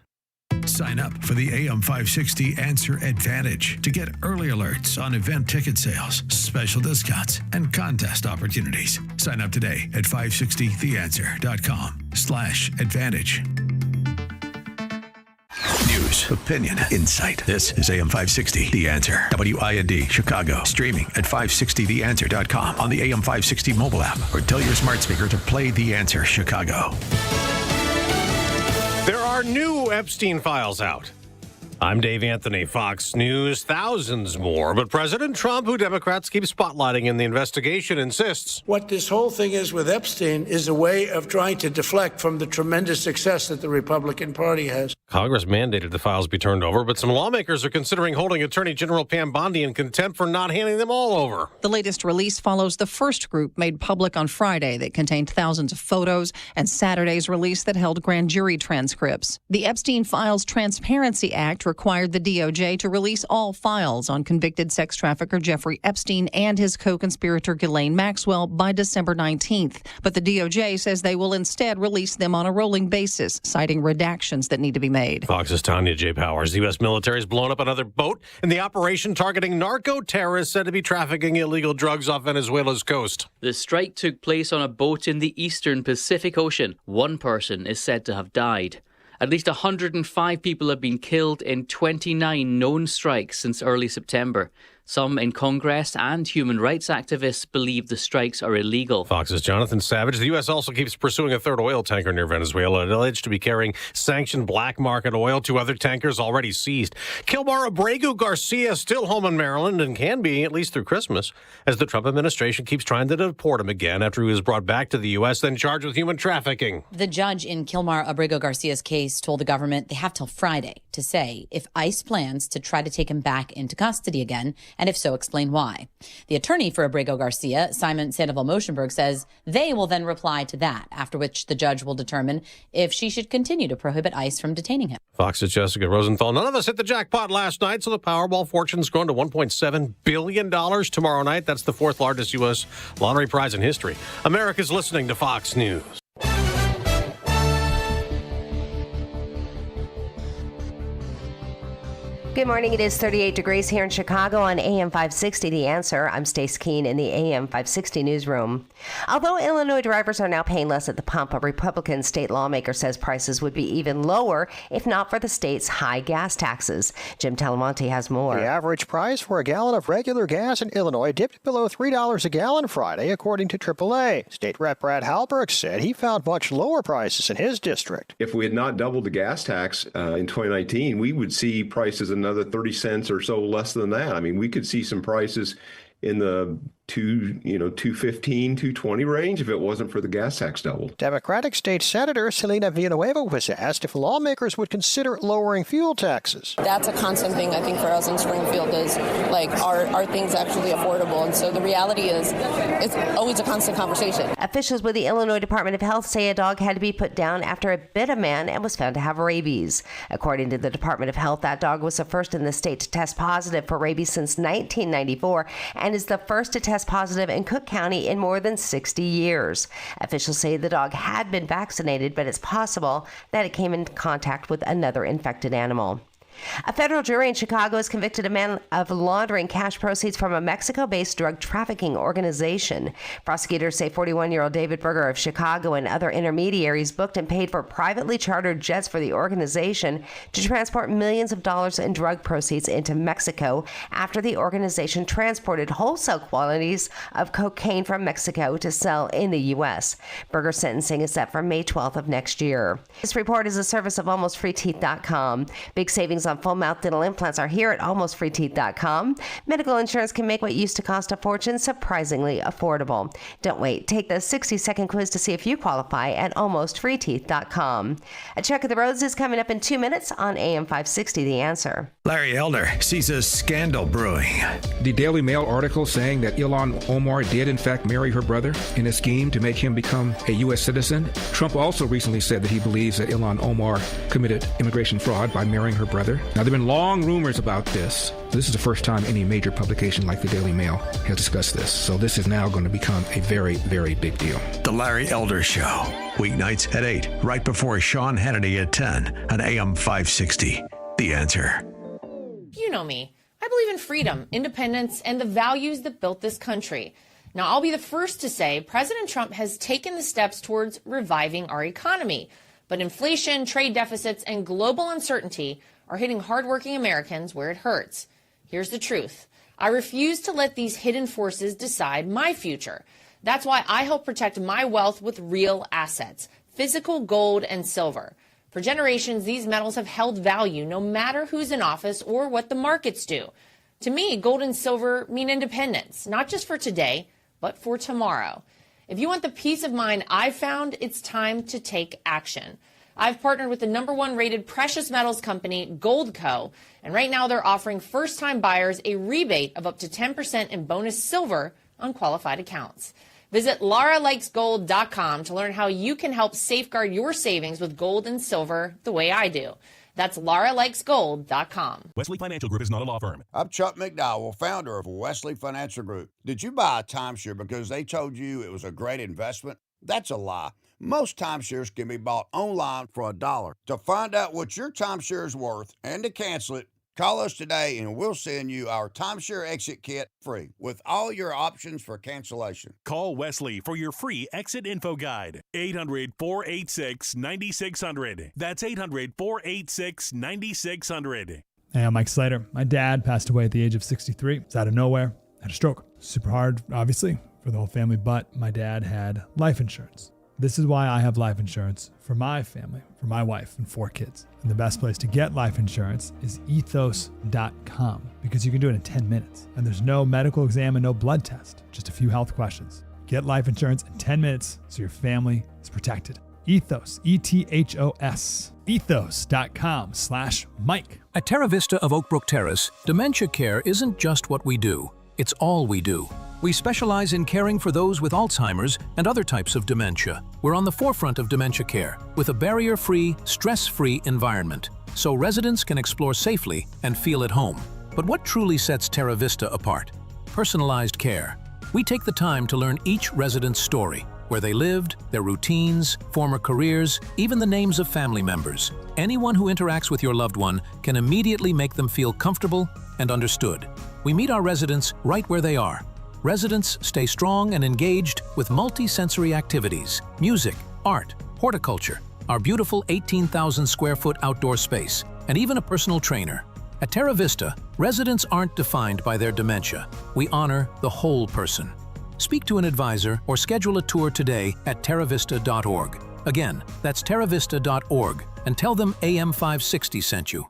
Sign up for the AM 560 Answer Advantage to get early alerts on event ticket sales, special discounts, and contest opportunities. Sign up today at 560theanswer.com/advantage. News, opinion, insight. This is AM 560, The Answer. WIND, Chicago. Streaming at 560theanswer.com on the AM 560 mobile app, or tell your smart speaker to play The Answer Chicago. There are new Epstein files out. I'm Dave Anthony, Fox News. Thousands more. But President Trump, who Democrats keep spotlighting in the investigation, insists what this whole thing is with Epstein is a way of trying to deflect from the tremendous success that the Republican Party has. Congress mandated the files be turned over, but some lawmakers are considering holding Attorney General Pam Bondi in contempt for not handing them all over. The latest release follows the first group made public on Friday that contained thousands of photos and Saturday's release that held grand jury transcripts. The Epstein Files Transparency Act required the DOJ to release all files on convicted sex trafficker Jeffrey Epstein and his co-conspirator Ghislaine Maxwell by December 19th. But the DOJ says they will instead release them on a rolling basis, citing redactions that need to be made. Fox's Tanya J. Powers. The U.S. military has blown up another boat in the operation targeting narco-terrorists said to be trafficking illegal drugs off Venezuela's coast. The strike took place on a boat in the eastern Pacific Ocean. One person is said to have died. At least 105 people have been killed in 29 known strikes since early September. Some in Congress and human rights activists believe the strikes are illegal. Fox's Jonathan Savage. The U.S. also keeps pursuing a third oil tanker near Venezuela, alleged to be carrying sanctioned black market oil. 2 other tankers already seized. Kilmar Abrego Garcia still home in Maryland and can be at least through Christmas, as the Trump administration keeps trying to deport him again after he was brought back to the U.S., then charged with human trafficking. The judge in Kilmar Abrego Garcia's case told the government they have till Friday to say if ICE plans to try to take him back into custody again, and if so, explain why. The attorney for Abrego Garcia, Simon Sandoval-Moshenberg, says they will then reply to that, after which the judge will determine if she should continue to prohibit ICE from detaining him. Fox's Jessica Rosenthal. None of us hit the jackpot last night, so the Powerball fortune's grown to $1.7 billion tomorrow night. That's the 4th largest U.S. lottery prize in history. America's listening to Fox News. Good morning. It is 38 degrees here in Chicago on AM 560, The Answer. I'm Stace Keene in the AM 560 newsroom. Although Illinois drivers are now paying less at the pump, a Republican state lawmaker says prices would be even lower if not for the state's high gas taxes. Jim Talamonte has more. The average price for a gallon of regular gas in Illinois dipped below $3 a gallon Friday, according to AAA. State Rep Brad Halberg said he found much lower prices in his district. If we had not doubled the gas tax in 2019, we would see prices another 30 cents or so less than that. I mean, we could see some prices in the $2.15, $2.20 range if it wasn't for the gas tax double. Democratic State Senator Selena Villanueva was asked if lawmakers would consider lowering fuel taxes. That's a constant thing, I think, for us in Springfield is, like, are things actually affordable? And so the reality is it's always a constant conversation. Officials with the Illinois Department of Health say a dog had to be put down after it bit a man and was found to have rabies. According to the Department of Health, that dog was the first in the state to test positive for rabies since 1994 and is the first to test positive in Cook County in more than 60 years. Officials say the dog had been vaccinated, but it's possible that it came in contact with another infected animal. A federal jury in Chicago has convicted a man of laundering cash proceeds from a Mexico-based drug trafficking organization. Prosecutors say 41-year-old David Berger of Chicago and other intermediaries booked and paid for privately chartered jets for the organization to transport millions of dollars in drug proceeds into Mexico after the organization transported wholesale quantities of cocaine from Mexico to sell in the U.S. Berger's sentencing is set for May 12th of next year. This report is a service of AlmostFreeTeeth.com. Big savings deals on full mouth dental implants are here at almostfreeteeth.com. Medical insurance can make what used to cost a fortune surprisingly affordable. Don't wait. Take the 60-second quiz to see if you qualify at almostfreeteeth.com. A check of the roads is coming up in 2 minutes on AM 560, The Answer. Larry Elder sees a scandal brewing. The Daily Mail article saying that Ilhan Omar did in fact marry her brother in a scheme to make him become a U.S. citizen. Trump also recently said that he believes that Ilhan Omar committed immigration fraud by marrying her brother. Now, there have been long rumors about this. This is the first time any major publication like the Daily Mail has discussed this. So this is now going to become a very, very big deal. The Larry Elder Show. Weeknights at 8, right before Sean Hannity at 10 on AM 560. The Answer. You know me. I believe in freedom, independence, and the values that built this country. Now, I'll be the first to say President Trump has taken the steps towards reviving our economy. But inflation, trade deficits, and global uncertainty are hitting hardworking Americans where it hurts. Here's the truth. I refuse to let these hidden forces decide my future. That's why I help protect my wealth with real assets, physical gold and silver. For generations, these metals have held value no matter who's in office or what the markets do. To me, gold and silver mean independence, not just for today, but for tomorrow. If you want the peace of mind I've found, it's time to take action. I've partnered with the #1 rated precious metals company, Goldco, and right now they're offering first-time buyers a rebate of up to 10% in bonus silver on qualified accounts. Visit LaraLikesGold.com to learn how you can help safeguard your savings with gold and silver the way I do. That's LaraLikesGold.com. Wesley Financial Group is not a law firm. I'm Chuck McDowell, founder of Wesley Financial Group. Did you buy a timeshare because they told you it was a great investment? That's a lie. Most timeshares can be bought online for $1. To find out what your timeshare is worth and to cancel it, call us today and we'll send you our timeshare exit kit free with all your options for cancellation. Call Wesley for your free exit info guide. 800-486-9600. That's 800-486-9600. Hey, I'm Mike Slater. My dad passed away at the age of 63. It's out of nowhere. Had a stroke. Super hard, obviously, for the whole family, but my dad had life insurance. This is why I have life insurance for my family, for my wife and 4 kids. And the best place to get life insurance is ethos.com because you can do it in 10 minutes. And there's no medical exam and no blood test, just a few health questions. Get life insurance in 10 minutes so your family is protected. Ethos, E-T-H-O-S, ethos.com/Mike. At Terra Vista of Oak Brook Terrace, dementia care isn't just what we do, it's all we do. We specialize in caring for those with Alzheimer's and other types of dementia. We're on the forefront of dementia care with a barrier-free, stress-free environment, so residents can explore safely and feel at home. But what truly sets Terra Vista apart? Personalized care. We take the time to learn each resident's story, where they lived, their routines, former careers, even the names of family members. Anyone who interacts with your loved one can immediately make them feel comfortable and understood. We meet our residents right where they are. Residents stay strong and engaged with multi-sensory activities, music, art, horticulture, our beautiful 18,000 square foot outdoor space, and even a personal trainer. At Terra Vista, residents aren't defined by their dementia. We honor the whole person. Speak to an advisor or schedule a tour today at terravista.org. Again, that's terravista.org, and tell them AM 560 sent you.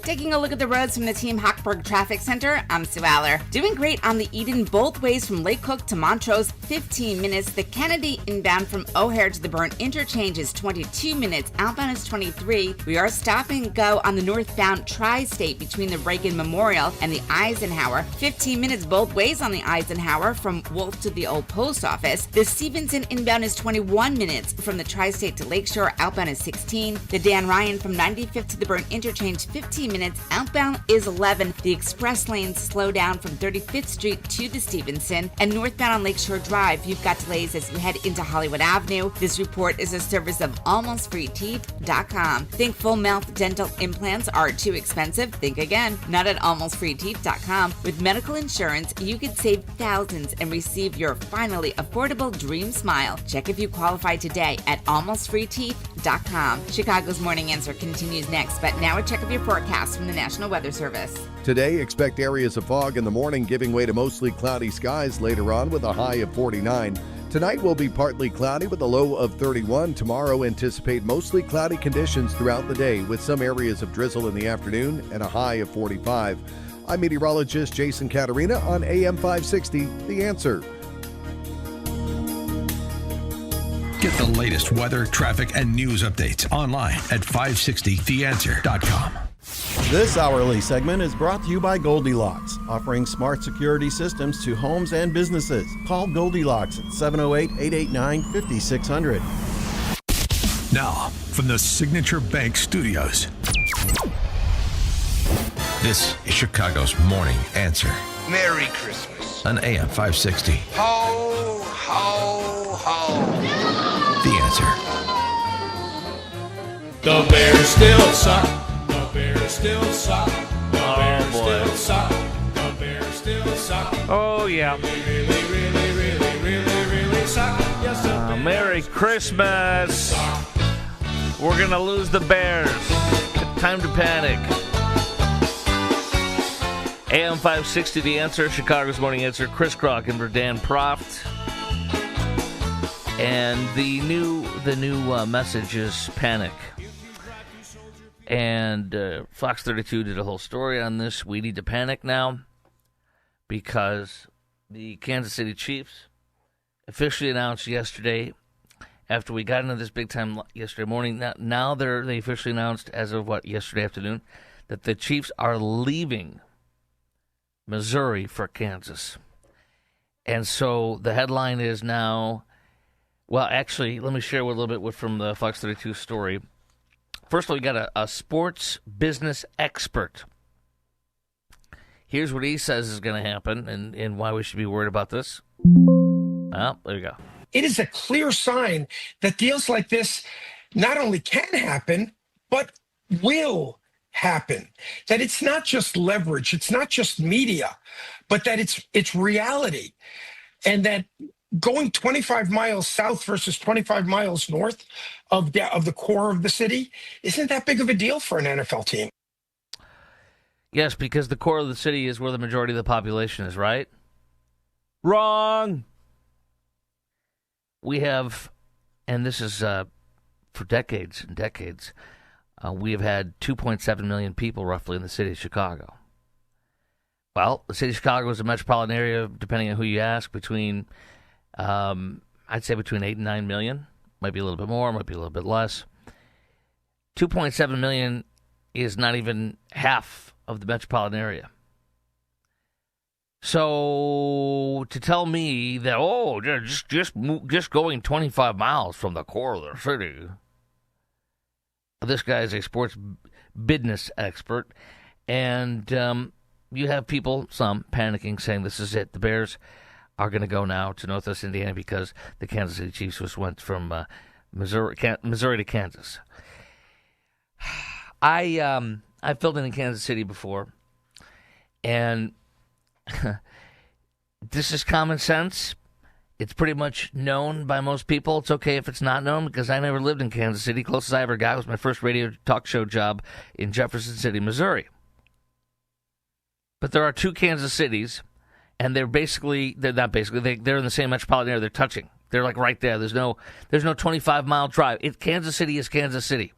Taking a look at the roads from the Team Hochberg Traffic Center, I'm Sue Aller. Doing great on the Eden both ways from Lake Cook to Montrose, 15 minutes. The Kennedy inbound from O'Hare to the Burn interchange is 22 minutes. Outbound is 23. We are stop and go on the northbound Tri-State between the Reagan Memorial and the Eisenhower. 15 minutes both ways on the Eisenhower from Wolf to the Old Post Office. The Stevenson inbound is 21 minutes from the Tri-State to Lakeshore. Outbound is 16. The Dan Ryan from 95th to the Burn interchange, 15 minutes. Outbound is 11. The express lanes slow down from 35th Street to the Stevenson. And northbound on Lakeshore Drive, you've got delays as you head into Hollywood Avenue. This report is a service of AlmostFreeTeeth.com. Think full mouth dental implants are too expensive? Think again. Not at AlmostFreeTeeth.com. With medical insurance, you could save thousands and receive your finally affordable dream smile. Check if you qualify today at AlmostFreeTeeth.com. Chicago's Morning Answer continues next, but now a check of your forecast from the National Weather Service. Today, expect areas of fog in the morning, giving way to mostly cloudy skies later on with a high of 49. Tonight will be partly cloudy with a low of 31. Tomorrow, anticipate mostly cloudy conditions throughout the day with some areas of drizzle in the afternoon and a high of 45. I'm meteorologist Jason Caterina on AM 560, The Answer. Get the latest weather, traffic, and news updates online at 560theanswer.com. This hourly segment is brought to you by Goldilocks, offering smart security systems to homes and businesses. Call Goldilocks at 708-889-5600. Now, from the Signature Bank Studios, this is Chicago's Morning Answer Merry Christmas. on AM 560. Ho, ho, ho. The Answer. The Bears still suck. The Bears still suck. The Bears still suck. The Bears still suck. Oh, yeah. Really suck. Yes, Merry Christmas. We're going to lose the Bears. Time to panic. AM 560, The Answer, Chicago's Morning Answer. Chris Crock and Dan Proft. And the new message is panic. And Fox 32 did a whole story on this. We need to panic now because the Kansas City Chiefs officially announced yesterday, after we got into this big time yesterday morning, now they officially announced as of yesterday afternoon, that the Chiefs are leaving Missouri for Kansas. And so the headline is now, well, actually, let me share a little bit from the Fox 32 story. First of all, you got a sports business expert. Here's what he says is going to happen and why we should be worried about this. Well, there you go. It is a clear sign that deals like this not only can happen, but will happen. That it's not just leverage, it's not just media, but that it's reality. And that going 25 miles south versus 25 miles north of the core of the city isn't that big of a deal for an NFL team. Yes, because the core of the city is where the majority of the population is, right? Wrong. We have, and this is for decades and decades, we have had 2.7 million people roughly in the city of Chicago. Well, the city of Chicago is a metropolitan area, depending on who you ask, between, I'd say between 8 and 9 million. Might be a little bit more, might be a little bit less. 2.7 million is not even half of the metropolitan area. So to tell me that, just going 25 miles from the core of the city, this guy is a sports business expert, and you have people, some, panicking, saying this is it. The Bears are going to go now to Northwest Indiana because the Kansas City Chiefs just went from Missouri to Kansas. I filled in Kansas City before, and this is common sense. It's pretty much known by most people. It's okay if it's not known because I never lived in Kansas City. Closest I ever got was my first radio talk show job in Jefferson City, Missouri. But there are two Kansas cities, and they're in the same metropolitan area. They're touching. They're like right there. There's no 25-mile drive. Kansas City is Kansas City.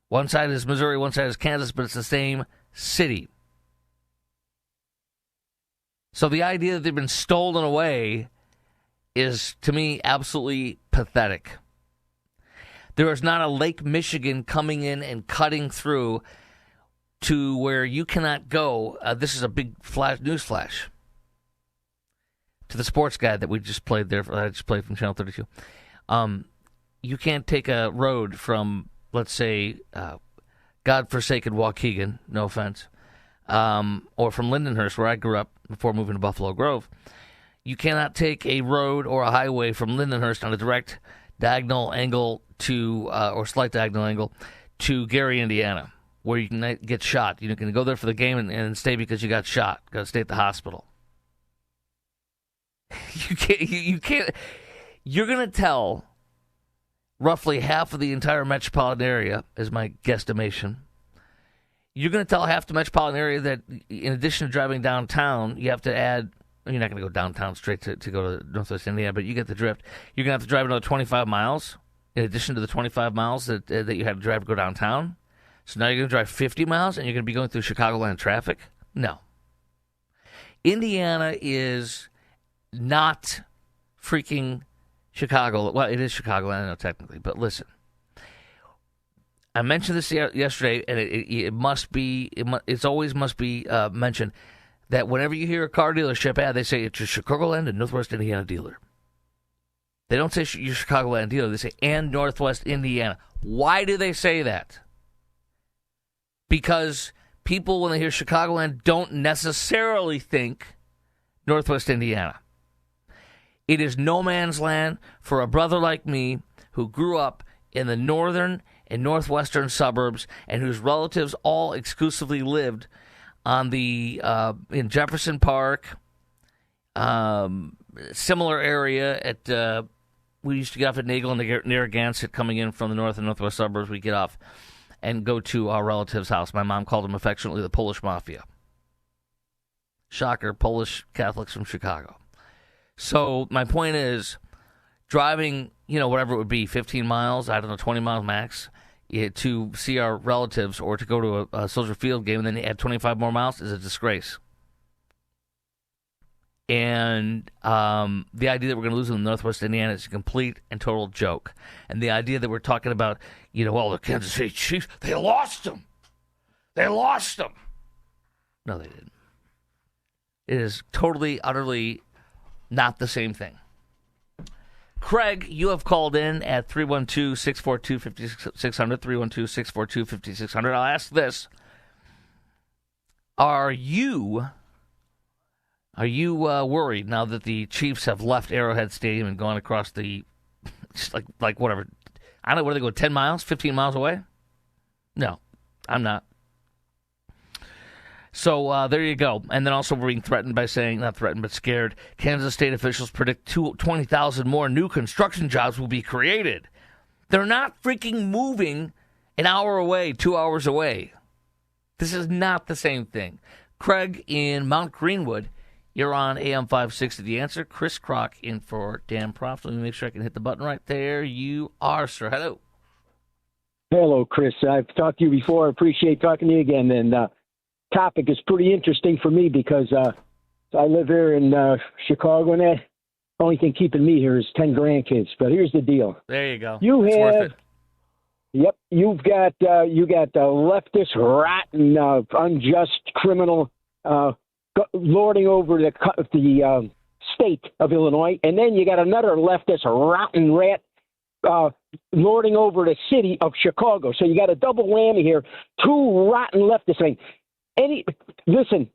One side is Missouri, one side is Kansas, but it's the same city. So the idea that they've been stolen away is, to me, absolutely pathetic. There is not a Lake Michigan coming in and cutting through to where you cannot go. This is a big news flash to the sports guy that we just played there. I just played from Channel 32. You can't take a road from, let's say, godforsaken Waukegan, no offense, or from Lindenhurst, where I grew up before moving to Buffalo Grove. You cannot take a road or a highway from Lindenhurst on a direct diagonal angle to, or slight diagonal angle, to Gary, Indiana, where you can get shot. You can go there for the game and stay because you got shot. Got to stay at the hospital. You can't. You're going to tell roughly half of the entire metropolitan area, is my guesstimation. You're going to tell half the metropolitan area that in addition to driving downtown, you have to add you're not going to go downtown straight to go to Northwest Indiana, but you get the drift. You're going to have to drive another 25 miles in addition to the 25 miles that you had to drive to go downtown. So now you're going to drive 50 miles and you're going to be going through Chicagoland traffic? No. Indiana is not freaking Chicago. Well, it is Chicagoland, I know technically, but listen. I mentioned this yesterday, and it must be, it's always must be mentioned that whenever you hear a car dealership ad, they say it's a Chicagoland and Northwest Indiana dealer. They don't say your Chicagoland dealer. They say and Northwest Indiana. Why do they say that? Because people, when they hear Chicagoland, don't necessarily think Northwest Indiana. It is no man's land for a brother like me who grew up in the northern and northwestern suburbs and whose relatives all exclusively lived on the in Jefferson Park, similar area at we used to get off at Nagel and Narragansett coming in from the north and northwest suburbs. We get off and go to our relative's house. My mom called them affectionately the Polish Mafia. Shocker, Polish Catholics from Chicago. So my point is, driving, whatever it would be, 15 miles, 20 miles max, to see our relatives or to go to a Soldier Field game and then add 25 more miles is a disgrace. And the idea that we're going to lose in Northwest Indiana is a complete and total joke. And the idea that we're talking about, the Kansas City Chiefs, they lost them. They lost them. No, they didn't. It is totally, utterly not the same thing. Craig, you have called in at 312-642-5600, 312-642-5600. I'll ask this. Are you worried now that the Chiefs have left Arrowhead Stadium and gone across the, like whatever, I don't know, where they go, 10 miles, 15 miles away? No, I'm not. So there you go. And then also we're being threatened by saying, not threatened, but scared. Kansas state officials predict 20,000 more new construction jobs will be created. They're not freaking moving an hour away, 2 hours away. This is not the same thing. Craig in Mount Greenwood, you're on AM 560. The Answer. Chris Kroc in for Dan Proft. Let me make sure I can hit the button right there. You are, sir. Hello. Hello, Chris. I've talked to you before. I appreciate talking to you again. And topic is pretty interesting for me because I live here in Chicago, and the only thing keeping me here is 10 grandkids. But here's the deal. There you go. You it's have, worth it. Yep, you got the leftist, rotten, unjust criminal lording over the state of Illinois, and then you got another leftist, rotten rat lording over the city of Chicago. So you got a double whammy here. Two rotten leftists saying. Listen,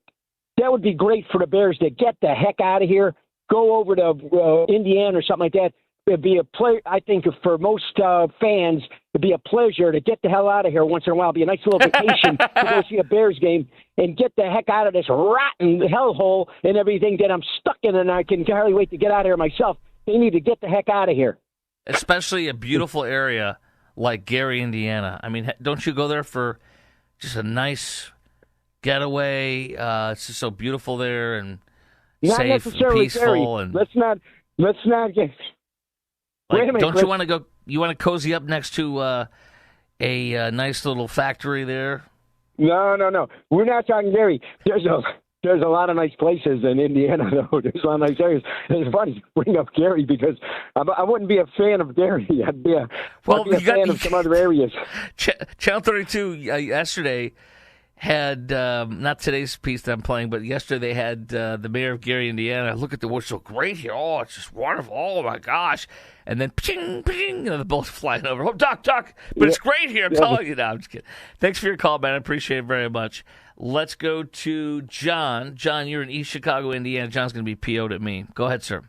that would be great for the Bears to get the heck out of here, go over to Indiana or something like that. It'd be a I think for most fans, it'd be a pleasure to get the hell out of here once in a while. It'd be a nice little vacation to go see a Bears game and get the heck out of this rotten hellhole and everything that I'm stuck in, and I can hardly wait to get out of here myself. They need to get the heck out of here. Especially a beautiful area like Gary, Indiana. I mean, don't you go there for just a nice getaway? It's just so beautiful there and not safe and peaceful. Gary. And let's not get. Wait a minute, don't you want to go? You want to cozy up next to a nice little factory there? No. We're not talking Gary. There's a lot of nice places in Indiana, though. There's a lot of nice areas. It's funny you bring up Gary because I wouldn't be a fan of Gary. I'd be a fan of some other areas. Channel 32 yesterday had, not today's piece that I'm playing, but yesterday they had the mayor of Gary, Indiana. Look at what's so great here. Oh, it's just wonderful. Oh, my gosh. And then, ping, ping, the bullets flying over. Oh, Doc. But it's great here. I'm telling you now. I'm just kidding. Thanks for your call, man. I appreciate it very much. Let's go to John. John, you're in East Chicago, Indiana. John's going to be PO'd at me. Go ahead, sir.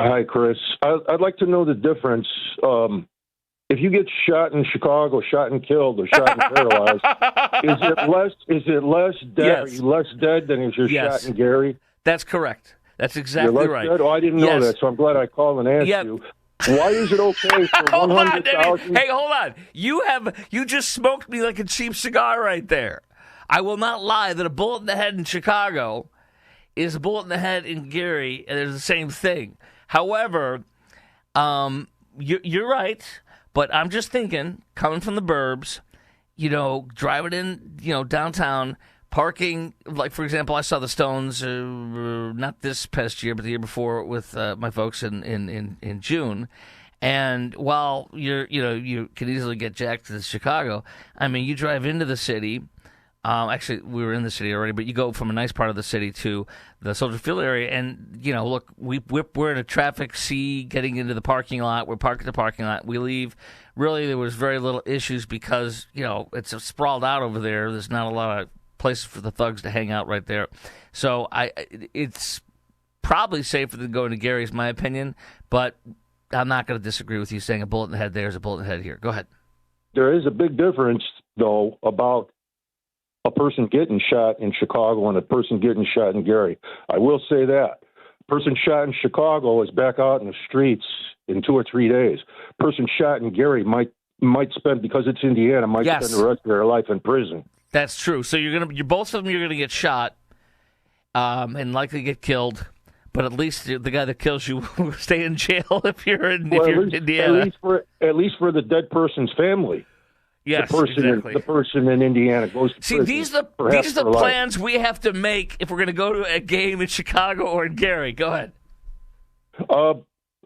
Hi, Chris. I'd like to know the difference. If you get shot in Chicago, shot and killed, or shot and paralyzed, is it less dead? Yes. Are you less dead than if you're shot in Gary? That's correct. That's exactly you're less right. Dead? Oh, I didn't know that, so I'm glad I called and asked you. Why is it okay for 100,000? Hey, hold on. You just smoked me like a cheap cigar right there. I will not lie that a bullet in the head in Chicago is a bullet in the head in Gary, and there's the same thing. However, you're right, but I'm just thinking, coming from the burbs, driving in, downtown, parking, like, for example, I saw the Stones, not this past year, but the year before with my folks in June. And while you can easily get jacked to Chicago, I mean, you drive into the city. Actually, we were in the city already, but you go from a nice part of the city to the Soldier Field area, and look, we're in a traffic sea getting into the parking lot. We're parked in the parking lot. We leave. Really, there was very little issues because it's sprawled out over there. There's not a lot of places for the thugs to hang out right there. So it's probably safer than going to Gary's, my opinion. But I'm not going to disagree with you saying a bullet in the head there is a bullet in the head here. Go ahead. There is a big difference, though, about a person getting shot in Chicago and a person getting shot in Gary. I will say that. A person shot in Chicago is back out in the streets in 2 or 3 days. A person shot in Gary might spend, because it's Indiana, spend the rest of their life in prison. That's true. So both of them, you're gonna get shot, and likely get killed. But at least the guy that kills you will stay in jail if you're in Indiana. At least for the dead person's family. Yes, exactly. The person in Indiana goes to prison. These are the plans we have to make if we're going to go to a game in Chicago or in Gary. Go ahead.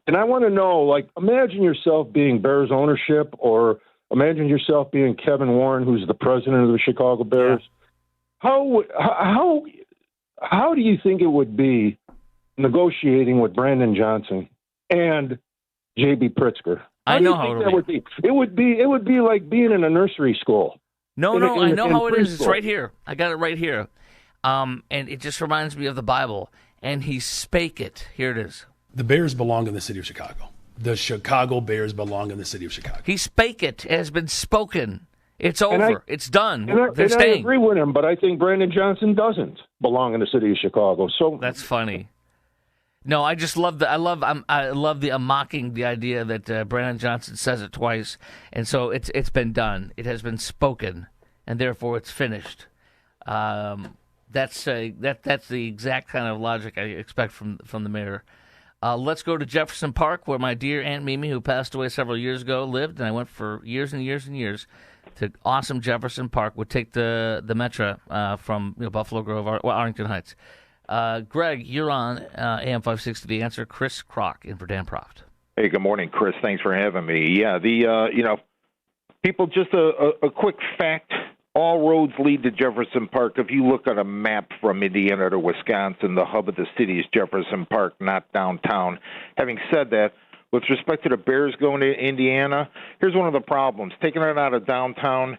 And I want to know, imagine yourself being Bears ownership, or imagine yourself being Kevin Warren, who's the president of the Chicago Bears. Yeah. How do you think it would be negotiating with Brandon Johnson and J.B. Pritzker? I know how it would be. It would be like being in a nursery school. No, I know how it is. It's right here. I got it right here. And it just reminds me of the Bible. And he spake it. Here it is. The Bears belong in the city of Chicago. The Chicago Bears belong in the city of Chicago. He spake it. It has been spoken. It's over. It's done. They're staying. I agree with him, but I think Brandon Johnson doesn't belong in the city of Chicago. So that's funny. No, I just love I'm mocking the idea that Brandon Johnson says it twice, and so it's been done. It has been spoken, and therefore it's finished. That's the exact kind of logic I expect from the mayor. Let's go to Jefferson Park, where my dear Aunt Mimi, who passed away several years ago, lived, and I went for years and years and years to awesome Jefferson Park. Would take the Metra from Buffalo Grove, Arlington Heights. Greg, you're on AM 560. The Answer. Chris Kroc in for Dan Proft. Hey, good morning, Chris. Thanks for having me. Yeah, people, just a quick fact. All roads lead to Jefferson Park. If you look at a map from Indiana to Wisconsin, the hub of the city is Jefferson Park, not downtown. Having said that, with respect to the Bears going to Indiana, here's one of the problems. Taking it out of downtown,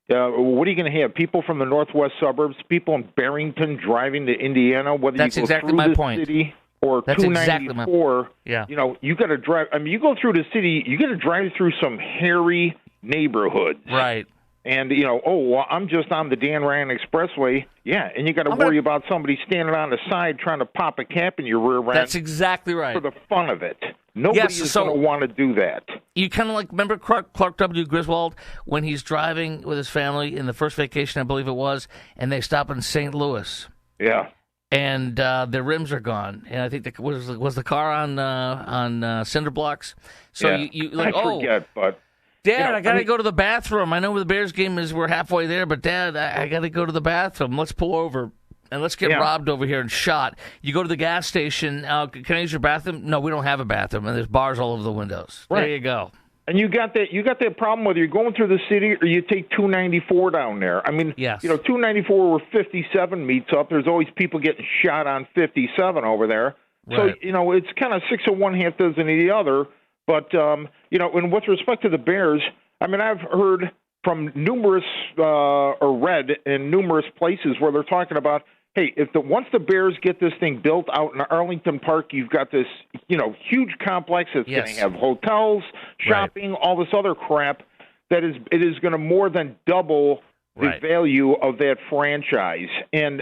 what are you going to have? People from the northwest suburbs, people in Barrington driving to Indiana, whether That's you go exactly through my the point. city or That's 294. Exactly You got to drive. I mean, you go through the city, you got to drive through some hairy neighborhoods. Right. And, I'm just on the Dan Ryan Expressway. Yeah, and you got to worry about somebody standing on the side trying to pop a cap in your rear end. That's exactly right. For the fun of it. Nobody is going to want to do that. You kind of remember Clark W. Griswold when he's driving with his family in the first vacation, I believe it was, and they stop in St. Louis. Yeah. And their rims are gone. And I think was the car on cinder blocks. So yeah. you I forget, but... Dad, I got to go to the bathroom. I know where the Bears game is. We're halfway there, but Dad, I got to go to the bathroom. Let's pull over and let's get robbed over here and shot. You go to the gas station. Can I use your bathroom? No, we don't have a bathroom, and there's bars all over the windows. Right. There you go. And you got that problem whether you're going through the city or you take 294 down there. I mean, 294 where 57 meets up. There's always people getting shot on 57 over there. Right. So it's kind of 6 of one, half dozen of the other. But, and with respect to the Bears, I mean, I've heard from numerous or read in numerous places where they're talking about, hey, once the Bears get this thing built out in Arlington Park, you've got this, huge complex that's going to have hotels, shopping, all this other crap it is going to more than double the value of that franchise. And,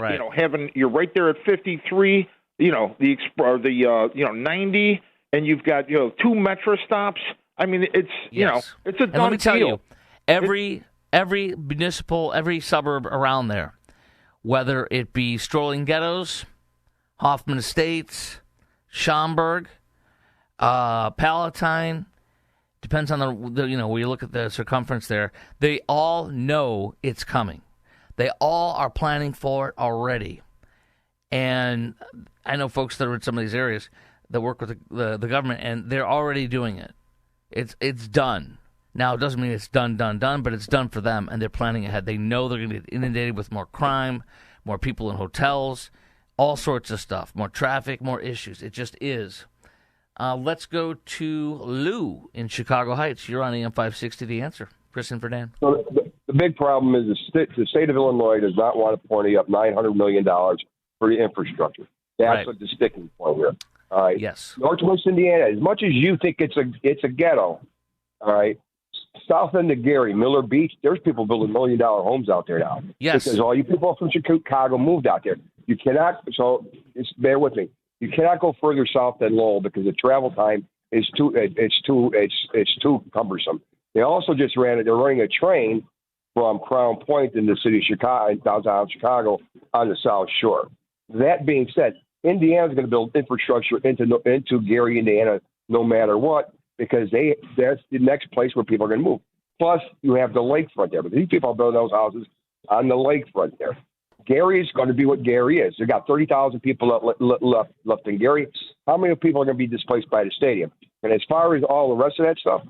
you're right there at 53, the 90. And you've got 2 Metro stops. I mean, it's it's a done deal. Let me tell you, every municipal, every suburb around there, whether it be strolling ghettos Hoffman Estates, Schaumburg, Palatine. Depends on the when you look at the circumference there. They all know it's coming. They all are planning for it already. And I know folks that are in some of these areas that work with the government, and they're already doing it. It's done. Now, it doesn't mean it's done, but it's done for them, and they're planning ahead. They know they're going to get inundated with more crime, more people in hotels, all sorts of stuff, more traffic, more issues. It just is. Let's go to Lou in Chicago Heights. You're on AM 560, The Answer. Chris and for Dan. So the big problem is the state of Illinois does not want to pony up $900 million for the infrastructure. That's the sticking point here. All right. Yes. Northwest Indiana, as much as you think it's a ghetto, all right, south end of Gary, Miller Beach, there's people building $1 million homes out there now. Yes. Because all you people from Chicago moved out there. You cannot, so just bear with me. You cannot go further south than Lowell because the travel time is too cumbersome. They also just they're running a train from Crown Point in the city of Chicago, downtown Chicago, on the South Shore. That being said, Indiana's going to build infrastructure into Gary, Indiana, no matter what, because that's the next place where people are going to move. Plus, you have the lakefront there, but these people are building those houses on the lakefront there. Gary is going to be what Gary is. They got 30,000 people left in Gary. How many people are going to be displaced by the stadium? And as far as all the rest of that stuff,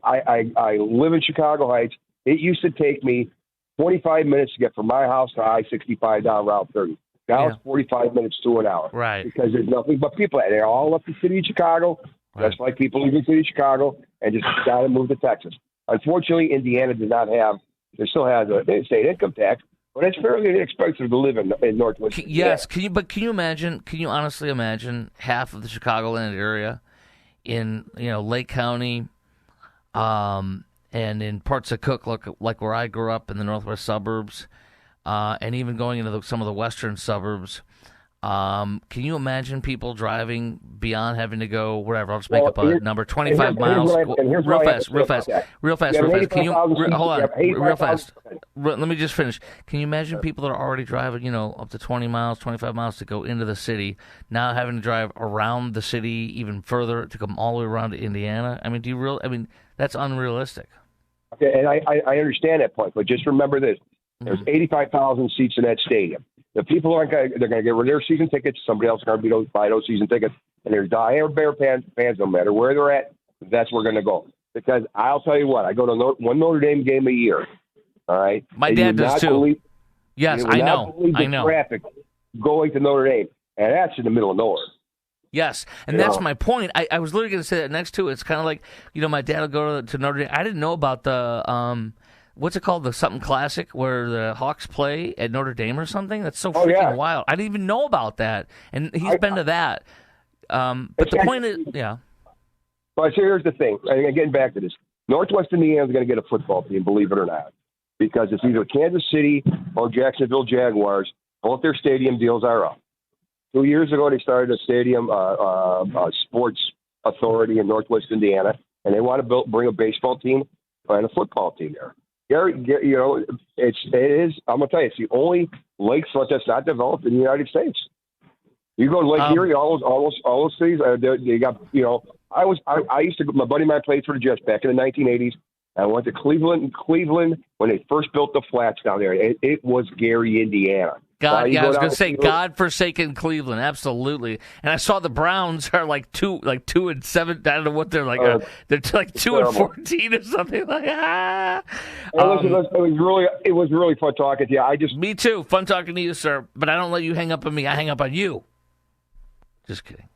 I live in Chicago Heights. It used to take me 25 minutes to get from my house to I-65 down Route 30. Now it's 45 minutes to an hour. Right. Because there's nothing but people. They all left the city of Chicago. Right. That's like people leaving the city of Chicago and just got to move to Texas. Unfortunately, Indiana does not have. It still has a state income tax, but it's fairly inexpensive to live in Northwest. Yes, can you imagine? Can you honestly imagine half of the Chicagoland area in Lake County, and in parts of Cook, like where I grew up in the northwest suburbs, and even going into some of the western suburbs? Can you imagine people driving beyond having to go wherever? I'll just make up a number, 25 miles. Real fast. Can you hold on? Real fast. Let me just finish. Can you imagine people that are already driving, up to 20 miles, 25 miles to go into the city, now having to drive around the city even further to come all the way around to Indiana? I mean, that's unrealistic. Okay, and I understand that point, but just remember this: there's 85,000 seats in that stadium. The people they're going to get rid of their season tickets. Somebody else is going to buy those season tickets. And there's diehard Bear fans, no matter where they're at, that's where we're going to go. Because I'll tell you what, I go to one Notre Dame game a year. All right? My dad does too. Yes, I know. Traffic going to Notre Dame. And that's in the middle of nowhere. Yes, and that's my point. I was literally going to say that next to it. It's kind of like, my dad will go to Notre Dame. I didn't know about the what's it called? The something classic where the Hawks play at Notre Dame or something? That's so freaking wild. I didn't even know about that. And he's been to that. But the point is, But here's the thing. And getting back to this. Northwest Indiana is going to get a football team, believe it or not. Because it's either Kansas City or Jacksonville Jaguars. Both their stadium deals are up. 2 years ago, they started a stadium sports authority in Northwest Indiana. And they want to bring a baseball team and a football team there. Gary, it is. I'm gonna tell you, it's the only lakefront that's not developed in the United States. You go to Lake Erie, all those cities. They got. I used to. My buddy and I played for the Jets back in the 1980s. I went to Cleveland when they first built the flats down there. It was Gary, Indiana. I was going to say God-forsaken Cleveland, absolutely. And I saw the Browns are like 2-7. I don't know what they're like. They're like 2-14 or something like that. It was really fun talking to you. Me too. Fun talking to you, sir. But I don't let you hang up on me. I hang up on you. Just kidding.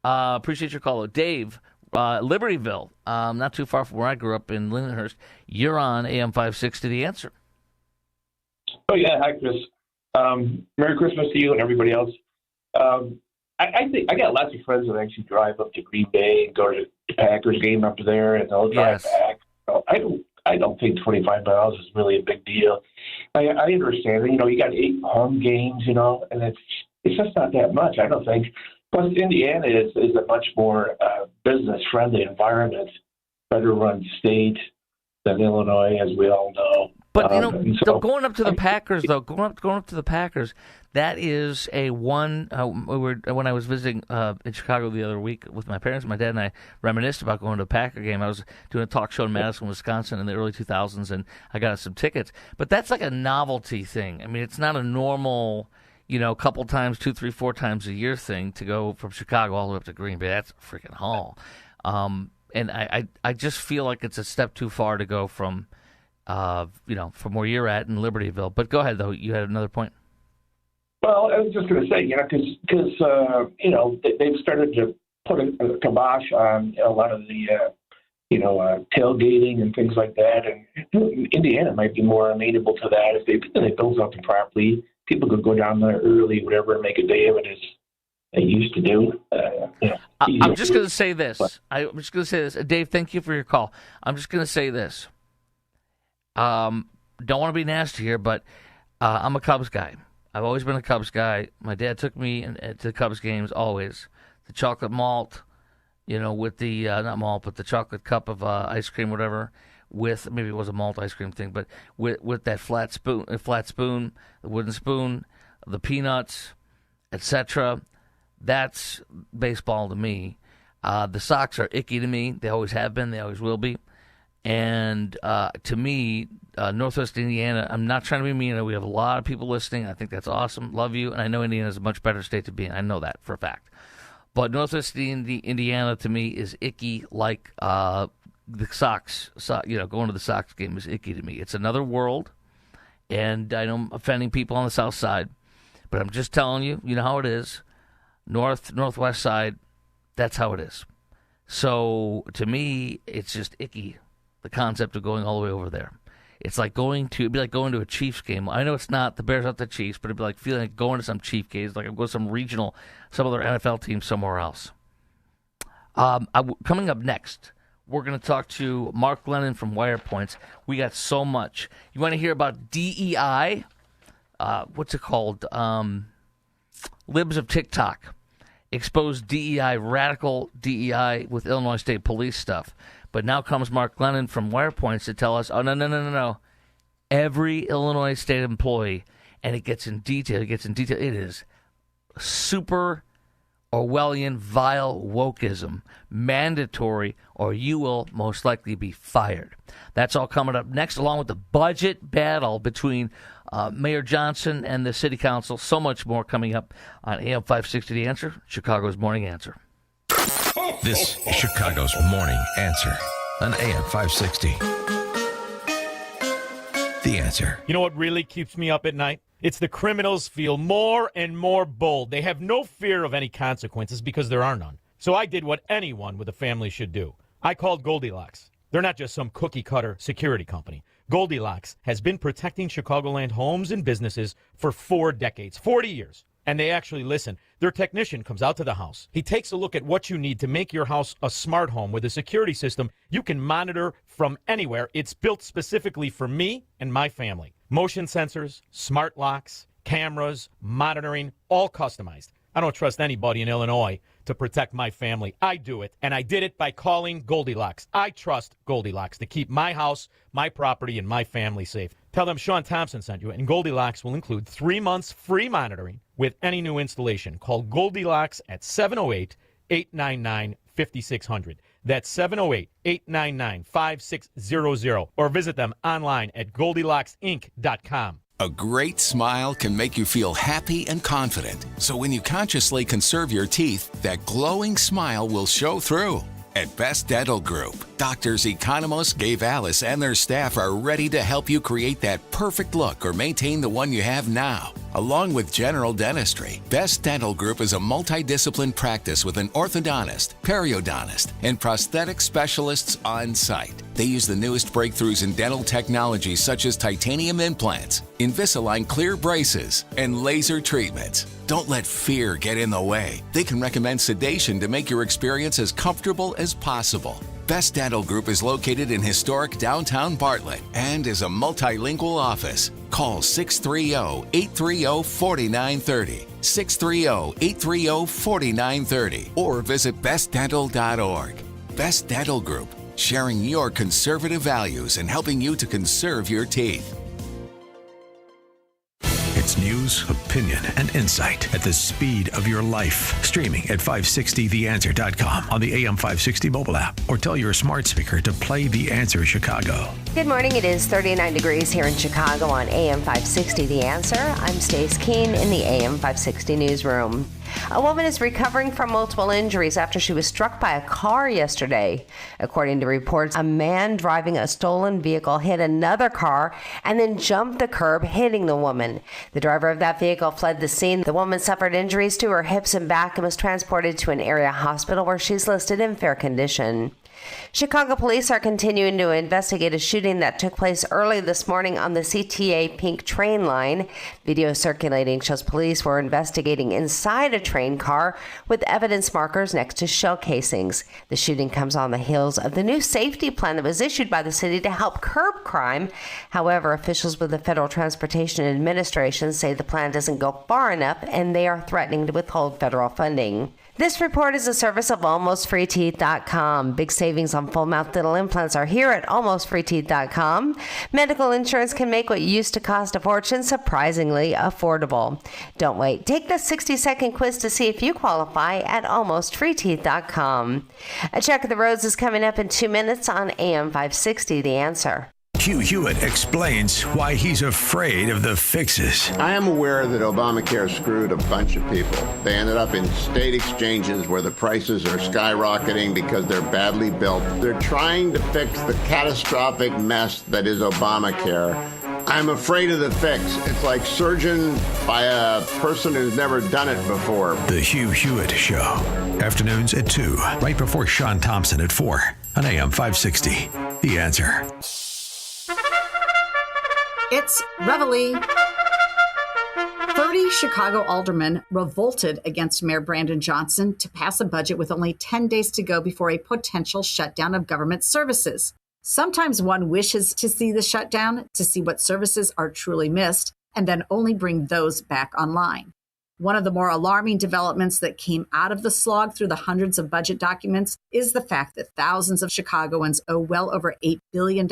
Appreciate your call, Dave. Libertyville, not too far from where I grew up in Lindenhurst. You're on AM 560, The Answer. Oh yeah, hi Chris. Merry Christmas to you and everybody else. I think I got lots of friends that actually drive up to Green Bay and go to the Packers game up there, and they'll drive back. So I don't think 25 miles is really a big deal. I understand that, you got 8 home games, and it's just not that much. I don't think. Plus, Indiana is a much more business-friendly environment, better-run state than Illinois, as we all know. But going up to the Packers, though, going up to the Packers, that is a one. When I was visiting in Chicago the other week with my parents, my dad and I reminisced about going to a Packer game. I was doing a talk show in Madison, Wisconsin, in the early 2000s, and I got us some tickets. But that's like a novelty thing. I mean, it's not a normal, couple times, 2, 3, 4 times a year thing to go from Chicago all the way up to Green Bay. That's a freaking haul. And I just feel like it's a step too far to go from, from where you're at in Libertyville. But go ahead, though. You had another point. Well, I was just going to say, because they've started to put a kibosh on a lot of the, tailgating and things like that. And Indiana might be more amenable to that if they build something properly. People could go down there early, whatever, and make a day of it as they used to do. I'm just going to say this. Dave, thank you for your call. I'm just going to say this. Don't want to be nasty here, but I'm a Cubs guy. I've always been a Cubs guy. My dad took me to the Cubs games always. The chocolate malt, with the, not malt, but the chocolate cup of ice cream, whatever, with, maybe it was a malt ice cream thing, but with that flat spoon, the wooden spoon, the peanuts, etc. That's baseball to me. The Sox are icky to me. They always have been. They always will be. And to me, Northwest Indiana, I'm not trying to be mean. We have a lot of people listening. I think that's awesome. Love you. And I know Indiana is a much better state to be in. I know that for a fact. But Northwest Indiana, to me, is icky like the Sox. Going to the Sox game is icky to me. It's another world. And I know I'm offending people on the south side. But I'm just telling you, you know how it is. Northwest side, that's how it is. So to me, it's just icky, the concept of going all the way over there. It's like it'd be like going to a Chiefs game. I know it's not the Bears, not the Chiefs, but it'd be like feeling like going to some Chiefs games, like I'm going to some regional, some other NFL team somewhere else. Coming up next, we're going to talk to Mark Glennon from Wire Points. We got so much. You want to hear about DEI? What's it called? Libs of TikTok. Exposed DEI, radical DEI with Illinois State Police stuff. But now comes Mark Glennon from Wire Points to tell us, no. Every Illinois State employee, and it gets in detail. It is super Orwellian, vile wokeism, mandatory, or you will most likely be fired. That's all coming up next, along with the budget battle between Mayor Johnson and the city council. So much more coming up on AM 560 The Answer, Chicago's Morning Answer. This is Chicago's Morning Answer on AM 560. The Answer. You know what really keeps me up at night? It's the criminals feel more and more bold. They have no fear of any consequences because there are none. So I did what anyone with a family should do. I called Goldilocks. They're not just some cookie-cutter security company. Goldilocks has been protecting Chicagoland homes and businesses for 4 decades, 40 years. And they actually listen. Their technician comes out to the house. He takes a look at what you need to make your house a smart home with a security system you can monitor from anywhere. It's built specifically for me and my family. Motion sensors, smart locks, cameras, monitoring, all customized. I don't trust anybody in Illinois to protect my family. I do it, and I did it by calling Goldilocks. I trust Goldilocks to keep my house, my property, and my family safe. Tell them Sean Thompson sent you, and Goldilocks will include 3 months free monitoring with any new installation. Call Goldilocks at 708-899-5600. That's 708-899-5600. Or visit them online at GoldilocksInc.com. A great smile can make you feel happy and confident. So when you consciously conserve your teeth, that glowing smile will show through. At Best Dental Group, doctors Economos, Gabe Alice, and their staff are ready to help you create that perfect look or maintain the one you have now. Along with general dentistry, Best Dental Group is a multidiscipline practice with an orthodontist, periodontist, and prosthetic specialists on site. They use the newest breakthroughs in dental technology such as titanium implants, Invisalign clear braces, and laser treatments. Don't let fear get in the way. They can recommend sedation to make your experience as comfortable as possible. Best Dental Group is located in historic downtown Bartlett and is a multilingual office. Call 630-830-4930, 630-830-4930, or visit bestdental.org. Best Dental Group, sharing your conservative values and helping you to conserve your teeth. It's news, opinion, and insight at the speed of your life. Streaming at 560theanswer.com on the AM 560 mobile app, or tell your smart speaker to play The Answer Chicago. Good morning. It is 39 degrees here in Chicago on AM 560 The Answer. I'm Stace Keene in the AM 560 newsroom. A woman is recovering from multiple injuries after she was struck by a car yesterday. According to reports, a man driving a stolen vehicle hit another car and then jumped the curb, hitting the woman. The driver of that vehicle fled the scene. The woman suffered injuries to her hips and back and was transported to an area hospital where she's listed in fair condition. Chicago police are continuing to investigate a shooting that took place early this morning on the CTA Pink train line. Video circulating shows police were investigating inside a train car with evidence markers next to shell casings. The shooting comes on the heels of the new safety plan that was issued by the city to help curb crime. However, officials with the Federal Transportation Administration say the plan doesn't go far enough and they are threatening to withhold federal funding. This report is a service of AlmostFreeTeeth.com. Big savings on full mouth dental implants are here at AlmostFreeTeeth.com. Medical insurance can make what used to cost a fortune surprisingly affordable. Don't wait. Take the 60-second quiz to see if you qualify at AlmostFreeTeeth.com. A check of the roads is coming up in 2 minutes on AM 560 The Answer. Hugh Hewitt explains why he's afraid of the fixes. I am aware that Obamacare screwed a bunch of people. They ended up in state exchanges where the prices are skyrocketing because they're badly built. They're trying to fix the catastrophic mess that is Obamacare. I'm afraid of the fix. It's like surgeon by a person who's never done it before. The Hugh Hewitt Show. Afternoons at 2, right before Sean Thompson at 4 on AM 560. The Answer. It's Reveille. 30 Chicago aldermen revolted against Mayor Brandon Johnson to pass a budget with only 10 days to go before a potential shutdown of government services. Sometimes one wishes to see the shutdown to see what services are truly missed and then only bring those back online. One of the more alarming developments that came out of the slog through the hundreds of budget documents is the fact that thousands of Chicagoans owe well over $8 billion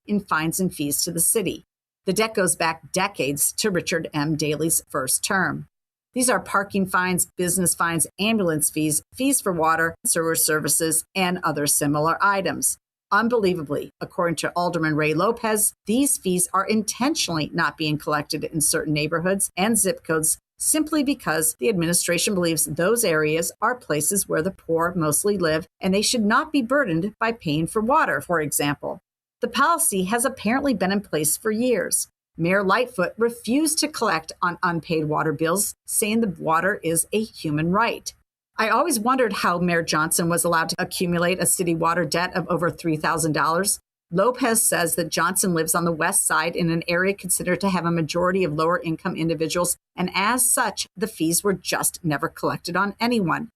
in fines and fees to the city. The debt goes back decades to Richard M. Daley's first term. These are parking fines, business fines, ambulance fees, fees for water, sewer services, and other similar items. Unbelievably, according to Alderman Ray Lopez, these fees are intentionally not being collected in certain neighborhoods and zip codes simply because the administration believes those areas are places where the poor mostly live and they should not be burdened by paying for water, for example. The policy has apparently been in place for years. Mayor Lightfoot refused to collect on unpaid water bills, saying the water is a human right. I always wondered how Mayor Johnson was allowed to accumulate a city water debt of over $3,000. Lopez says that Johnson lives on the west side in an area considered to have a majority of lower income individuals, and as such, the fees were just never collected on anyone.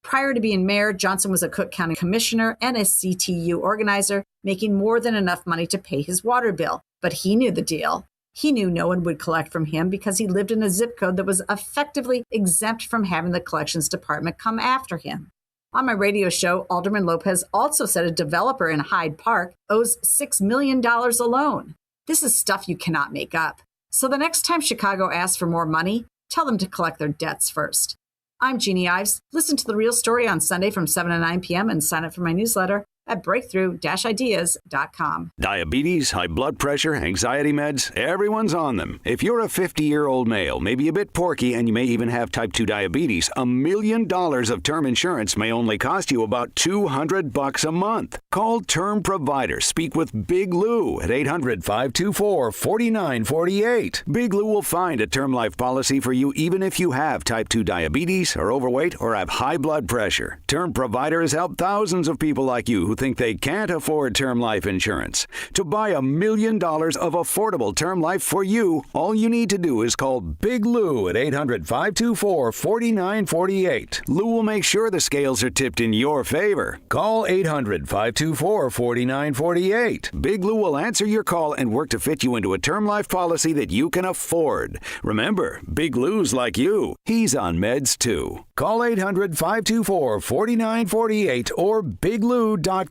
Prior to being mayor, Johnson was a Cook County commissioner and a CTU organizer, making more than enough money to pay his water bill. But he knew the deal. He knew no one would collect from him because he lived in a zip code that was effectively exempt from having the collections department come after him. On my radio show, Alderman Lopez also said a developer in Hyde Park owes $6 million alone. This is stuff you cannot make up. So the next time Chicago asks for more money, tell them to collect their debts first. I'm Jeannie Ives. Listen to The Real Story on Sunday from 7 to 9 p.m. and sign up for my newsletter at breakthrough-ideas.com. Diabetes, high blood pressure, anxiety meds, everyone's on them. If you're a 50-year-old male, maybe a bit porky, and you may even have type 2 diabetes, $1 million of term insurance may only cost you about $200 a month. Call Term Provider. Speak with Big Lou at 800-524-4948. Big Lou will find a term life policy for you even if you have type 2 diabetes, are overweight, or have high blood pressure. Term Provider has helped thousands of people like you who think they can't afford term life insurance. To buy $1 million of affordable term life for you, all you need to do is call Big Lou at 800-524-4948. Lou will make sure the scales are tipped in your favor. Call 800-524-4948. Big Lou will answer your call and work to fit you into a term life policy that you can afford. Remember, Big Lou's like you. He's on meds too. Call 800-524-4948 or biglou.com.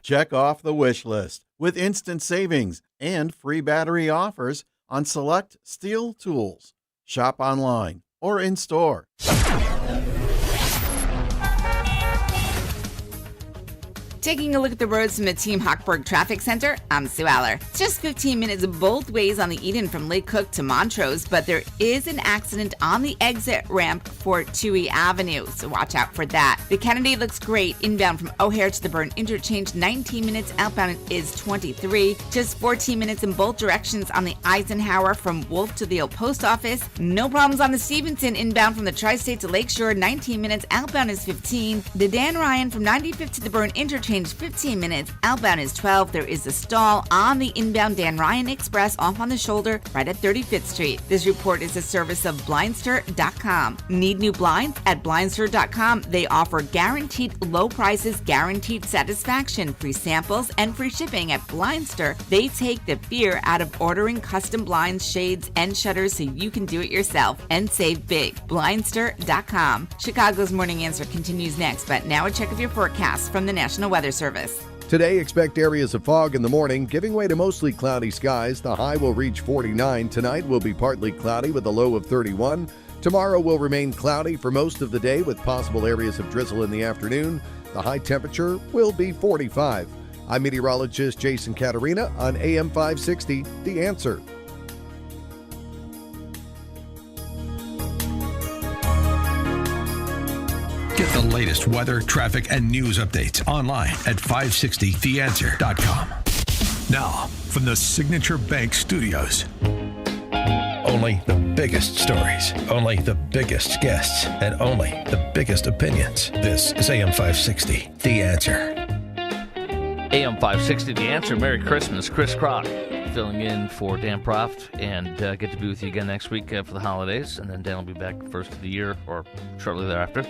Check off the wish list with instant savings and free battery offers on select steel tools. Shop online or in store. Taking a look at the roads from the Team Hochberg Traffic Center, I'm Sue Aller. It's just 15 minutes both ways on the Eden from Lake Cook to Montrose, but there is an accident on the exit ramp for Touhy Avenue, so watch out for that. The Kennedy looks great inbound from O'Hare to the Burn Interchange, 19 minutes. Outbound is 23. Just 14 minutes in both directions on the Eisenhower from Wolf to the old post office. No problems on the Stevenson inbound from the Tri-State to Lakeshore, 19 minutes. Outbound is 15. The Dan Ryan from 95th to the Burn Interchange, 15 minutes. Outbound is 12. There is a stall on the inbound Dan Ryan Express off on the shoulder right at 35th Street. This report is a service of Blindster.com. Need new blinds? At Blindster.com, they offer guaranteed low prices, guaranteed satisfaction, free samples, and free shipping. At Blindster, they take the fear out of ordering custom blinds, shades, and shutters so you can do it yourself and save big. Blindster.com. Chicago's Morning Answer continues next, but now a check of your forecast from the National Weather Service. Today, expect areas of fog in the morning, giving way to mostly cloudy skies. The high will reach 49. Tonight will be partly cloudy with a low of 31. Tomorrow will remain cloudy for most of the day with possible areas of drizzle in the afternoon. The high temperature will be 45. I'm meteorologist Jason Caterina on AM 560, The Answer. Get the latest weather, traffic, and news updates online at 560theanswer.com. Now, from the Signature Bank Studios. Only the biggest stories, only the biggest guests, and only the biggest opinions. This is AM 560, The Answer. AM 560, The Answer. Merry Christmas. Chris Crock filling in for Dan Proft, and get to be with you again next week for the holidays, and then Dan will be back first of the year or shortly thereafter.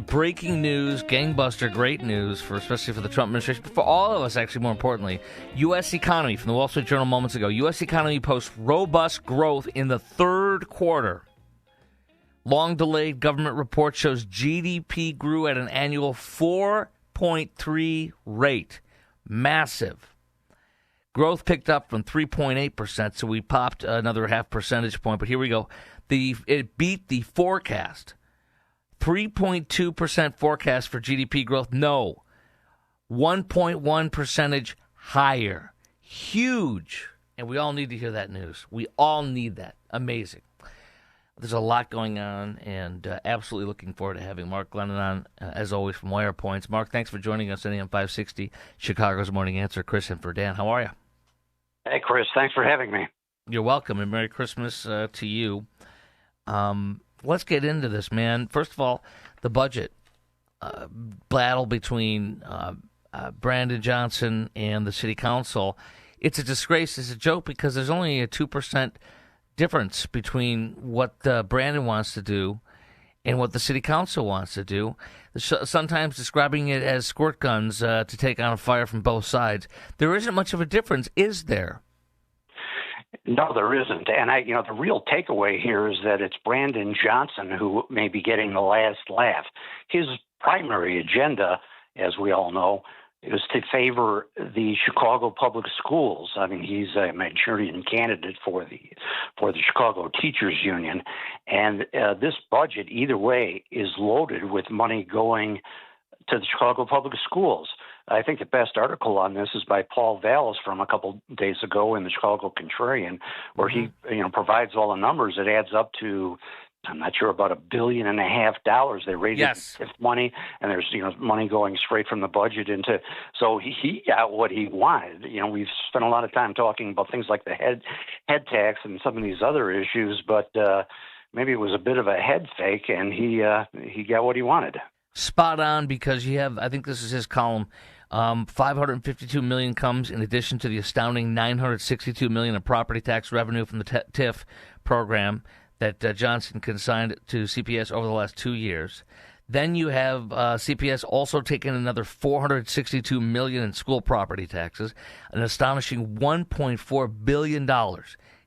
Breaking news, gangbuster, great news, especially for the Trump administration, but for all of us, actually, more importantly. U.S. economy, from the Wall Street Journal moments ago. U.S. economy posts robust growth in the third quarter. Long-delayed government report shows GDP grew at an annual 4.3 rate. Massive. Growth picked up from 3.8%, so we popped another half percentage point. But here we go. It beat the forecast. 3.2% forecast for GDP growth. No. 1.1 percentage higher. Huge. And we all need to hear that news. We all need that. Amazing. There's a lot going on, and absolutely looking forward to having Mark Glennon on, as always, from Wire Points. Mark, thanks for joining us on AM 560, Chicago's Morning Answer. Chris and for Dan, how are you? Hey, Chris, thanks for having me. You're welcome, and Merry Christmas to you. Let's get into this, man. First of all, the budget battle between Brandon Johnson and the city council. It's a disgrace. It's a joke because there's only a 2% difference between what Brandon wants to do and what the city council wants to do. Sometimes describing it as squirt guns to take on a fire from both sides. There isn't much of a difference, is there? No, there isn't. And the real takeaway here is that it's Brandon Johnson who may be getting the last laugh. His primary agenda, as we all know, is to favor the Chicago public schools. I mean, he's a Manchurian candidate for the Chicago Teachers Union, and this budget, either way, is loaded with money going to the Chicago public schools. I think the best article on this is by Paul Vallis from a couple days ago in the Chicago Contrarian, where he provides all the numbers. It adds up to, I'm not sure, about $1.5 billion. They raised it money, and there's money going straight from the budget into. So he got what he wanted. We've spent a lot of time talking about things like the head tax and some of these other issues, but maybe it was a bit of a head fake, and he got what he wanted. Spot on, because you have, I think this is his column, $552 million comes in addition to the astounding $962 million in property tax revenue from the TIF program that Johnson consigned to CPS over the last 2 years. Then you have CPS also taking another $462 million in school property taxes, an astonishing $1.4 billion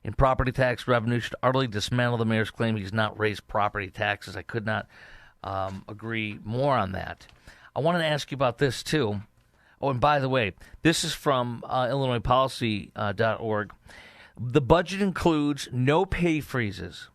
in property tax revenue. Should utterly dismantle the mayor's claim he's not raised property taxes. I could not agree more on that. I wanted to ask you about this, too. Oh, and by the way, this is from IllinoisPolicy.org. The budget includes no pay freezes,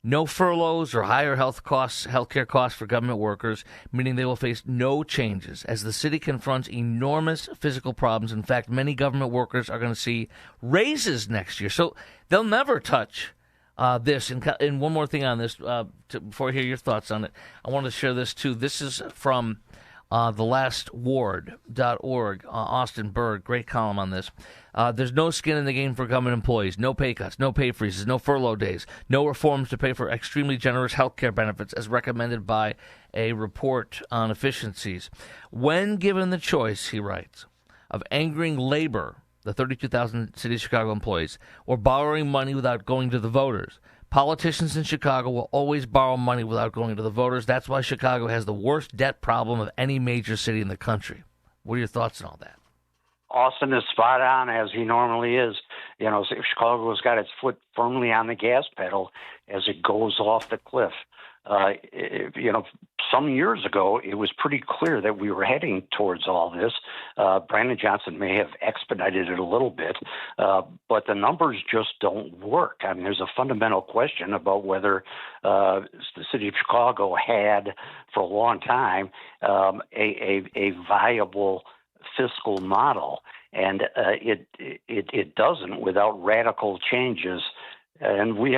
No furloughs or higher healthcare costs for government workers, meaning they will face no changes as the city confronts enormous physical problems. In fact, many government workers are going to see raises next year. So they'll never touch this. And one more thing on this, before I hear your thoughts on it, I want to share this too. This is from thelastward.org, Austin Berg, great column on this. There's no skin in the game for government employees, no pay cuts, no pay freezes, no furlough days, no reforms to pay for extremely generous health care benefits as recommended by a report on efficiencies. When given the choice, he writes, of angering labor, the 32,000 City of Chicago employees, or borrowing money without going to the voters, politicians in Chicago will always borrow money without going to the voters. That's why Chicago has the worst debt problem of any major city in the country. What are your thoughts on all that? Austin is spot on, as he normally is. Chicago has got its foot firmly on the gas pedal as it goes off the cliff. Some years ago, it was pretty clear that we were heading towards all this. Brandon Johnson may have expedited it a little bit, but the numbers just don't work. I mean, there's a fundamental question about whether the city of Chicago had, for a long time, a viable fiscal model, and it doesn't without radical changes. And we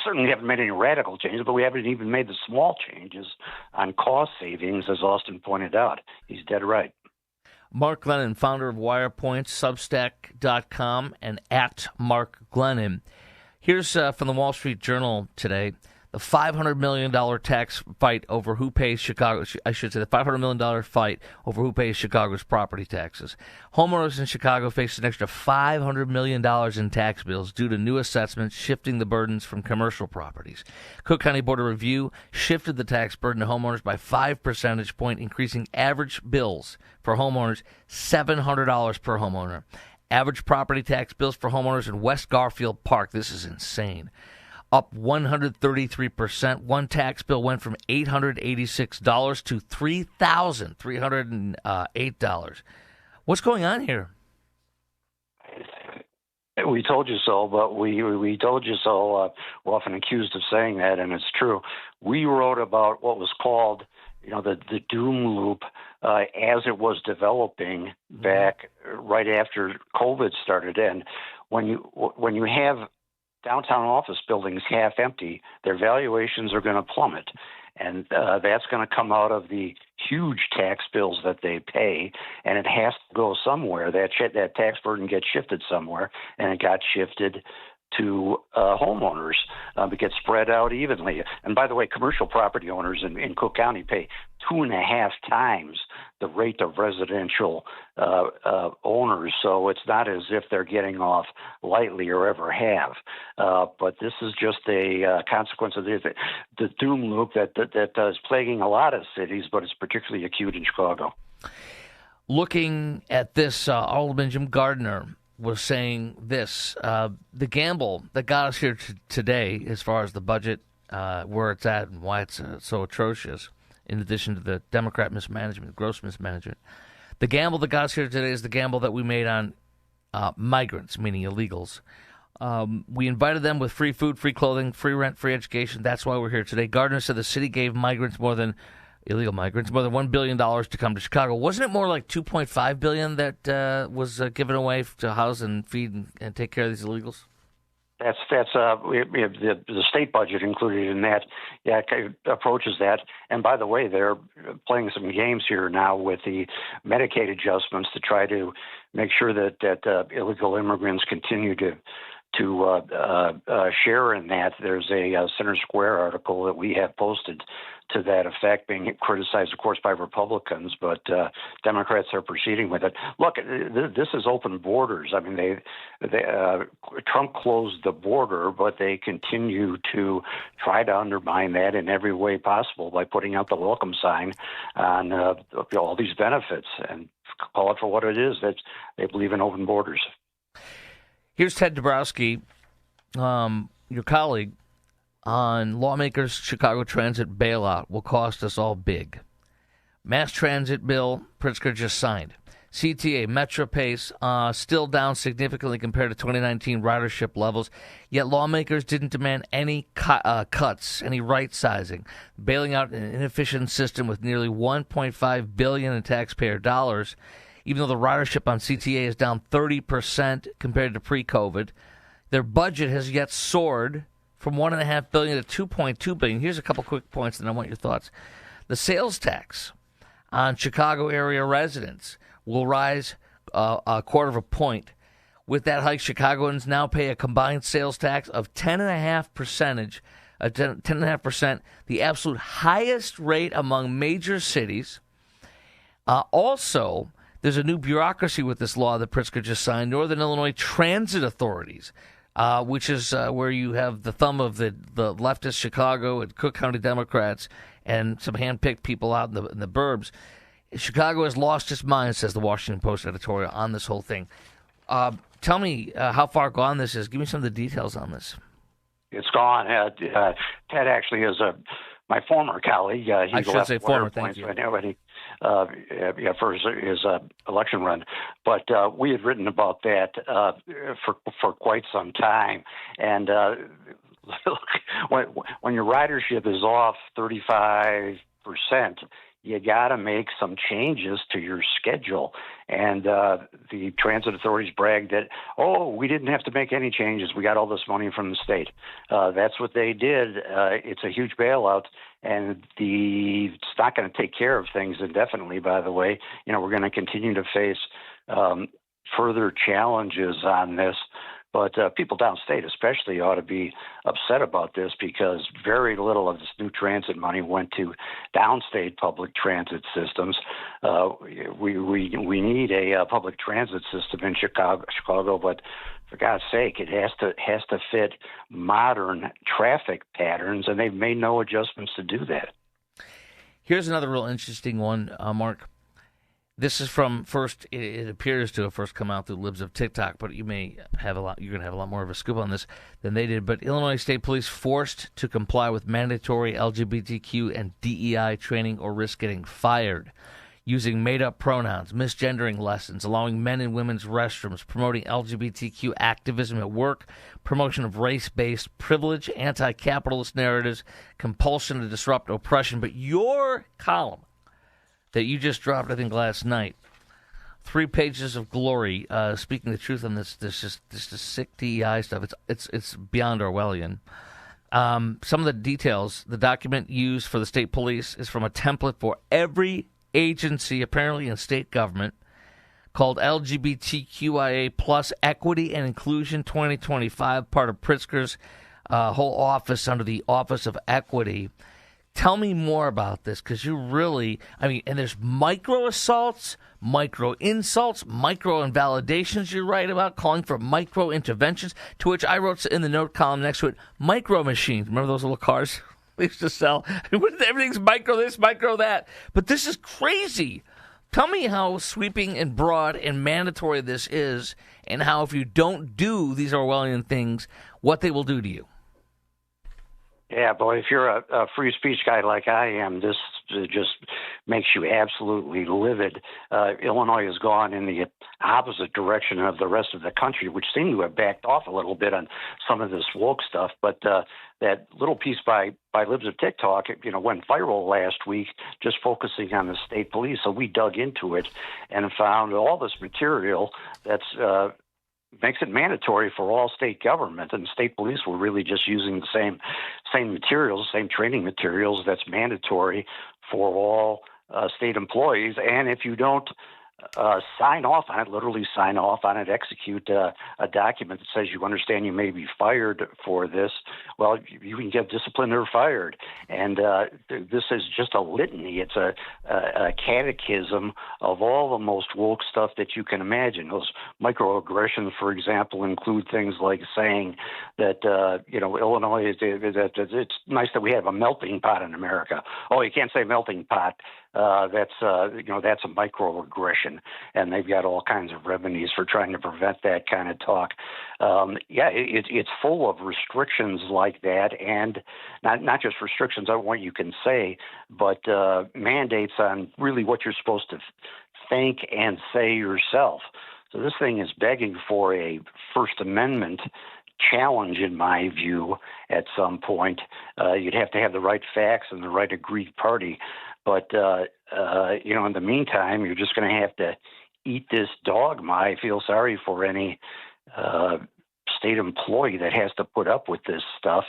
certainly haven't made any radical changes, but we haven't even made the small changes on cost savings, as Austin pointed out. He's dead right. Mark Glennon, founder of WirePoint, Substack.com, and at Mark Glennon. Here's from the Wall Street Journal today. The $500 million tax fight over who pays Chicago. I should say the $500 million fight over who pays Chicago's property taxes. Homeowners in Chicago face an extra $500 million in tax bills due to new assessments shifting the burdens from commercial properties. Cook County Board of Review shifted the tax burden to homeowners by 5 percentage points, increasing average bills for homeowners $700 per homeowner. Average property tax bills for homeowners in West Garfield Park, this is insane, up 133%. One tax bill went from $886 to $3,308. What's going on here? We told you so, but we told you so. We're often accused of saying that, and it's true. We wrote about what was called, the doom loop as it was developing back right after COVID started. And when you have downtown office buildings half empty, their valuations are going to plummet. And that's going to come out of the huge tax bills that they pay, and it has to go somewhere. That tax burden gets shifted somewhere, and it got shifted to homeowners. It gets spread out evenly. And by the way, commercial property owners in Cook County pay 2.5 times the rate of residential owners. So it's not as if they're getting off lightly or ever have. But this is just a consequence of the doom loop that is plaguing a lot of cities, but it's particularly acute in Chicago. Looking at this, Alderman Jim Gardner was saying this, the gamble that got us here today as far as the budget, where it's at and why it's so atrocious, in addition to the Democrat mismanagement, gross mismanagement, the gamble that got us here today is the gamble that we made on migrants, meaning illegals. We invited them with free food, free clothing, free rent, free education. That's why we're here today. Gardner said the city gave illegal migrants more than $1 billion to come to Chicago. Wasn't it more like $2.5 billion that was given away to house and feed and take care of these illegals? That's the state budget included in that. Yeah, approaches that. And by the way, they're playing some games here now with the Medicaid adjustments to try to make sure that illegal immigrants continue to share in that. There's a Center Square article that we have posted to that effect, being criticized, of course, by Republicans, but Democrats are proceeding with it. Look, this is open borders. I mean, Trump closed the border, but they continue to try to undermine that in every way possible by putting out the welcome sign on all these benefits and call it for what it is. That they believe in open borders. Here's Ted Dabrowski, your colleague, on lawmakers' Chicago transit bailout will cost us all big. Mass transit bill Pritzker just signed. CTA, MetroPace, still down significantly compared to 2019 ridership levels, yet lawmakers didn't demand any cuts, any right-sizing, bailing out an inefficient system with nearly $1.5 billion in taxpayer dollars. Even though the ridership on CTA is down 30% compared to pre-COVID, their budget has yet soared from $1.5 billion to $2.2 billion. Here's a couple quick points, and I want your thoughts. The sales tax on Chicago area residents will rise a quarter of a point. With that hike, Chicagoans now pay a combined sales tax of 10.5%, the absolute highest rate among major cities. Also, there's a new bureaucracy with this law that Pritzker just signed, Northern Illinois Transit Authorities, which is where you have the thumb of the leftist Chicago and Cook County Democrats and some hand-picked people out in the burbs. Chicago has lost its mind, says the Washington Post editorial, on this whole thing. Tell me how far gone this is. Give me some of the details on this. It's gone. Ted actually is my former colleague. I should say former, thank you. Right now, and he, for his election run. But we had written about that for quite some time. And when your ridership is off 35%, you got to make some changes to your schedule. And the transit authorities bragged that, we didn't have to make any changes. We got all this money from the state. That's what they did. It's a huge bailout, and it's not going to take care of things indefinitely, by the way. We're going to continue to face further challenges on this. But people downstate especially ought to be upset about this because very little of this new transit money went to downstate public transit systems. We need a public transit system in Chicago, but for God's sake, it has to fit modern traffic patterns, and they've made no adjustments to do that. Here's another real interesting one, Mark. This is from first. It appears to have first come out through Libs of TikTok, but you may have you're going to have a lot more of a scoop on this than they did. But Illinois State Police forced to comply with mandatory LGBTQ and DEI training or risk getting fired, using made-up pronouns, misgendering lessons, allowing men and women's restrooms, promoting LGBTQ activism at work, promotion of race-based privilege, anti-capitalist narratives, compulsion to disrupt oppression. But your column that you just dropped, I think, last night, 3 pages of glory, speaking the truth on this sick DEI stuff. It's beyond Orwellian. Some of the details, the document used for the state police is from a template for every agency, apparently in state government, called LGBTQIA plus Equity and Inclusion 2025, part of Pritzker's whole office under the Office of Equity. Tell me more about this, because you really, and there's micro assaults, micro insults, micro invalidations you write about, calling for micro interventions, to which I wrote in the note column next to it, micro machines. Remember those little cars we used to sell? Everything's micro this, micro that. But this is crazy. Tell me how sweeping and broad and mandatory this is, and how if you don't do these Orwellian things, what they will do to you. Yeah, boy, if you're a free speech guy like I am, this just makes you absolutely livid. Illinois has gone in the opposite direction of the rest of the country, which seemed to have backed off a little bit on some of this woke stuff. But that little piece by Libs of TikTok, went viral last week, just focusing on the state police. So we dug into it and found all this material that's makes it mandatory for all state government, and state police were really just using the same materials, same training materials that's mandatory for all state employees. And if you don't sign off on it, literally sign off on it, execute a document that says you understand you may be fired for this, well, you can get disciplined or fired. And this is just a litany. It's a catechism of all the most woke stuff that you can imagine. Those microaggressions, for example, include things like saying that, Illinois, it's nice that we have a melting pot in America. Oh, you can't say melting pot. That's a microaggression, and they've got all kinds of remedies for trying to prevent that kind of talk. It's full of restrictions like that, and not just restrictions on what you can say, but mandates on really what you're supposed to think and say yourself. So this thing is begging for a First Amendment challenge, in my view, at some point. You'd have to have the right facts and the right aggrieved party. But, in the meantime, you're just going to have to eat this dogma. I feel sorry for any state employee that has to put up with this stuff.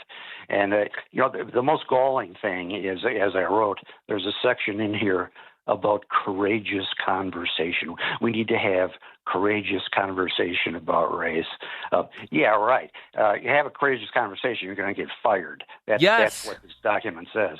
And, the most galling thing is, as I wrote, there's a section in here about courageous conversation. We need to have courageous conversation about race. Yeah, right. You have a courageous conversation, you're going to get fired. That's what this document says.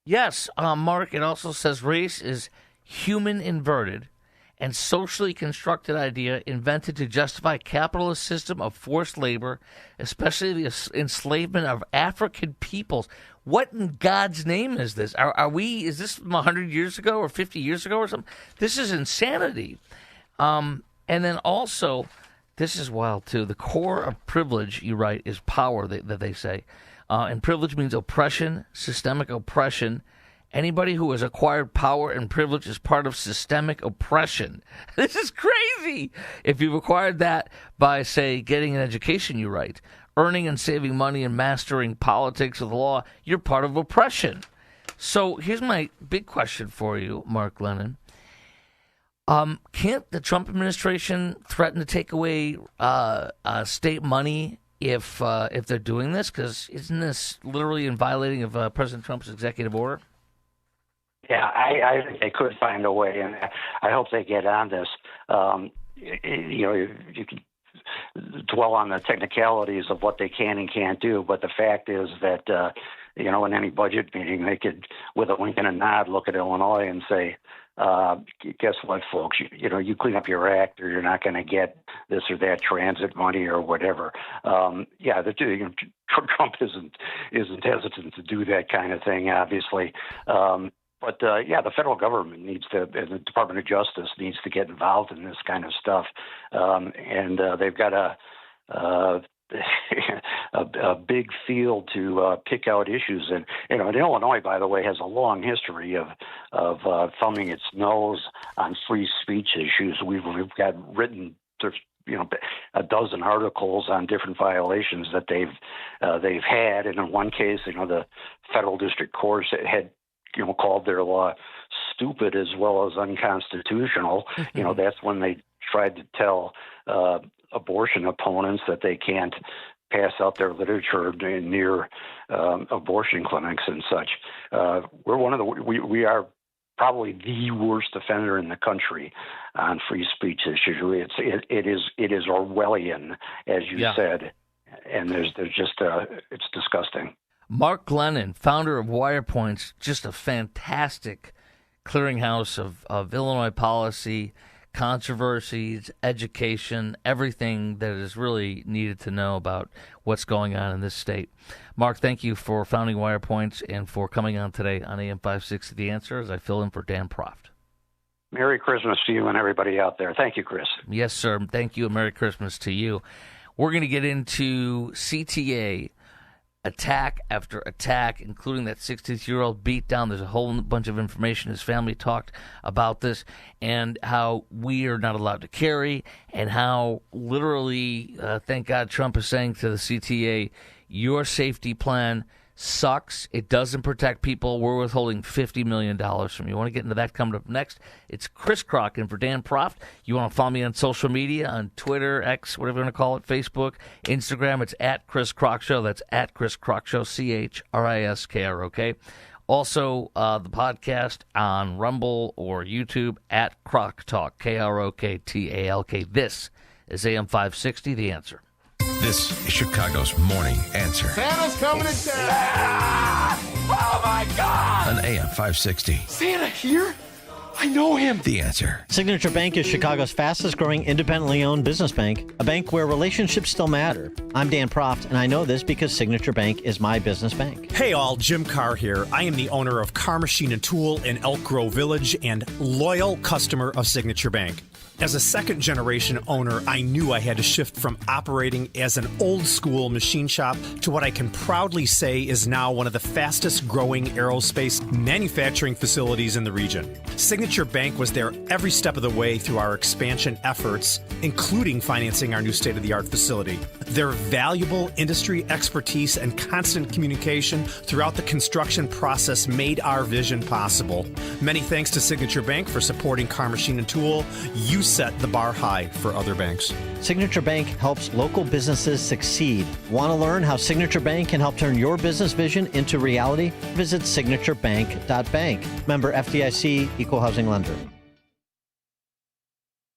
Yes, Mark, it also says race is human inverted and socially constructed idea invented to justify a capitalist system of forced labor, especially the enslavement of African peoples. What in God's name is this? Is this from 100 years ago or 50 years ago or something? This is insanity. And then also, this is wild too. The core of privilege, you write, is power, that they say. And privilege means oppression, systemic oppression. Anybody who has acquired power and privilege is part of systemic oppression. This is crazy. If you've acquired that by, say, getting an education, you write, earning and saving money and mastering politics of the law, you're part of oppression. So here's my big question for you, Mark Glennon. Can't the Trump administration threaten to take away state money if they're doing this? Because isn't this literally in violating of President Trump's executive order? Yeah, I think they could find a way, and I hope they get on this. You can dwell on the technicalities of what they can and can't do, but the fact is that, in any budget meeting, they could, with a wink and a nod, look at Illinois and say, guess what, folks, you clean up your act or you're not going to get this or that transit money or whatever. Trump isn't hesitant to do that kind of thing, obviously. But the federal government needs to, and the Department of Justice needs to get involved in this kind of stuff. And they've got a big field to pick out issues. And, Illinois, by the way, has a long history of thumbing its nose on free speech issues. We've got written, a dozen articles on different violations that they've had. And in one case, the federal district courts had called their law stupid as well as unconstitutional. Mm-hmm. That's when they tried to tell abortion opponents that they can't pass out their literature near abortion clinics and such. We are probably the worst offender in the country on free speech issues. It is Orwellian, as you said, and there's just it's disgusting. Mark Glennon, founder of WirePoints, just a fantastic clearinghouse of Illinois policy, controversies, education, everything that is really needed to know about what's going on in this state. Mark, thank you for founding WirePoints and for coming on today on AM 560 The Answer as I fill in for Dan Proft. Merry Christmas to you and everybody out there. Thank you, Chris. Yes, sir. Thank you and Merry Christmas to you. We're going to get into CTA, attack after attack, including that 62-year-old beatdown. There's a whole bunch of information. His family talked about this and how we are not allowed to carry, and how literally, thank God, Trump is saying to the CTA, your safety plan sucks. It doesn't protect people. We're withholding $50 million from you. I want to get into that coming up next. It's Chris Crock for Dan Proft. You want to follow me on social media, on Twitter, X, whatever you want to call it, Facebook, Instagram. It's at Chris Crock Show. That's at Chris Crock Show, CHRISKROK. Also, the podcast on Rumble or YouTube at Crock Talk, KROKTALK. This is AM 560, The Answer. This is Chicago's Morning Answer. Santa's coming to town. Oh, my God. On AM 560. Santa here? I know him. The Answer. Signature Bank is Chicago's fastest growing independently owned business bank, a bank where relationships still matter. I'm Dan Proft, and I know this because Signature Bank is my business bank. Hey all, Jim Carr here. I am the owner of Carr Machine and Tool in Elk Grove Village and loyal customer of Signature Bank. As a second-generation owner, I knew I had to shift from operating as an old-school machine shop to what I can proudly say is now one of the fastest-growing aerospace manufacturing facilities in the region. Signature Bank was there every step of the way through our expansion efforts, including financing our new state-of-the-art facility. Their valuable industry expertise and constant communication throughout the construction process made our vision possible. Many thanks to Signature Bank for supporting Car Machine and Tool. You set the bar high for other banks. Signature Bank helps local businesses succeed. Want to learn how Signature Bank can help turn your business vision into reality? Visit signaturebank.bank. Member FDIC, Equal Housing Lender.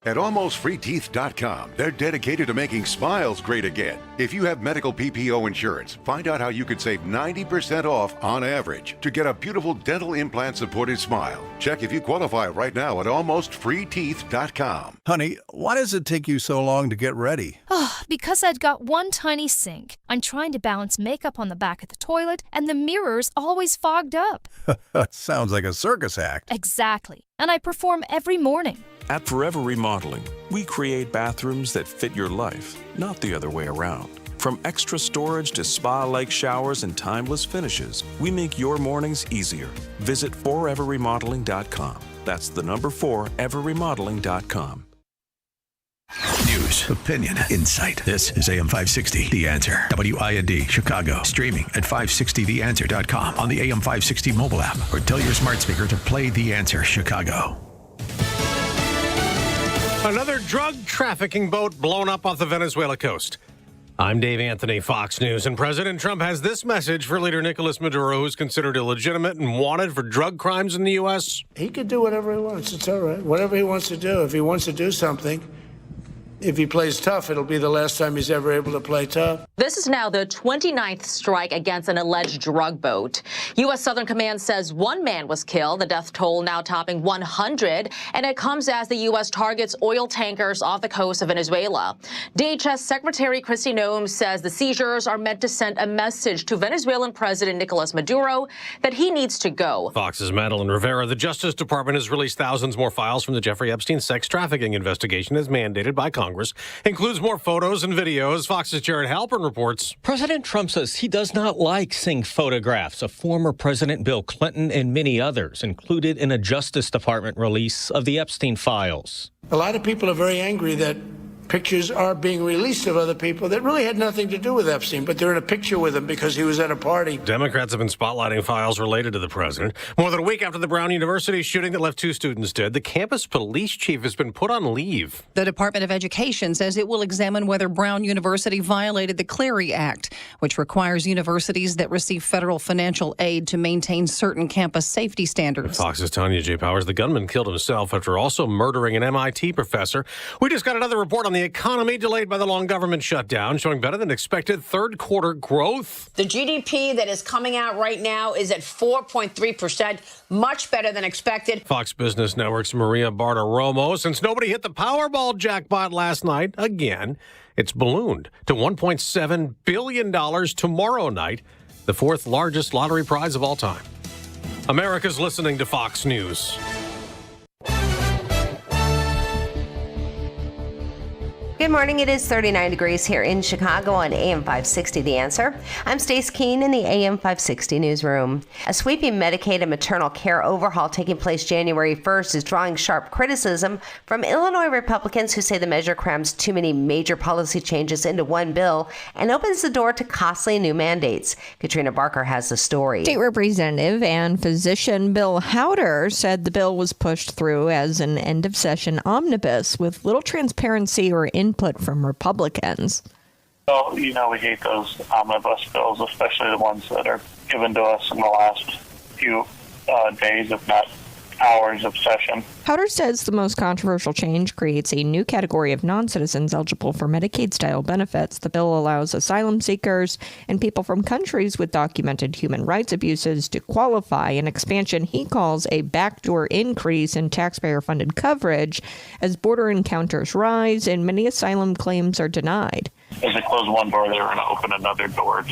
At AlmostFreeTeeth.com, they're dedicated to making smiles great again. If you have medical PPO insurance, find out how you could save 90% off on average to get a beautiful dental implant-supported smile. Check if you qualify right now at AlmostFreeTeeth.com. Honey, why does it take you so long to get ready? Oh, because I've got one tiny sink. I'm trying to balance makeup on the back of the toilet, and the mirror's always fogged up. Sounds like a circus act. Exactly. And I perform every morning. At Forever Remodeling, we create bathrooms that fit your life, not the other way around. From extra storage to spa-like showers and timeless finishes, we make your mornings easier. Visit foreverremodeling.com. That's the number 4, everremodeling.com. News, opinion, insight. This is AM 560, The Answer. WIND, Chicago. Streaming at 560theanswer.com on the AM 560 mobile app, or tell your smart speaker to play The Answer Chicago. Another drug trafficking boat blown up off the Venezuela coast. I'm Dave Anthony, Fox News, and President Trump has this message for leader Nicolas Maduro, who's considered illegitimate and wanted for drug crimes in the U.S. He could do whatever he wants. It's all right. Whatever he wants to do. If he wants to do something, if he plays tough, it'll be the last time he's ever able to play tough. This is now the 29th strike against an alleged drug boat. U.S. Southern Command says one man was killed, the death toll now topping 100, and it comes as the U.S. targets oil tankers off the coast of Venezuela. DHS Secretary Kristi Noem says the seizures are meant to send a message to Venezuelan President Nicolas Maduro that he needs to go. Fox's Madeline Rivera. The Justice Department has released thousands more files from the Jeffrey Epstein sex trafficking investigation as mandated by Congress. Includes more photos and videos. Fox's Jared Halpern reports. President Trump says he does not like seeing photographs of former President Bill Clinton and many others included in a Justice Department release of the Epstein files. A lot of people are very angry that pictures are being released of other people that really had nothing to do with Epstein, but they're in a picture with him because he was at a party. Democrats have been spotlighting files related to the president. More than a week after the Brown University shooting that left 2 students dead, the campus police chief has been put on leave. The Department of Education says it will examine whether Brown University violated the Clery Act, which requires universities that receive federal financial aid to maintain certain campus safety standards. Fox's Tanya J. Powers. The gunman killed himself after also murdering an MIT professor. We just got another report on the economy delayed by the long government shutdown, showing better than expected third quarter growth. The GDP that is coming out right now is at 4.3%, much better than expected. Fox Business Network's Maria Bartiromo. Since nobody hit the Powerball jackpot last night, again, it's ballooned to $1.7 billion tomorrow night, the 4th largest lottery prize of all time. America's listening to Fox News. Good morning. It is 39 degrees here in Chicago on AM 560 The Answer. I'm Stace Keene in the AM 560 newsroom. A sweeping Medicaid and maternal care overhaul taking place January 1st is drawing sharp criticism from Illinois Republicans who say the measure crams too many major policy changes into one bill and opens the door to costly new mandates. Katrina Barker has the story. State Representative and physician Bill Howder said the bill was pushed through as an end-of-session omnibus with little transparency or input from Republicans. Oh, we hate those omnibus bills, especially the ones that are given to us in the last few days, if not hours of session. Howder says the most controversial change creates a new category of non-citizens eligible for Medicaid-style benefits. The bill allows asylum seekers and people from countries with documented human rights abuses to qualify, an expansion he calls a backdoor increase in taxpayer-funded coverage as border encounters rise and many asylum claims are denied. As they close one door, they're going to open another door to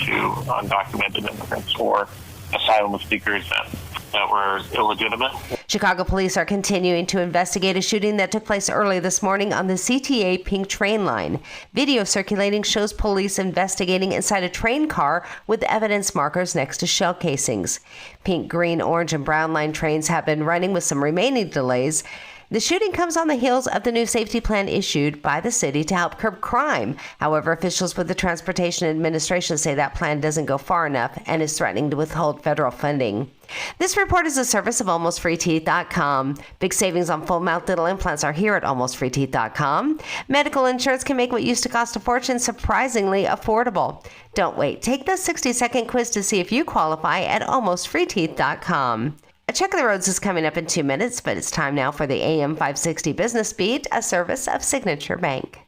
undocumented immigrants or asylum seekers that that were illegitimate. Chicago police are continuing to investigate a shooting that took place early this morning on the CTA Pink train line. Video circulating shows police investigating inside a train car with evidence markers next to shell casings. Pink, green, orange, and brown line trains have been running with some remaining delays. The shooting comes on the heels of the new safety plan issued by the city to help curb crime. However, officials with the Transportation Administration say that plan doesn't go far enough and is threatening to withhold federal funding. This report is a service of AlmostFreeTeeth.com. Big savings on full mouth dental implants are here at AlmostFreeTeeth.com. Medical insurance can make what used to cost a fortune surprisingly affordable. Don't wait. Take the 60-second quiz to see if you qualify at AlmostFreeTeeth.com. A check of the roads is coming up in 2 minutes, but it's time now for the AM 560 Business Beat, a service of Signature Bank.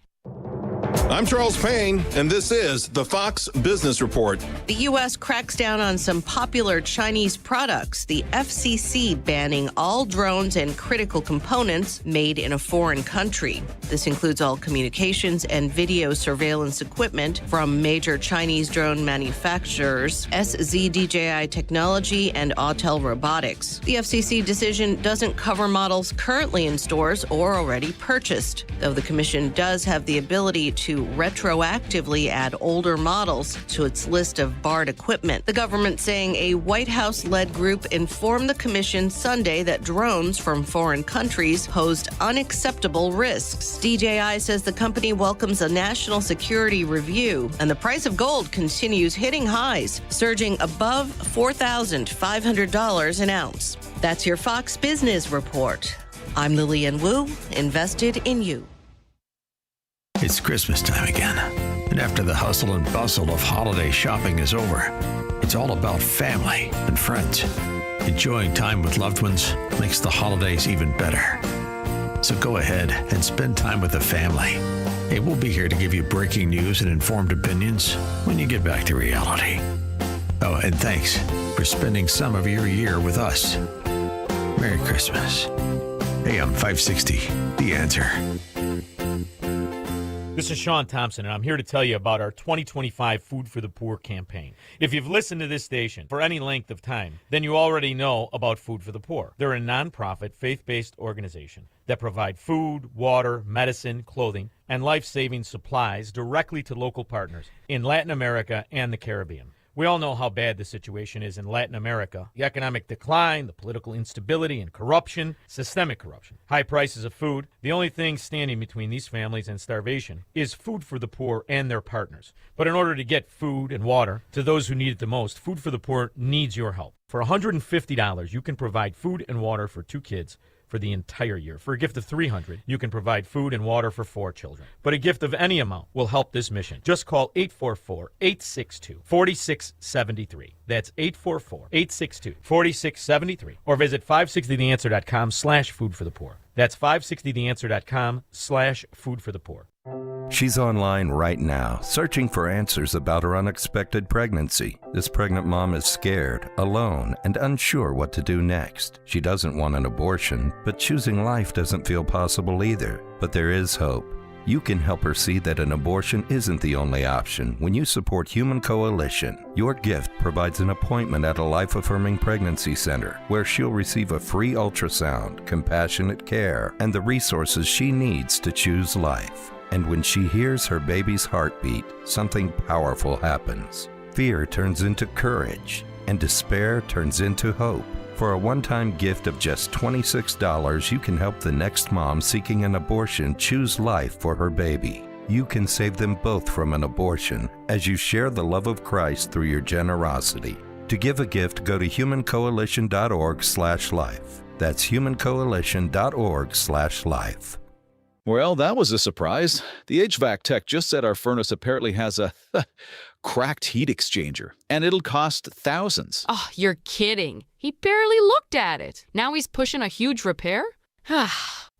I'm Charles Payne, and this is the Fox Business Report. The U.S. cracks down on some popular Chinese products. The FCC banning all drones and critical components made in a foreign country. This includes all communications and video surveillance equipment from major Chinese drone manufacturers, SZDJI Technology and Autel Robotics. The FCC decision doesn't cover models currently in stores or already purchased, though the commission does have the ability to retroactively add older models to its list of barred equipment. The government saying a White House-led group informed the commission Sunday that drones from foreign countries posed unacceptable risks. DJI says the company welcomes a national security review, and the price of gold continues hitting highs, surging above $4,500 an ounce. That's your Fox Business Report. I'm Lillian Wu, invested in you. It's Christmas time again, and after the hustle and bustle of holiday shopping is over, it's all about family and friends. Enjoying time with loved ones makes the holidays even better. So go ahead and spend time with the family. Hey, we'll be here to give you breaking news and informed opinions when you get back to reality. Oh, and thanks for spending some of your year with us. Merry Christmas. AM 560, The Answer. This is Sean Thompson, and I'm here to tell you about our 2025 Food for the Poor campaign. If you've listened to this station for any length of time, then you already know about Food for the Poor. They're a nonprofit, faith-based organization that provide food, water, medicine, clothing, and life-saving supplies directly to local partners in Latin America and the Caribbean. We all know how bad the situation is in Latin America. The economic decline, the political instability and corruption, systemic corruption, high prices of food. The only thing standing between these families and starvation is Food for the Poor and their partners. But in order to get food and water to those who need it the most, Food for the Poor needs your help. For $150, you can provide food and water for 2 kids for the entire year. For a gift of $300, you can provide food and water for 4 children. But a gift of any amount will help this mission. Just call 844-862-4673. That's 844-862-4673. Or visit 560theanswer.com/foodforthepoor. That's 560theanswer.com/foodforthepoor. She's online right now, searching for answers about her unexpected pregnancy. This pregnant mom is scared, alone, and unsure what to do next. She doesn't want an abortion, but choosing life doesn't feel possible either. But there is hope. You can help her see that an abortion isn't the only option when you support Human Coalition. Your gift provides an appointment at a life-affirming pregnancy center where she'll receive a free ultrasound, compassionate care, and the resources she needs to choose life. And when she hears her baby's heartbeat, something powerful happens. Fear turns into courage, and despair turns into hope. For a one-time gift of just $26, you can help the next mom seeking an abortion choose life for her baby. You can save them both from an abortion as you share the love of Christ through your generosity. To give a gift, go to humancoalition.org/life. That's humancoalition.org/life. Well, that was a surprise. The HVAC tech just said our furnace apparently has a cracked heat exchanger, and it'll cost thousands. Oh, you're kidding. He barely looked at it. Now he's pushing a huge repair?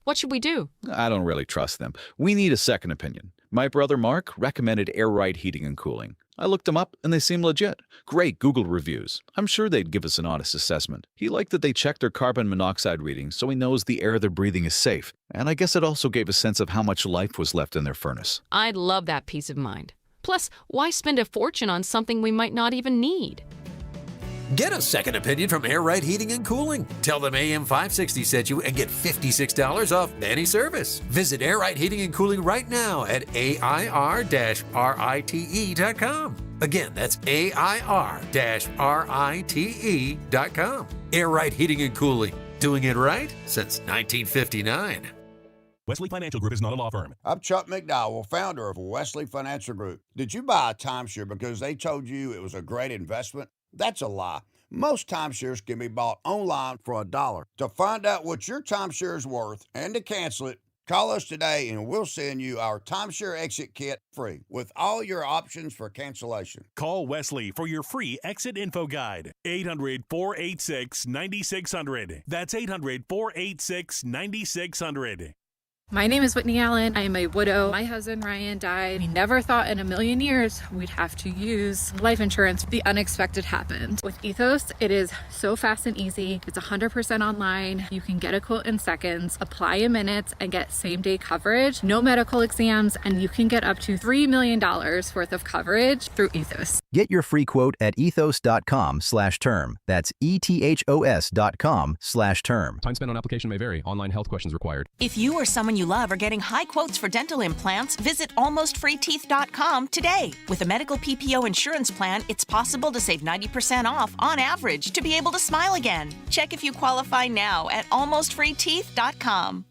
What should we do? I don't really trust them. We need a second opinion. My brother Mark recommended Air Right Heating and Cooling. I looked them up, and they seem legit. Great Google reviews. I'm sure they'd give us an honest assessment. He liked that they checked their carbon monoxide readings so he knows the air they're breathing is safe. And I guess it also gave a sense of how much life was left in their furnace. I'd love that peace of mind. Plus, why spend a fortune on something we might not even need? Get a second opinion from Air Right Heating and Cooling. Tell them AM 560 sent you and get $56 off any service. Visit Air Right Heating and Cooling right now at AIR-RITE.com. Again, that's AIR-RITE.com. Air Right Heating and Cooling. Doing it right since 1959. Wesley Financial Group is not a law firm. I'm Chuck McDowell, founder of Wesley Financial Group. Did you buy a timeshare because they told you it was a great investment? That's a lie. Most timeshares can be bought online for $1. To find out what your timeshare is worth and to cancel it, call us today and we'll send you our timeshare exit kit free with all your options for cancellation. Call Wesley for your free exit info guide. 800-486-9600. That's 800-486-9600. My name is Whitney Allen. I am a widow. My husband Ryan died. We never thought in a million years we'd have to use life insurance. The unexpected happened. With Ethos, it is so fast and easy. It's 100% online. You can get a quote in seconds, apply in minutes, and get same-day coverage. No medical exams, and you can get up to $3 million worth of coverage through Ethos. Get your free quote at ethos.com/term. That's ETHOS.com/term. Time spent on application may vary. Online health questions required. If you or someone you love are getting high quotes for dental implants, visit almostfreeteeth.com today. With a medical PPO insurance plan, it's possible to save 90% off on average to be able to smile again. Check if you qualify now at almostfreeteeth.com.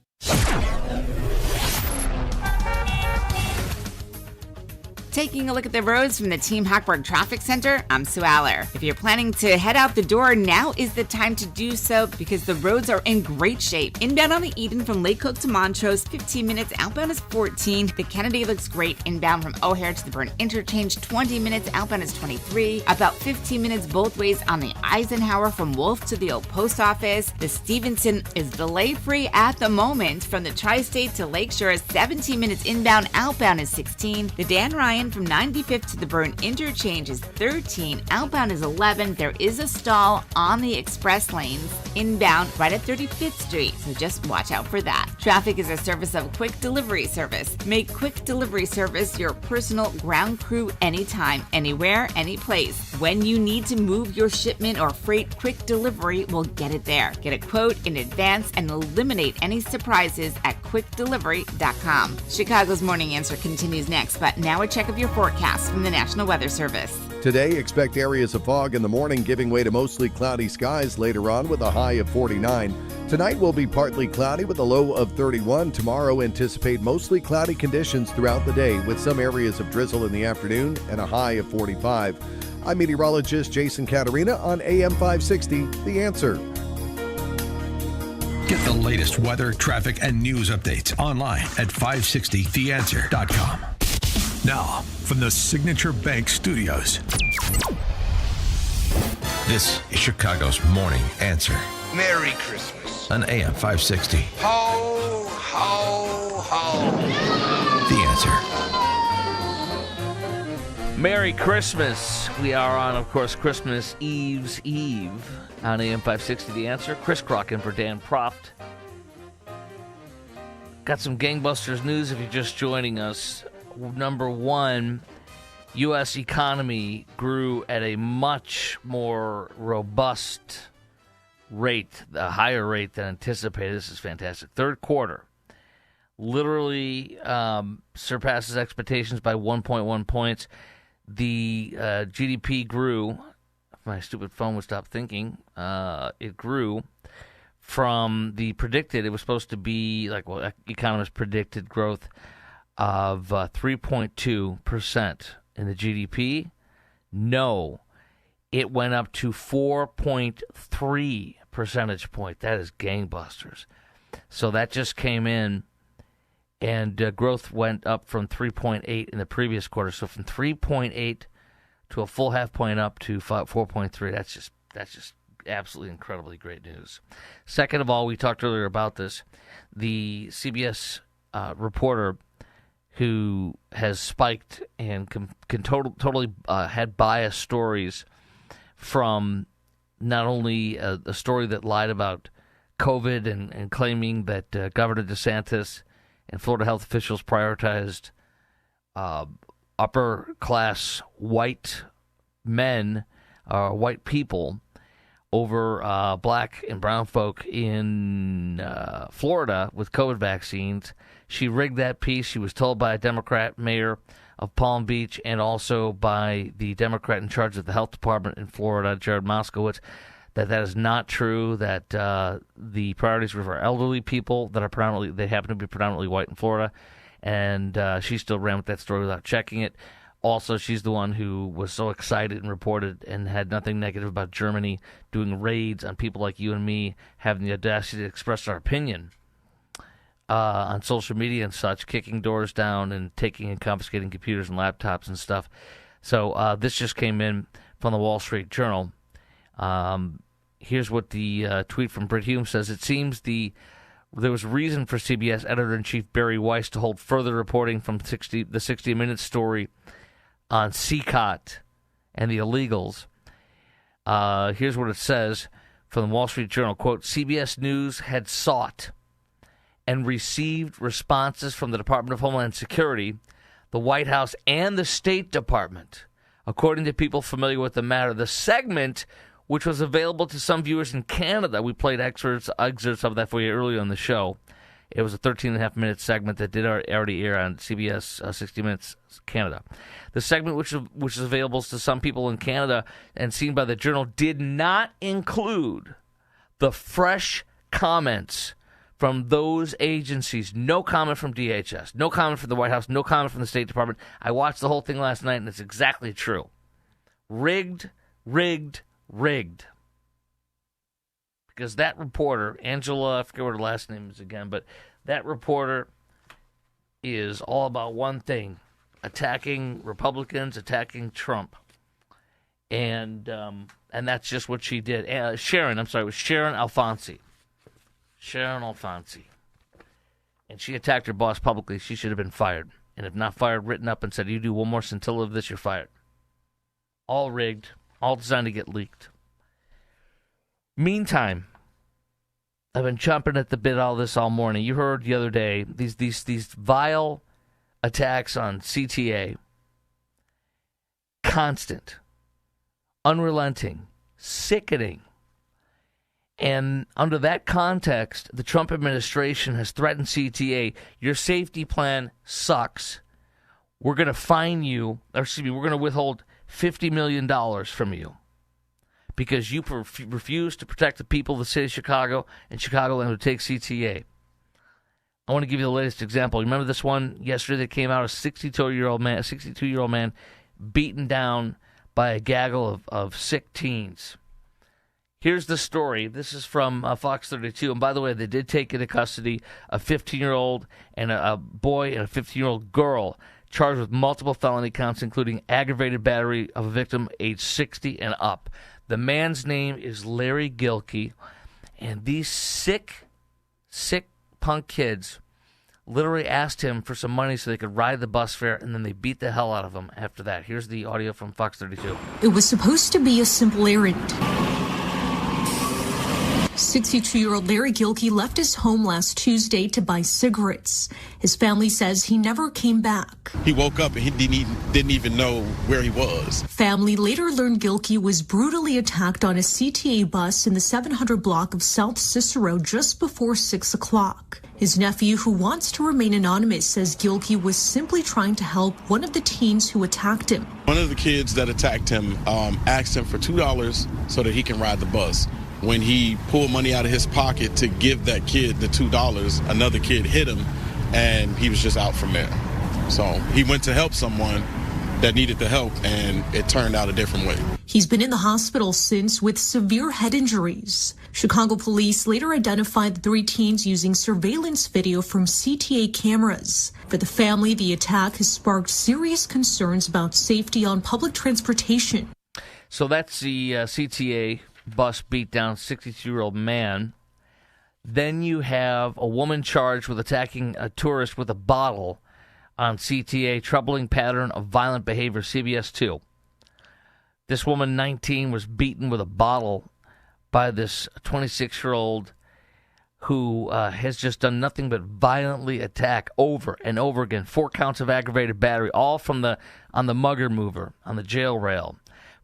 Taking a look at the roads from the Team Hochberg Traffic Center, I'm Sue Aller. If you're planning to head out the door, now is the time to do so because the roads are in great shape. Inbound on the Eden from Lake Cook to Montrose, 15 minutes. Outbound is 14. The Kennedy looks great. Inbound from O'Hare to the Burn Interchange, 20 minutes. Outbound is 23. About 15 minutes both ways on the Eisenhower from Wolf to the old post office. The Stevenson is delay-free at the moment. From the Tri-State to Lakeshore, 17 minutes inbound. Outbound is 16. The Dan Ryan from 95th to the Burn Interchange is 13. Outbound is 11. There is a stall on the express lanes. Inbound right at 35th Street, so just watch out for that. Traffic is a service of Quick Delivery Service. Make Quick Delivery Service your personal ground crew anytime, anywhere, any place. When you need to move your shipment or freight, Quick Delivery will get it there. Get a quote in advance and eliminate any surprises at quickdelivery.com. Chicago's Morning Answer continues next, but now a check of your forecast from the National Weather Service. Today, expect areas of fog in the morning, giving way to mostly cloudy skies later on with a high of 49. Tonight will be partly cloudy with a low of 31. Tomorrow, anticipate mostly cloudy conditions throughout the day with some areas of drizzle in the afternoon and a high of 45. I'm meteorologist Jason Caterina on AM 560, The Answer. Get the latest weather, traffic, and news updates online at 560theanswer.com. Now, from the Signature Bank Studios, this is Chicago's Morning Answer Merry Christmas. on AM 560. Ho, ho, ho. The Answer. Merry Christmas. We are on, of course, Christmas Eve's Eve on AM 560, The Answer. Chris Crock in for Dan Proft. Got some gangbusters news if you're just joining us. Number one, U.S. economy grew at a much more robust rate, a higher rate than anticipated. This is fantastic. Third quarter literally surpasses expectations by 1.1 points. The GDP grew. My stupid phone would stop thinking. It grew from the predicted. It was supposed to be like, well, economists predicted growth of 3.2% in the GDP. No, it went up to 4.3 percentage point. That is gangbusters. So that just came in, and growth went up from 3.8 in the previous quarter. So from 3.8 to a full half point up to 4.3. That's just absolutely incredibly great news. Second of all, we talked earlier about this. The CBS reporter who has spiked and can totally had biased stories from not only a story that lied about COVID and claiming that Governor DeSantis and Florida health officials prioritized upper-class white men, white people, over black and brown folk in Florida with COVID vaccines. She rigged that piece. She was told by a Democrat mayor of Palm Beach and also by the Democrat in charge of the health department in Florida, Jared Moskowitz, that is not true, that the priorities were for elderly people that are they happen to be predominantly white in Florida. And she still ran with that story without checking it. Also, she's the one who was so excited and reported and had nothing negative about Germany doing raids on people like you and me, having the audacity to express our opinion on social media and such, kicking doors down and taking and confiscating computers and laptops and stuff. So this just came in from the Wall Street Journal. Here's what the tweet from Brit Hume says. It seems there was reason for CBS editor-in-chief Barry Weiss to hold further reporting from the 60 Minutes story on CCOT and the illegals. Here's what it says from the Wall Street Journal. Quote, CBS News had sought and received responses from the Department of Homeland Security, the White House, and the State Department. According to people familiar with the matter, the segment, which was available to some viewers in Canada, we played excerpts of that for you earlier on the show. It was a 13.5-minute segment that did already air on CBS 60 Minutes Canada. The segment, which is available to some people in Canada and seen by the Journal, did not include the fresh comments from those agencies. No comment from DHS, no comment from the White House, no comment from the State Department. I watched the whole thing last night, and it's exactly true. Rigged. Because that reporter, Angela, I forget what her last name is again, but that reporter is all about one thing: attacking Republicans, attacking Trump. And that's just what she did. It was Sharon Alfonsi. Sharon Alfonsi. And she attacked her boss publicly. She should have been fired. And if not fired, written up and said, you do one more scintilla of this, you're fired. All rigged, all designed to get leaked. Meantime, I've been chomping at the bit all morning. You heard the other day these vile attacks on CTA. Constant, unrelenting, sickening. And under that context, the Trump administration has threatened CTA, your safety plan sucks. We're going to fine you, we're going to withhold $50 million from you because you refuse to protect the people of the city of Chicago and Chicagoland who take CTA. I want to give you the latest example. You remember this one yesterday that came out? A 62-year-old man beaten down by a gaggle of sick teens. Here's the story. This is from Fox 32. And by the way, they did take into custody a 15-year-old and a boy and a 15-year-old girl charged with multiple felony counts, including aggravated battery of a victim age 60 and up. The man's name is Larry Gilkey. And these sick punk kids literally asked him for some money so they could ride the bus fare, and then they beat the hell out of him after that. Here's the audio from Fox 32. It was supposed to be a simple errand. 62-year-old Larry Gilkey left his home last Tuesday to buy cigarettes. His family says he never came back. He woke up and he didn't even know where he was. Family later learned Gilkey was brutally attacked on a CTA bus in the 700 block of South Cicero just before 6 o'clock. His nephew, who wants to remain anonymous, says Gilkey was simply trying to help one of the teens who attacked him. One of the kids that attacked him asked him for $2 so that he can ride the bus. When he pulled money out of his pocket to give that kid the $2, another kid hit him, and he was just out from there. So he went to help someone that needed the help, and it turned out a different way. He's been in the hospital since with severe head injuries. Chicago police later identified the 3 teens using surveillance video from CTA cameras. For the family, the attack has sparked serious concerns about safety on public transportation. So that's the CTA bus beat down 62-year-old man. Then you have a woman charged with attacking a tourist with a bottle on CTA, troubling pattern of violent behavior, CBS 2. This woman, 19, was beaten with a bottle by this 26-year-old who has just done nothing but violently attack over and over again. 4 counts of aggravated battery, all on the mugger mover, on the jail rail.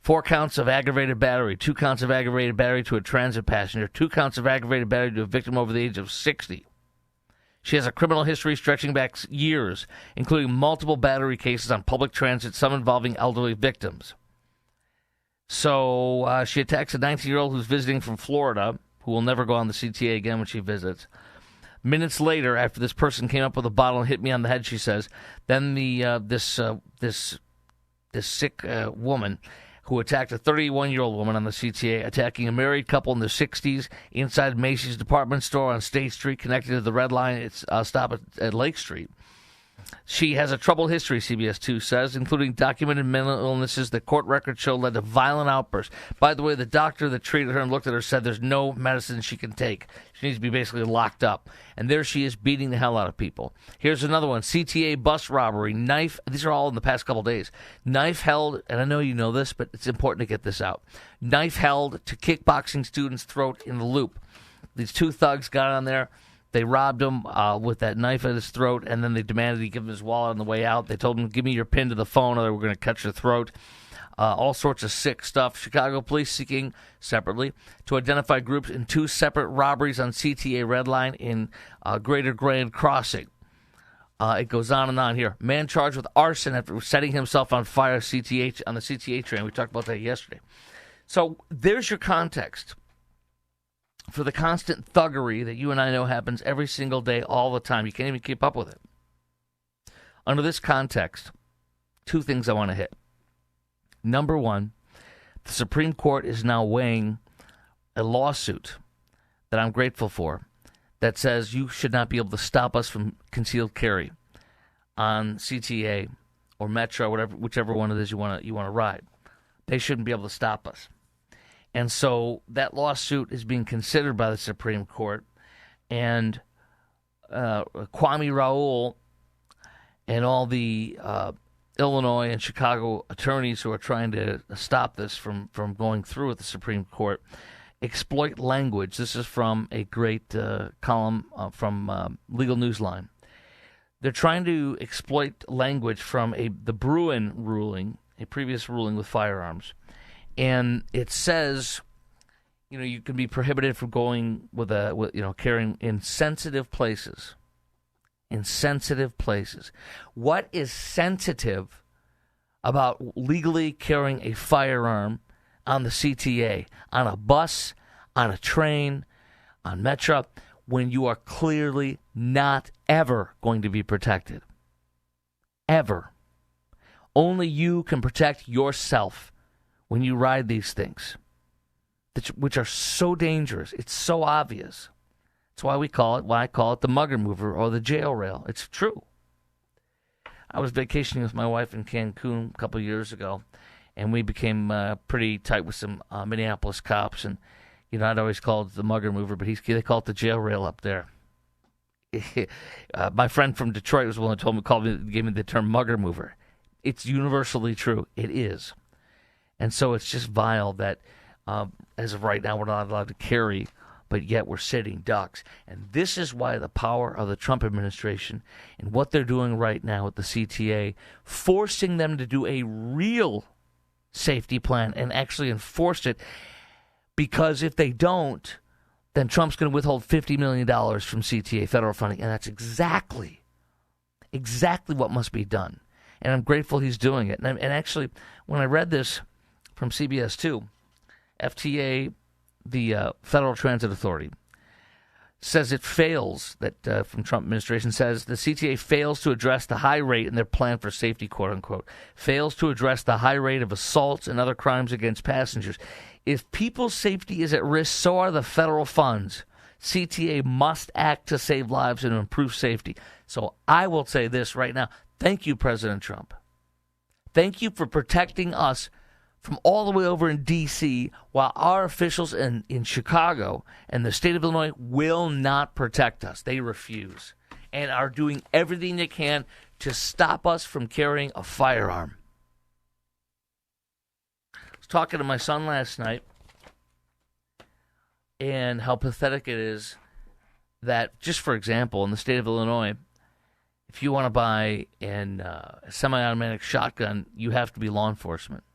4 counts of aggravated battery, 2 counts of aggravated battery to a transit passenger, 2 counts of aggravated battery to a victim over the age of 60. She has a criminal history stretching back years, including multiple battery cases on public transit, some involving elderly victims. So she attacks a 19-year-old who's visiting from Florida, who will never go on the CTA again when she visits. Minutes later, after this person came up with a bottle and hit me on the head, she says, then this sick woman who attacked a 31-year-old woman on the CTA, attacking a married couple in their 60s inside Macy's department store on State Street, connected to the Red Line stop at Lake Street. She has a troubled history, CBS 2 says, including documented mental illnesses that court records show led to violent outbursts. By the way, the doctor that treated her and looked at her said there's no medicine she can take. She needs to be basically locked up. And there she is beating the hell out of people. Here's another one. CTA bus robbery. Knife. These are all in the past couple days. Knife held, and I know you know this, but it's important to get this out. Knife held to kickboxing student's throat in the Loop. These 2 thugs got on there. They robbed him with that knife at his throat, and then they demanded he give him his wallet on the way out. They told him, give me your PIN to the phone or we're going to cut your throat. All sorts of sick stuff. Chicago police seeking separately to identify groups in 2 separate robberies on CTA Red Line in Greater Grand Crossing. It goes on and on here. Man charged with arson after setting himself on fire on the CTA train. We talked about that yesterday. So there's your context for the constant thuggery that you and I know happens every single day, all the time. You can't even keep up with it. Under this context, 2 things I want to hit. Number 1, the Supreme Court is now weighing a lawsuit that I'm grateful for that says you should not be able to stop us from concealed carry on CTA or Metro, whichever one it is you want to ride. They shouldn't be able to stop us. And so that lawsuit is being considered by the Supreme Court, and Kwame Raoul and all the Illinois and Chicago attorneys who are trying to stop this from going through at the Supreme Court exploit language. This is from a great column from Legal Newsline. They're trying to exploit language from the Bruin ruling, a previous ruling with firearms. And it says, you can be prohibited from going with carrying in sensitive places. In sensitive places. What is sensitive about legally carrying a firearm on the CTA, on a bus, on a train, on Metro, when you are clearly not ever going to be protected? Ever. Only you can protect yourself when you ride these things, which are so dangerous. It's so obvious. That's why I call it the mugger mover or the jail rail. It's true. I was vacationing with my wife in Cancun a couple of years ago, and we became pretty tight with some Minneapolis cops. And, I'd always call it the mugger mover, but they call it the jail rail up there. My friend from Detroit was the one who gave me the term mugger mover. It's universally true. It is. And so it's just vile that, as of right now, we're not allowed to carry, but yet we're sitting ducks. And this is why the power of the Trump administration and what they're doing right now with the CTA, forcing them to do a real safety plan and actually enforce it, because if they don't, then Trump's going to withhold $50 million from CTA federal funding. And that's exactly what must be done. And I'm grateful he's doing it. And actually, when I read this from CBS 2, FTA, the Federal Transit Authority, says it fails, from Trump administration, says the CTA fails to address the high rate in their plan for safety, quote unquote, fails to address the high rate of assaults and other crimes against passengers. If people's safety is at risk, so are the federal funds. CTA must act to save lives and improve safety. So I will say this right now. Thank you, President Trump. Thank you for protecting us from all the way over in D.C., while our officials in Chicago and the state of Illinois will not protect us. They refuse and are doing everything they can to stop us from carrying a firearm. I was talking to my son last night and how pathetic it is that, just for example, in the state of Illinois, if you want to buy a semi-automatic shotgun, you have to be law enforcement.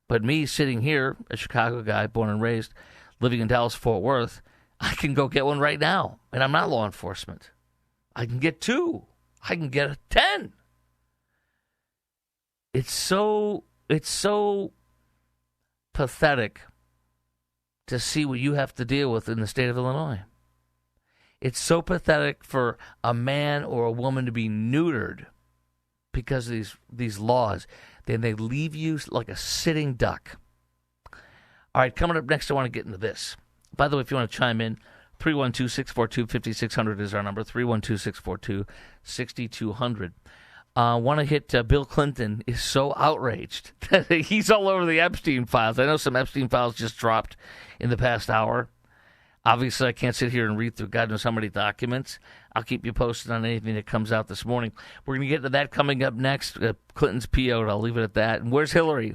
But me sitting here, a Chicago guy, born and raised, living in Dallas-Fort Worth, I can go get one right now, and I'm not law enforcement. I can get 2. I can get 10. It's so pathetic to see what you have to deal with in the state of Illinois. It's so pathetic for a man or a woman to be neutered because of these laws. Then they leave you like a sitting duck. All right, coming up next, I want to get into this. By the way, if you want to chime in, 312-642-5600 is our number, 312-642-6200. Want to hit Bill Clinton is so outraged that he's all over the Epstein files. I know some Epstein files just dropped in the past hour. Obviously, I can't sit here and read through God knows how many documents. I'll keep you posted on anything that comes out this morning. We're going to get to that coming up next. Clinton's PO'd. I'll leave it at that. And where's Hillary?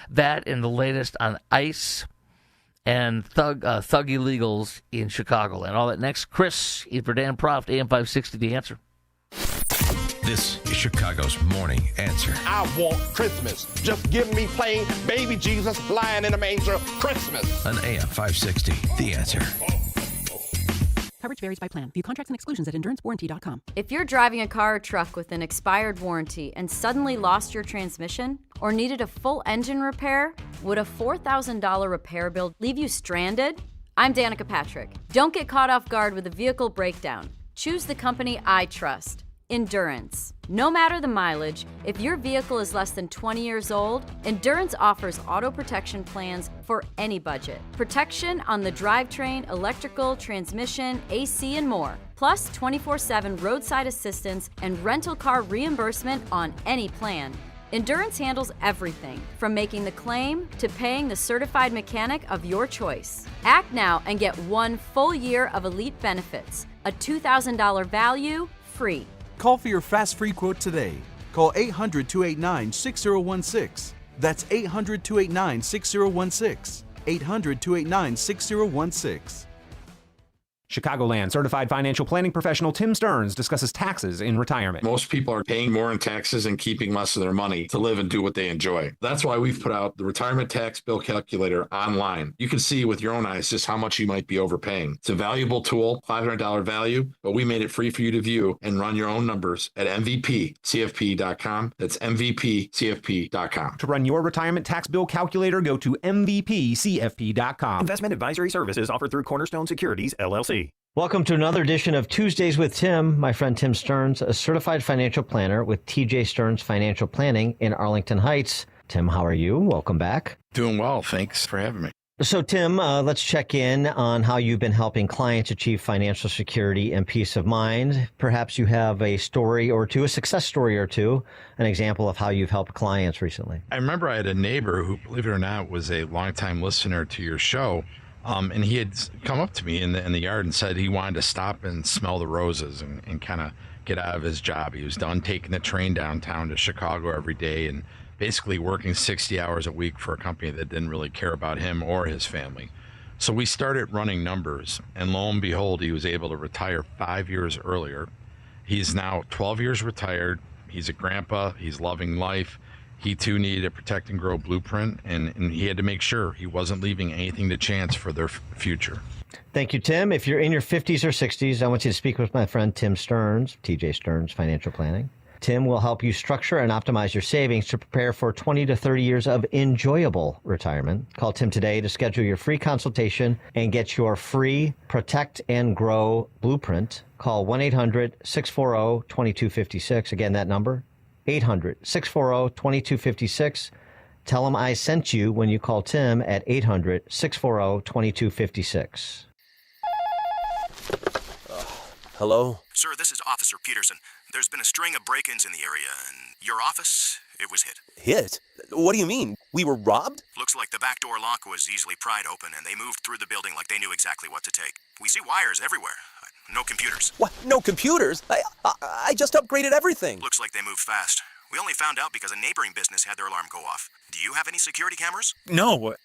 That and the latest on ICE and thug illegals in Chicagoland. All that next. Chris, in for Dan Proft, AM 560, The Answer. This is Chicago's Morning Answer. I want Christmas. Just give me plain baby Jesus lying in a manger Christmas. On AM 560, The Answer. Coverage varies by plan. View contracts and exclusions at endurancewarranty.com. If you're driving a car or truck with an expired warranty and suddenly lost your transmission or needed a full engine repair, would a $4,000 repair bill leave you stranded? I'm Danica Patrick. Don't get caught off guard with a vehicle breakdown. Choose the company I trust. Endurance. No matter the mileage, if your vehicle is less than 20 years old, Endurance offers auto protection plans for any budget. Protection on the drivetrain, electrical, transmission, AC, and more. Plus 24/7 roadside assistance and rental car reimbursement on any plan. Endurance handles everything, from making the claim to paying the certified mechanic of your choice. Act now and get 1 full year of elite benefits, a $2,000 value, free. Call for your fast free quote today. Call 800-289-6016. That's 800-289-6016. 800-289-6016. Chicagoland certified financial planning professional Tim Stearns discusses taxes in retirement. Most people are paying more in taxes and keeping less of their money to live and do what they enjoy. That's why we've put out the Retirement Tax Bill Calculator online. You can see with your own eyes just how much you might be overpaying. It's a valuable tool, $500 value, but we made it free for you to view and run your own numbers at MVPCFP.com. That's MVPCFP.com. To run your retirement tax bill calculator, go to MVPCFP.com. Investment advisory services offered through Cornerstone Securities, LLC. Welcome to another edition of Tuesdays with Tim. My friend Tim Stearns, a certified financial planner with TJ Stearns Financial Planning in Arlington Heights. Tim, how are you? Welcome back. Doing well. Thanks for having me. So, Tim, let's check in on how you've been helping clients achieve financial security and peace of mind. Perhaps you have a story or two, a success story or two, an example of how you've helped clients recently. I remember I had a neighbor who, believe it or not, was a longtime listener to your show. And he had come up to me in the yard and said he wanted to stop and smell the roses and kind of get out of his job. He was done taking the train downtown to Chicago every day and basically working 60 hours a week for a company that didn't really care about him or his family. So we started running numbers, and lo and behold, he was able to retire 5 years earlier. He's now 12 years retired. He's a grandpa. He's loving life. He, too, needed a Protect and Grow blueprint, and he had to make sure he wasn't leaving anything to chance for their future. Thank you, Tim. If you're in your 50s or 60s, I want you to speak with my friend Tim Stearns, TJ Stearns Financial Planning. Tim will help you structure and optimize your savings to prepare for 20 to 30 years of enjoyable retirement. Call Tim today to schedule your free consultation and get your free Protect and Grow blueprint. Call 1-800-640-2256. Again, that number, 800-640-2256. Tell him I sent you when you call Tim at 800-640-2256. Hello? Sir, this is Officer Peterson. There's been a string of break-ins in the area, and your office, it was hit. Hit? What do you mean? We were robbed? Looks like the back door lock was easily pried open, and they moved through the building like they knew exactly what to take. We see wires everywhere. No computers. What? No computers? I just upgraded everything. Looks like they moved fast. We only found out because a neighboring business had their alarm go off. Do you have any security cameras? No,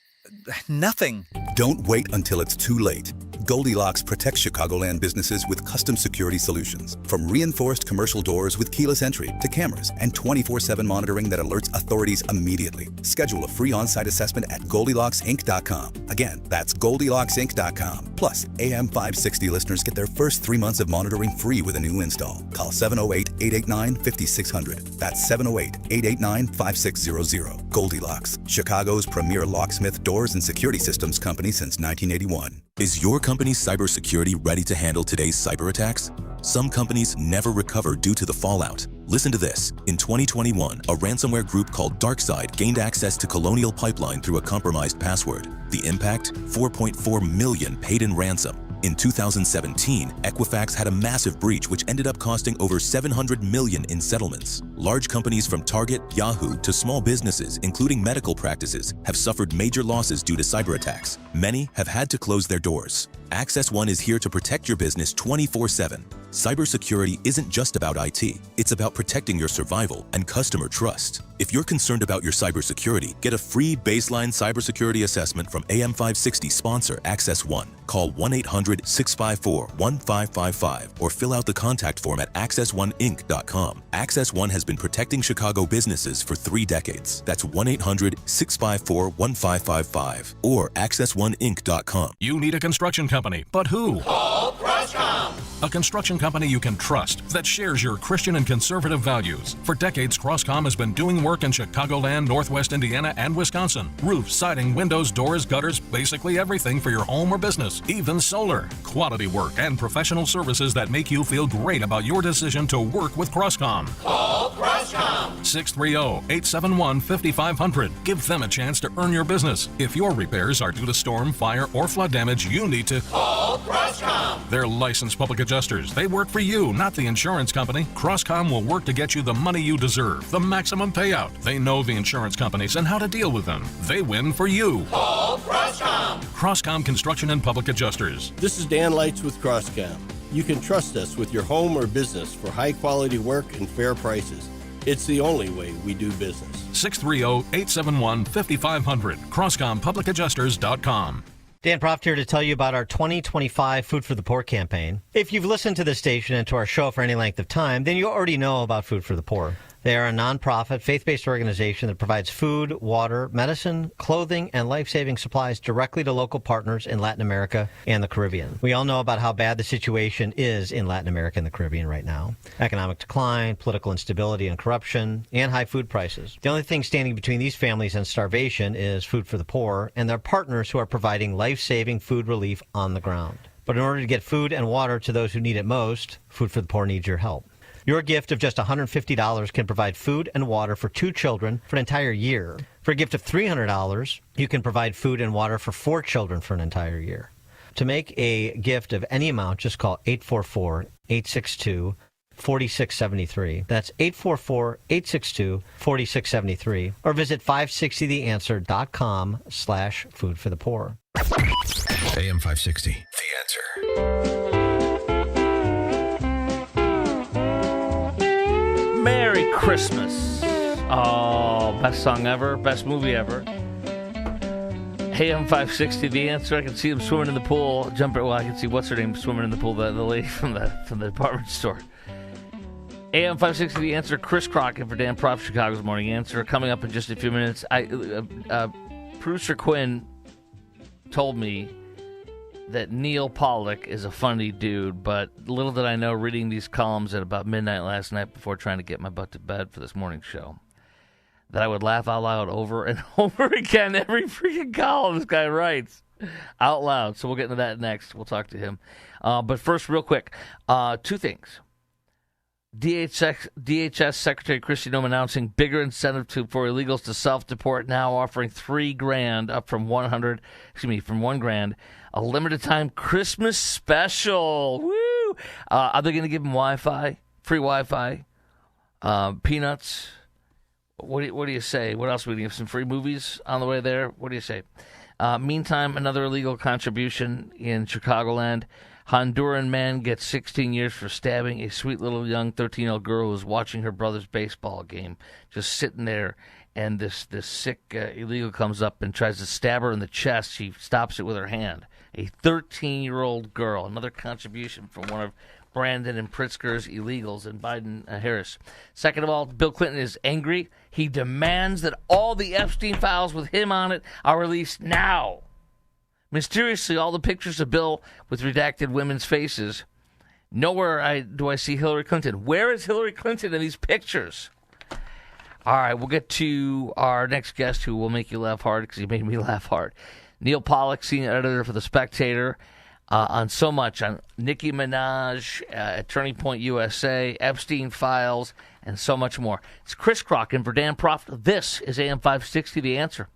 nothing. Don't wait until it's too late. Goldilocks protects Chicagoland businesses with custom security solutions. From reinforced commercial doors with keyless entry to cameras and 24/7 monitoring that alerts authorities immediately. Schedule a free on-site assessment at GoldilocksInc.com. Again, that's GoldilocksInc.com. Plus, AM 560 listeners get their first 3 months of monitoring free with a new install. Call 708-889-5600. That's 708-889-5600. Goldilocks, Chicago's premier locksmith, doors, and security systems company since 1981. Is your company's cybersecurity ready to handle today's cyber attacks? Some companies never recover due to the fallout. Listen to this. In 2021, a ransomware group called DarkSide gained access to Colonial Pipeline through a compromised password. The impact? 4.4 million paid in ransom. In 2017, Equifax had a massive breach which ended up costing over $700 million in settlements. Large companies from Target, Yahoo, to small businesses, including medical practices, have suffered major losses due to cyber attacks. Many have had to close their doors. Access One is here to protect your business 24/7. Cybersecurity isn't just about IT. It's about protecting your survival and customer trust. If you're concerned about your cybersecurity, get a free baseline cybersecurity assessment from AM 560 sponsor Access One. Call 1-800-654-1555 or fill out the contact form at AccessOneInc.com. Access One has been protecting Chicago businesses for 3 decades. That's 1-800-654-1555 or AccessOneInc.com. You need a construction company, but who? Call Croscom. A construction company you can trust that shares your Christian and conservative values. For decades, Croscom has been doing work in Chicagoland, Northwest Indiana, and Wisconsin. Roofs, siding, windows, doors, gutters, basically everything for your home or business, even solar. Quality work and professional services that make you feel great about your decision to work with Croscom. Call Croscom. 630-871-5500. Give them a chance to earn your business. If your repairs are due to storm, fire, or flood damage, you need to call Croscom. They're licensed public adjusters. They work for you, not the insurance company. Croscom will work to get you the money you deserve, the maximum payout. They know the insurance companies and how to deal with them. They win for you. Call Croscom. Croscom Construction and Public Adjusters. This is Dan Lights with Croscom. You can trust us with your home or business for high-quality work and fair prices. It's the only way we do business. 630-871-5500. CroscomPublicAdjusters.com. Dan Proft here to tell you about our 2025 Food for the Poor campaign. If you've listened to this station and to our show for any length of time, then you already know about Food for the Poor. They are a nonprofit, faith-based organization that provides food, water, medicine, clothing, and life-saving supplies directly to local partners in Latin America and the Caribbean. We all know about how bad the situation is in Latin America and the Caribbean right now. Economic decline, political instability and corruption, and high food prices. The only thing standing between these families and starvation is Food for the Poor and their partners who are providing life-saving food relief on the ground. But in order to get food and water to those who need it most, Food for the Poor needs your help. Your gift of just $150 can provide food and water for 2 children for an entire year. For a gift of $300, you can provide food and water for 4 children for an entire year. To make a gift of any amount, just call 844-862-4673. That's 844-862-4673. Or visit 560theanswer.com/food for the poor. AM 560, The Answer. Merry Christmas. Oh, best song ever, best movie ever. AM 560, The Answer. I can see him swimming in the pool. Well, I can see what's her name swimming in the pool, the lady from the department store. AM 560, The Answer. Chris Crockett for Dan Proft, Chicago's Morning Answer. Coming up in just a few minutes. Producer Quinn told me that Neil Pollack is a funny dude, but little did I know, reading these columns at about midnight last night before trying to get my butt to bed for this morning show, that I would laugh out loud over and over again every freaking column this guy writes out loud. So we'll get into that next. We'll talk to him. But first, real quick, 2 things. DHS Secretary Kristi Noem announcing bigger incentive for illegals to self-deport, now offering $3,000 up from $1,000, a limited time Christmas special. Woo! Are they going to give them Wi-Fi, free Wi-Fi, peanuts? What do you say? What else? We have some free movies on the way there. What do you say? Meantime, another illegal contribution in Chicagoland. Honduran man gets 16 years for stabbing a sweet little young 13-year-old girl who was watching her brother's baseball game, just sitting there, and this sick illegal comes up and tries to stab her in the chest. She stops it with her hand. a 13-year-old girl. Another contribution from one of Brandon and Pritzker's illegals and Biden-Harris. Second of all, Bill Clinton is angry. He demands that all the Epstein files with him on it are released now. Mysteriously, all the pictures of Bill with redacted women's faces. Nowhere do I see Hillary Clinton. Where is Hillary Clinton in these pictures? All right, we'll get to our next guest who will make you laugh hard because he made me laugh hard. Neil Pollack, senior editor for The Spectator, on so much, on Nicki Minaj, at Turning Point USA, Epstein files, and so much more. It's Chris Crock for Dan Proft. This is AM 560, The Answer.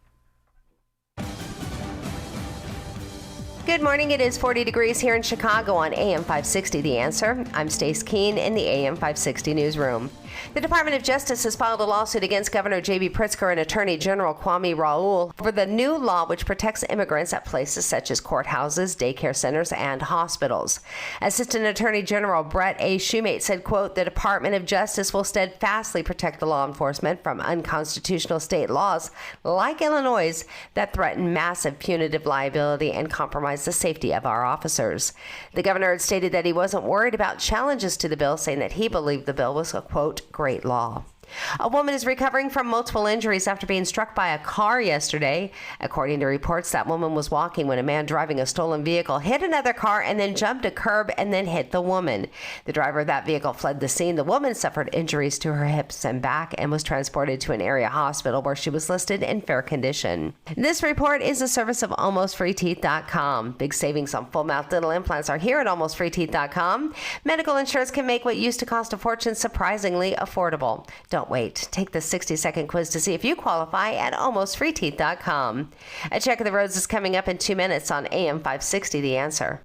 Good morning. It is 40 degrees here in Chicago on AM 560, The Answer. I'm Stace Keene in the AM 560 newsroom. The Department of Justice has filed a lawsuit against Governor J.B. Pritzker and Attorney General Kwame Raoul for the new law which protects immigrants at places such as courthouses, daycare centers, and hospitals. Assistant Attorney General Brett A. Shumate said, quote, the Department of Justice will steadfastly protect the law enforcement from unconstitutional state laws like Illinois' that threaten massive punitive liability and compromise the safety of our officers. The governor had stated that he wasn't worried about challenges to the bill, saying that he believed the bill was a, quote, great law. A woman is recovering from multiple injuries after being struck by a car yesterday. According to reports, that woman was walking when a man driving a stolen vehicle hit another car and then jumped a curb and then hit the woman. The driver of that vehicle fled the scene. The woman suffered injuries to her hips and back and was transported to an area hospital where she was listed in fair condition. This report is a service of AlmostFreeTeeth.com. Big savings on full mouth dental implants are here at AlmostFreeTeeth.com. Medical insurance can make what used to cost a fortune surprisingly affordable. Don't wait. Take the 60-second quiz to see if you qualify at AlmostFreeTeeth.com. A check of the roads is coming up in 2 minutes on AM 560, The Answer.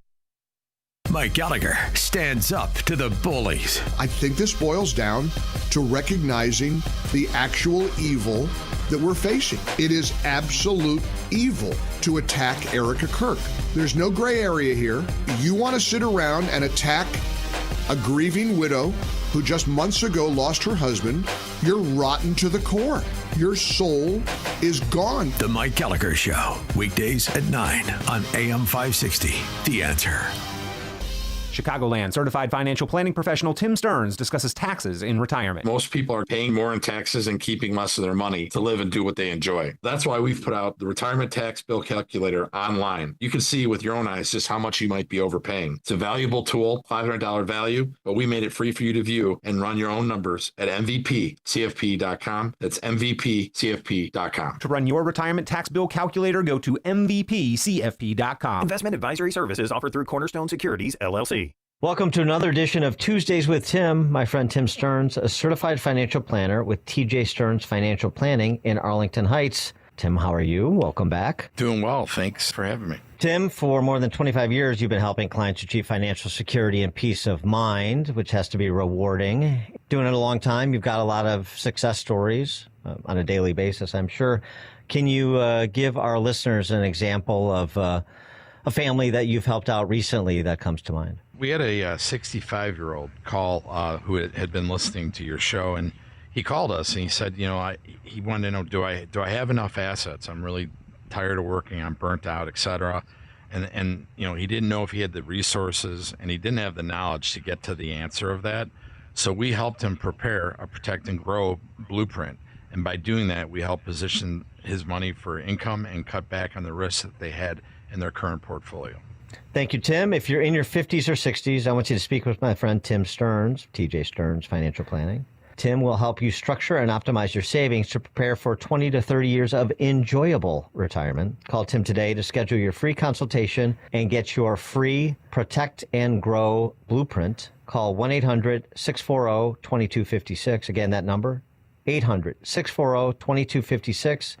Mike Gallagher stands up to the bullies. I think this boils down to recognizing the actual evil that we're facing. It is absolute evil to attack Erica Kirk. There's no gray area here. You want to sit around and attack a grieving widow who just months ago lost her husband. You're rotten to the core. Your soul is gone. The Mike Gallagher Show, weekdays at 9 on AM 560. The Answer. Chicagoland certified financial planning professional Tim Stearns discusses taxes in retirement. Most people are paying more in taxes and keeping less of their money to live and do what they enjoy. That's why we've put out the retirement tax bill calculator online. You can see with your own eyes just how much you might be overpaying. It's a valuable tool, $500 value, but we made it free for you to view and run your own numbers at MVPCFP.com. That's MVPCFP.com. To run your retirement tax bill calculator, go to MVPCFP.com. Investment advisory services offered through Cornerstone Securities, LLC. Welcome to another edition of Tuesdays with Tim. My friend Tim Stearns, a certified financial planner with TJ Stearns Financial Planning in Arlington Heights. Tim, how are you? Welcome back. Doing well. Thanks for having me. Tim, for more than 25 years, you've been helping clients achieve financial security and peace of mind, which has to be rewarding. Doing it a long time. You've got a lot of success stories on a daily basis, I'm sure. Can you give our listeners an example of a family that you've helped out recently that comes to mind? We had a 65-year-old call who had been listening to your show, and he called us and he said, he wanted to know, do I have enough assets? I'm really tired of working. I'm burnt out, etc. And he didn't know if he had the resources, and he didn't have the knowledge to get to the answer of that. So we helped him prepare a Protect and Grow blueprint. And by doing that, we helped position his money for income and cut back on the risks that they had in their current portfolio. Thank you, Tim. If you're in your 50s or 60s, I want you to speak with my friend Tim Stearns, TJ Stearns Financial Planning. Tim will help you structure and optimize your savings to prepare for 20 to 30 years of enjoyable retirement. Call Tim today to schedule your free consultation and get your free Protect and Grow blueprint. Call 1-800-640-2256. Again, that number, 800-640-2256.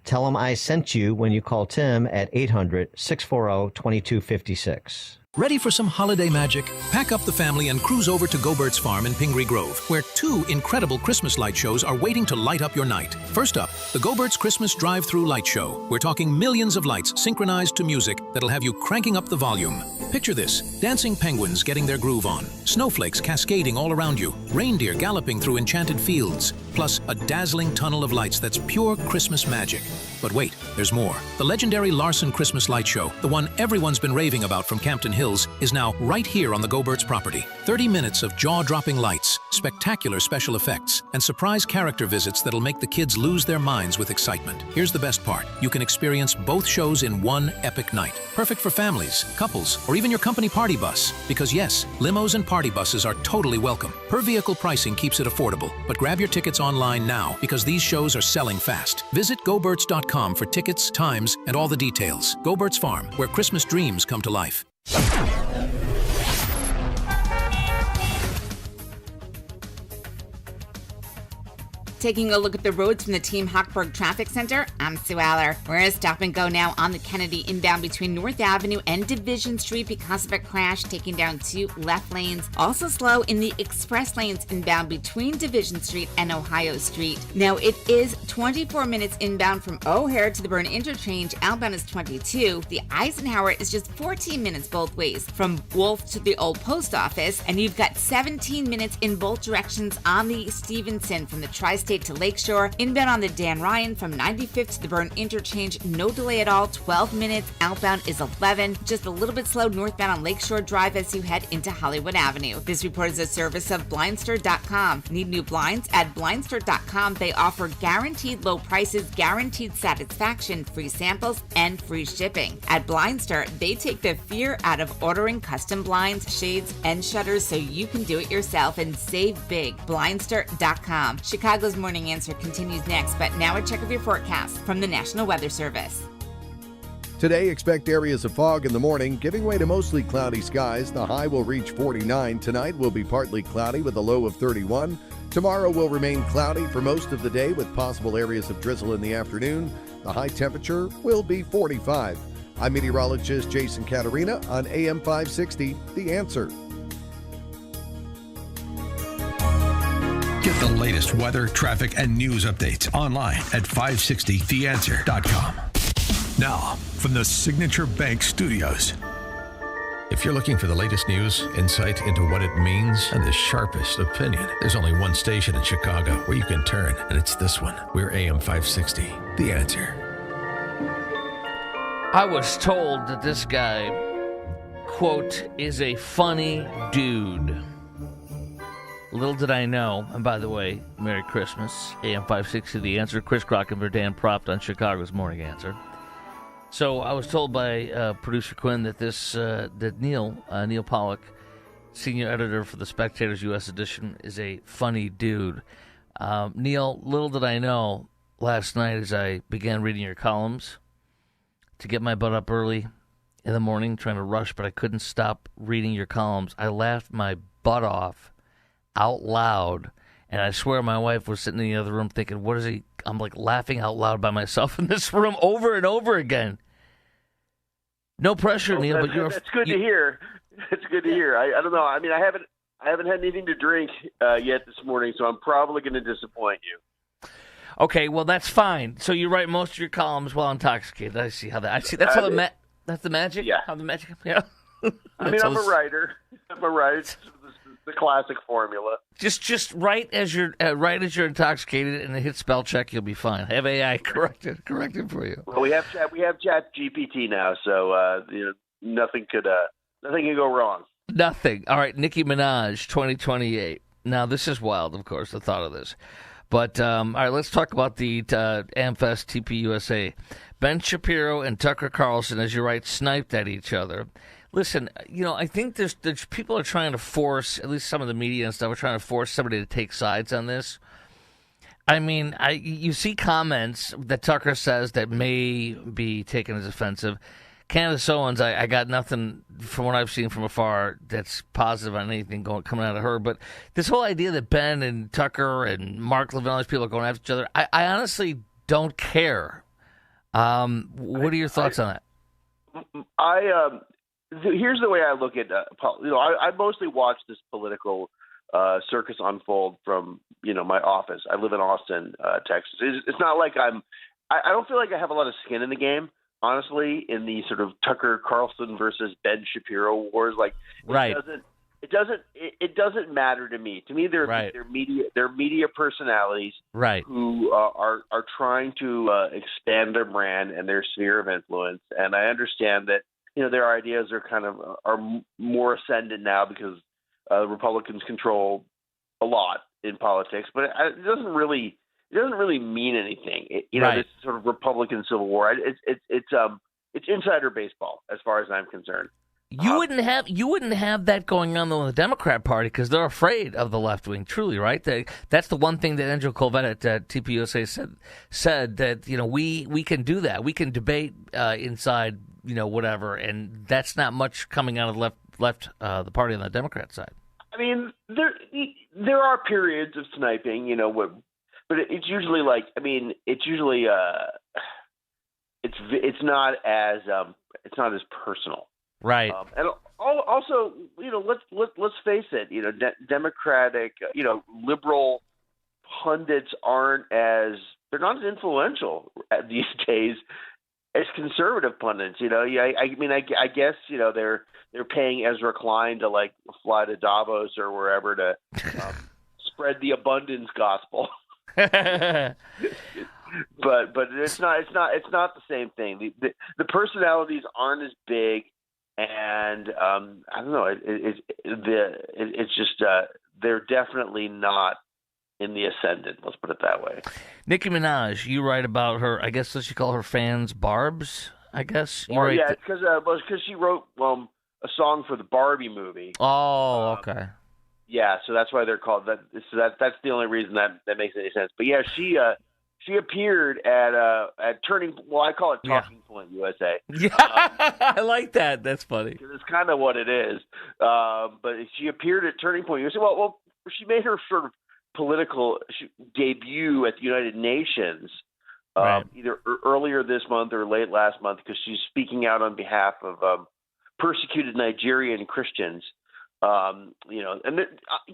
Tell him I sent you when you call Tim at 800-640-2256. Ready for some holiday magic? Pack up the family and cruise over to Go-Bird's Farm in Pingree Grove, where 2 incredible Christmas light shows are waiting to light up your night. First up, the Go-Bird's Christmas Drive-Thru Light Show. We're talking millions of lights synchronized to music that'll have you cranking up the volume. Picture this: dancing penguins getting their groove on, snowflakes cascading all around you, reindeer galloping through enchanted fields, plus a dazzling tunnel of lights that's pure Christmas magic. But wait, there's more. The legendary Larson Christmas Light Show, the one everyone's been raving about from Campton Hills, is now right here on the Go-Bird's property. 30 minutes of jaw-dropping lights, spectacular special effects, and surprise character visits that'll make the kids lose their minds with excitement. Here's the best part. You can experience both shows in one epic night. Perfect for families, couples, or even your company party bus. Because yes, limos and party buses are totally welcome. Per vehicle pricing keeps it affordable, but grab your tickets online now because these shows are selling fast. Visit GoBirds.com for tickets, times, and all the details. Go-Bird's Farm, where Christmas dreams come to life. Taking a look at the roads from the Team Hochberg Traffic Center, I'm Sue Aller. We're at stop and go now on the Kennedy inbound between North Avenue and Division Street because of a crash, taking down 2 left lanes. Also slow in the express lanes inbound between Division Street and Ohio Street. Now it is 24 minutes inbound from O'Hare to the Byrne Interchange. Outbound is 22. The Eisenhower is just 14 minutes both ways from Wolf to the Old Post Office. And you've got 17 minutes in both directions on the Stevenson from the Tri-State to Lakeshore. Inbound on the Dan Ryan from 95th to the Byrne Interchange, no delay at all, 12 minutes. Outbound is 11. Just a little bit slow northbound on Lakeshore Drive as you head into Hollywood Avenue. This report is a service of Blindster.com. Need new blinds? At Blindster.com, they offer guaranteed low prices, guaranteed satisfaction, free samples, and free shipping. At Blindster, they take the fear out of ordering custom blinds, shades, and shutters so you can do it yourself and save big. Blindster.com. Chicago's Morning Answer continues next, but now a check of your forecast from the National Weather Service. Today, expect areas of fog in the morning, giving way to mostly cloudy skies. The high will reach 49. Tonight will be partly cloudy with a low of 31. Tomorrow will remain cloudy for most of the day with possible areas of drizzle in the afternoon. The high temperature will be 45. I'm meteorologist Jason Caterina on AM 560, The Answer. Get the latest weather, traffic, and news updates online at 560theanswer.com. Now, from the Signature Bank Studios. If you're looking for the latest news, insight into what it means, and the sharpest opinion, there's only one station in Chicago where you can turn, and it's this one. We're AM 560, The Answer. I was told that this guy, quote, is a funny dude. Little did I know, and by the way, Merry Christmas, AM 560, The Answer, Chris Krockenberg, Dan Proft on Chicago's Morning Answer. So I was told by producer Quinn that that Neil Pollack, senior editor for the Spectator's U.S. edition, is a funny dude. Neil, little did I know, last night as I began reading your columns, to get my butt up early in the morning, trying to rush, but I couldn't stop reading your columns. I laughed my butt off out loud, and I swear my wife was sitting in the other room thinking, what is he? I'm like laughing out loud by myself in this room over and over again. No pressure, Neil, but that's good to hear. It's good to hear. I don't know. I mean, I haven't had anything to drink yet this morning, so I'm probably going to disappoint you. Okay, well that's fine. So you write most of your columns while intoxicated. I see how that. I see that's how that's the magic. Yeah, how the magic. Yeah. I mean, I'm a writer. It's the classic formula. Just write as you're intoxicated, and hit spell check. You'll be fine. Have AI correct it for you. Well, we have Chat GPT now, so nothing can go wrong. Nothing. All right, Nicki Minaj, 2028. Now this is wild, of course. The thought of this, but all right, let's talk about the AmFest TPUSA. Ben Shapiro and Tucker Carlson, as you write, sniped at each other. Listen, I think there's people are trying to force, at least some of the media and stuff, are trying to force somebody to take sides on this. I mean, you see comments that Tucker says that may be taken as offensive. Candace Owens, I got nothing from what I've seen from afar that's positive on anything coming out of her. But this whole idea that Ben and Tucker and Mark Levin, all these people are going after each other, I honestly don't care. What are your thoughts on that? here's the way I look at I mostly watch this political circus unfold from my office. I live in Austin, Texas. It's not like I don't feel like I have a lot of skin in the game, honestly, in the sort of Tucker Carlson versus Ben Shapiro wars. Like, right. It doesn't matter to me. To me, they're media personalities, right, who are trying to expand their brand and their sphere of influence. And I understand that their ideas are more ascendant now because Republicans control a lot in politics, but it doesn't really mean anything. This sort of Republican Civil War. It's insider baseball as far as I'm concerned. You wouldn't have that going on though in the Democrat Party because they're afraid of the left wing. Truly, right? That's the one thing that Andrew Colvett at TPUSA said that we can do that. We can debate inside whatever, and that's not much coming out of the left the party on the Democrat side. I mean, there are periods of sniping, but it's usually it's not as personal. Right. And also, let's face it, Democratic, liberal pundits they're not as influential these days as conservative pundits. I guess, they're paying Ezra Klein to fly to Davos or wherever to spread the abundance gospel. But it's not the same thing. The personalities aren't as big. And I don't know. It's just they're definitely not in the ascendant. Let's put it that way. Nicki Minaj, you write about her. I guess you call her fans Barbs. I guess. Yeah, because she wrote a song for the Barbie movie. Oh, okay. Yeah, so that's why they're called that. So that's the only reason that makes any sense. But yeah, she appeared at Turning. Well, I call it Talking Point USA. Yeah, I like that. That's funny. It's kind of what it is. But she appeared at Turning Point USA. Well, she made her sort of political debut at the United Nations either earlier this month or late last month because she's speaking out on behalf of persecuted Nigerian Christians. And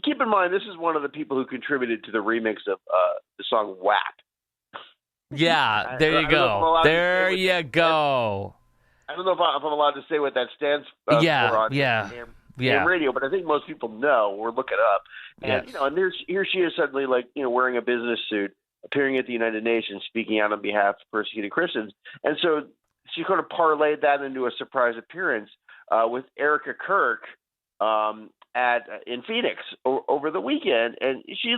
keep in mind, this is one of the people who contributed to the remix of the song WAP. Yeah, there you go. There you go. I don't know if I'm allowed to say what that stands for on AM radio, but I think most people know or look it up. And and here she is suddenly wearing a business suit, appearing at the United Nations, speaking out on behalf of persecuted Christians. And so she kind of parlayed that into a surprise appearance with Erica Kirk in Phoenix over the weekend, and she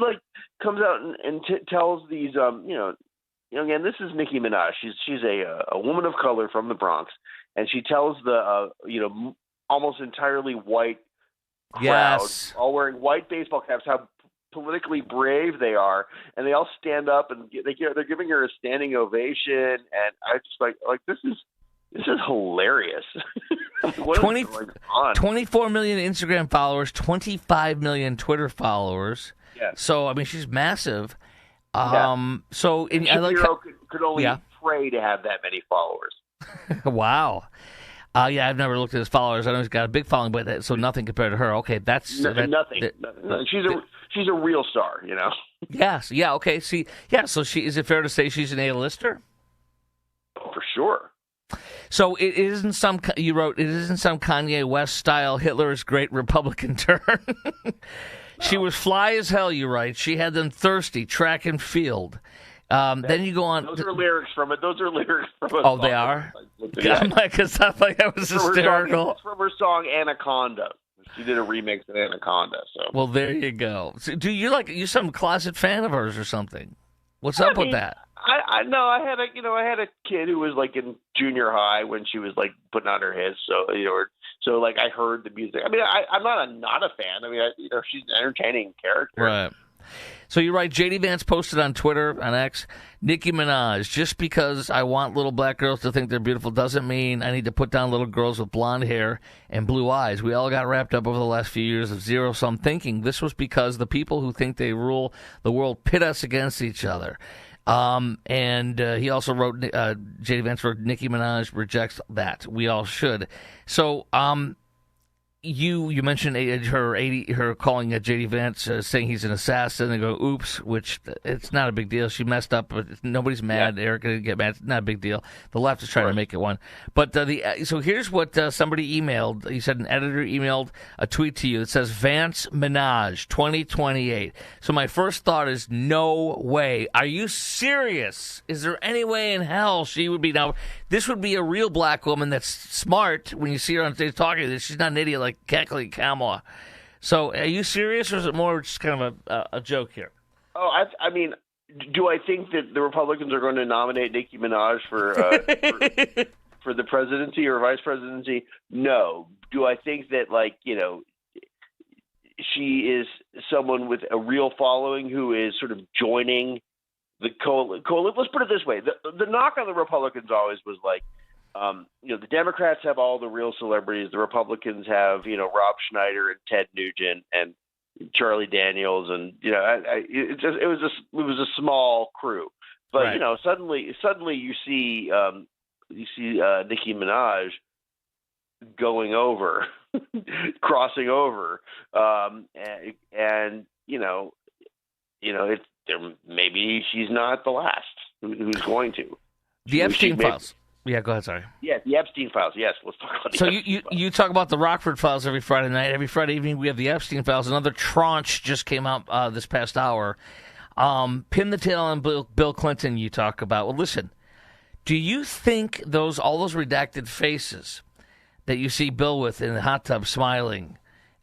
comes out and tells these again, this is Nicki Minaj. She's a woman of color from the Bronx, and she tells the almost entirely white crowd, all wearing white baseball caps, how politically brave they are, and they all stand up and they're giving her a standing ovation, and I just this is hilarious. What is going on? 24 million Instagram followers, 25 million Twitter followers. Yeah. So I mean, she's massive. So Shapiro could only pray to have that many followers. Wow. I've never looked at his followers. I know he's got a big following, but so nothing compared to her. Okay, that's nothing. She's a real star, Yes. Yeah. Okay. See. Yeah. So is it fair to say she's an A-lister? For sure. So it isn't some. You wrote it isn't some Kanye West style Hitler's great Republican turn. She was fly as hell, you write. She had them thirsty, track and field. Then you go on. Those are lyrics from it. Oh, they are? I'm like, that was hysterical. It's from her song Anaconda. She did a remix of Anaconda. So. Well, there you go. So, you some closet fan of hers or something? What's up with that? I know I had a kid who was in junior high when she was putting out her hits. So I heard the music. I mean, I'm not a fan. I mean, she's an entertaining character. Right. So you write, J.D. Vance posted on Twitter, on X, Nicki Minaj, just because I want little black girls to think they're beautiful doesn't mean I need to put down little girls with blonde hair and blue eyes. We all got wrapped up over the last few years of zero-sum thinking. This was because the people who think they rule the world pit us against each other. And he also wrote, J.D. Vance wrote, Nicki Minaj rejects that. We all should. So, You mentioned her calling J.D. Vance, saying he's an assassin, and go, oops, which it's not a big deal. She messed up, but nobody's mad. Yeah. Erica didn't get mad. It's not a big deal. The left is trying to make it one. But so here's what somebody emailed. He said an editor emailed a tweet to you that says, Vance Minaj 2028. So my first thought is, no way. Are you serious? Is there any way in hell she would be? Now, this would be a real black woman that's smart when you see her on stage talking. She's not an idiot like Kathleen Kamala. So, are you serious, or is it more just kind of a joke here? Oh, I mean, do I think that the Republicans are going to nominate Nicki Minaj for the presidency or vice presidency? No. Do I think that, she is someone with a real following who is sort of joining the coalition? Let's put it this way: the knock on the Republicans always was like, the Democrats have all the real celebrities. The Republicans have, Rob Schneider and Ted Nugent and Charlie Daniels, and it was a small crew. But right. Suddenly you see Nicki Minaj going over, crossing over, and maybe she's not the last who's going to. The Epstein files. Yeah, go ahead, sorry. Yeah, the Epstein files. Yes, let's talk about the Epstein files. You talk about the Rockford files every Friday night. Every Friday evening we have the Epstein files. Another tranche just came out this past hour. Pin the tail on Bill Clinton you talk about. Well, listen, do you think all those redacted faces that you see Bill with in the hot tub smiling,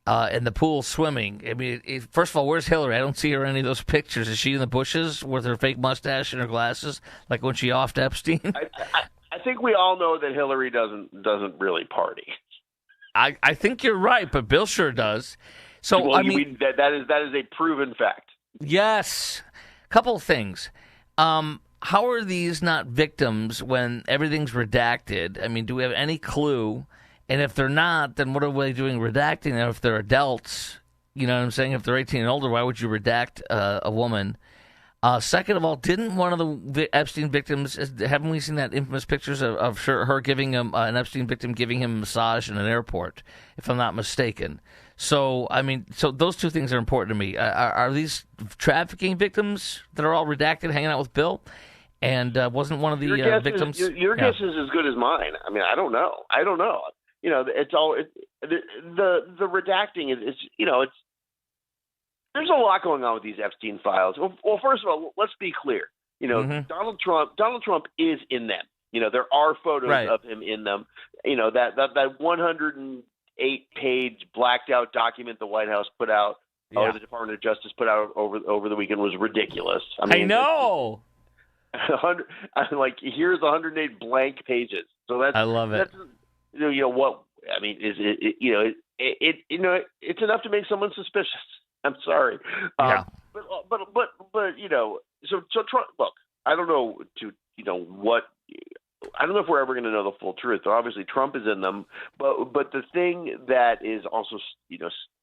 in the pool swimming, I mean, first of all, where's Hillary? I don't see her in any of those pictures. Is she in the bushes with her fake mustache and her glasses, like when she offed Epstein? I think we all know that Hillary doesn't really party. I think you're right, but Bill sure does. So well, that is a proven fact. Yes. Couple of things. How are these not victims when everything's redacted? I mean, do we have any clue? And if they're not, then what are they doing redacting them? If they're adults, you know what I'm saying? If they're 18 and older, why would you redact a woman? Second of all, didn't one of the Epstein victims, haven't we seen that infamous pictures of her giving him, an Epstein victim giving him a massage in an airport, if I'm not mistaken? So, I mean, those two things are important to me. Are these trafficking victims that are all redacted hanging out with Bill? And wasn't one of the victims? Your guess is as good as mine. I mean, I don't know. It's all the redacting is it's. There's a lot going on with these Epstein files. Well, first of all, let's be clear. Donald Trump is in them. There are photos of him in them. That 108-page blacked out document the White House put out, or the Department of Justice put out over the weekend was ridiculous. I know. Here's 108 blank pages. So I love it. What I mean is it's enough to make someone suspicious. I'm sorry. But so Trump, look, I don't know I don't know if we're ever going to know the full truth. So obviously Trump is in them, but the thing that is also,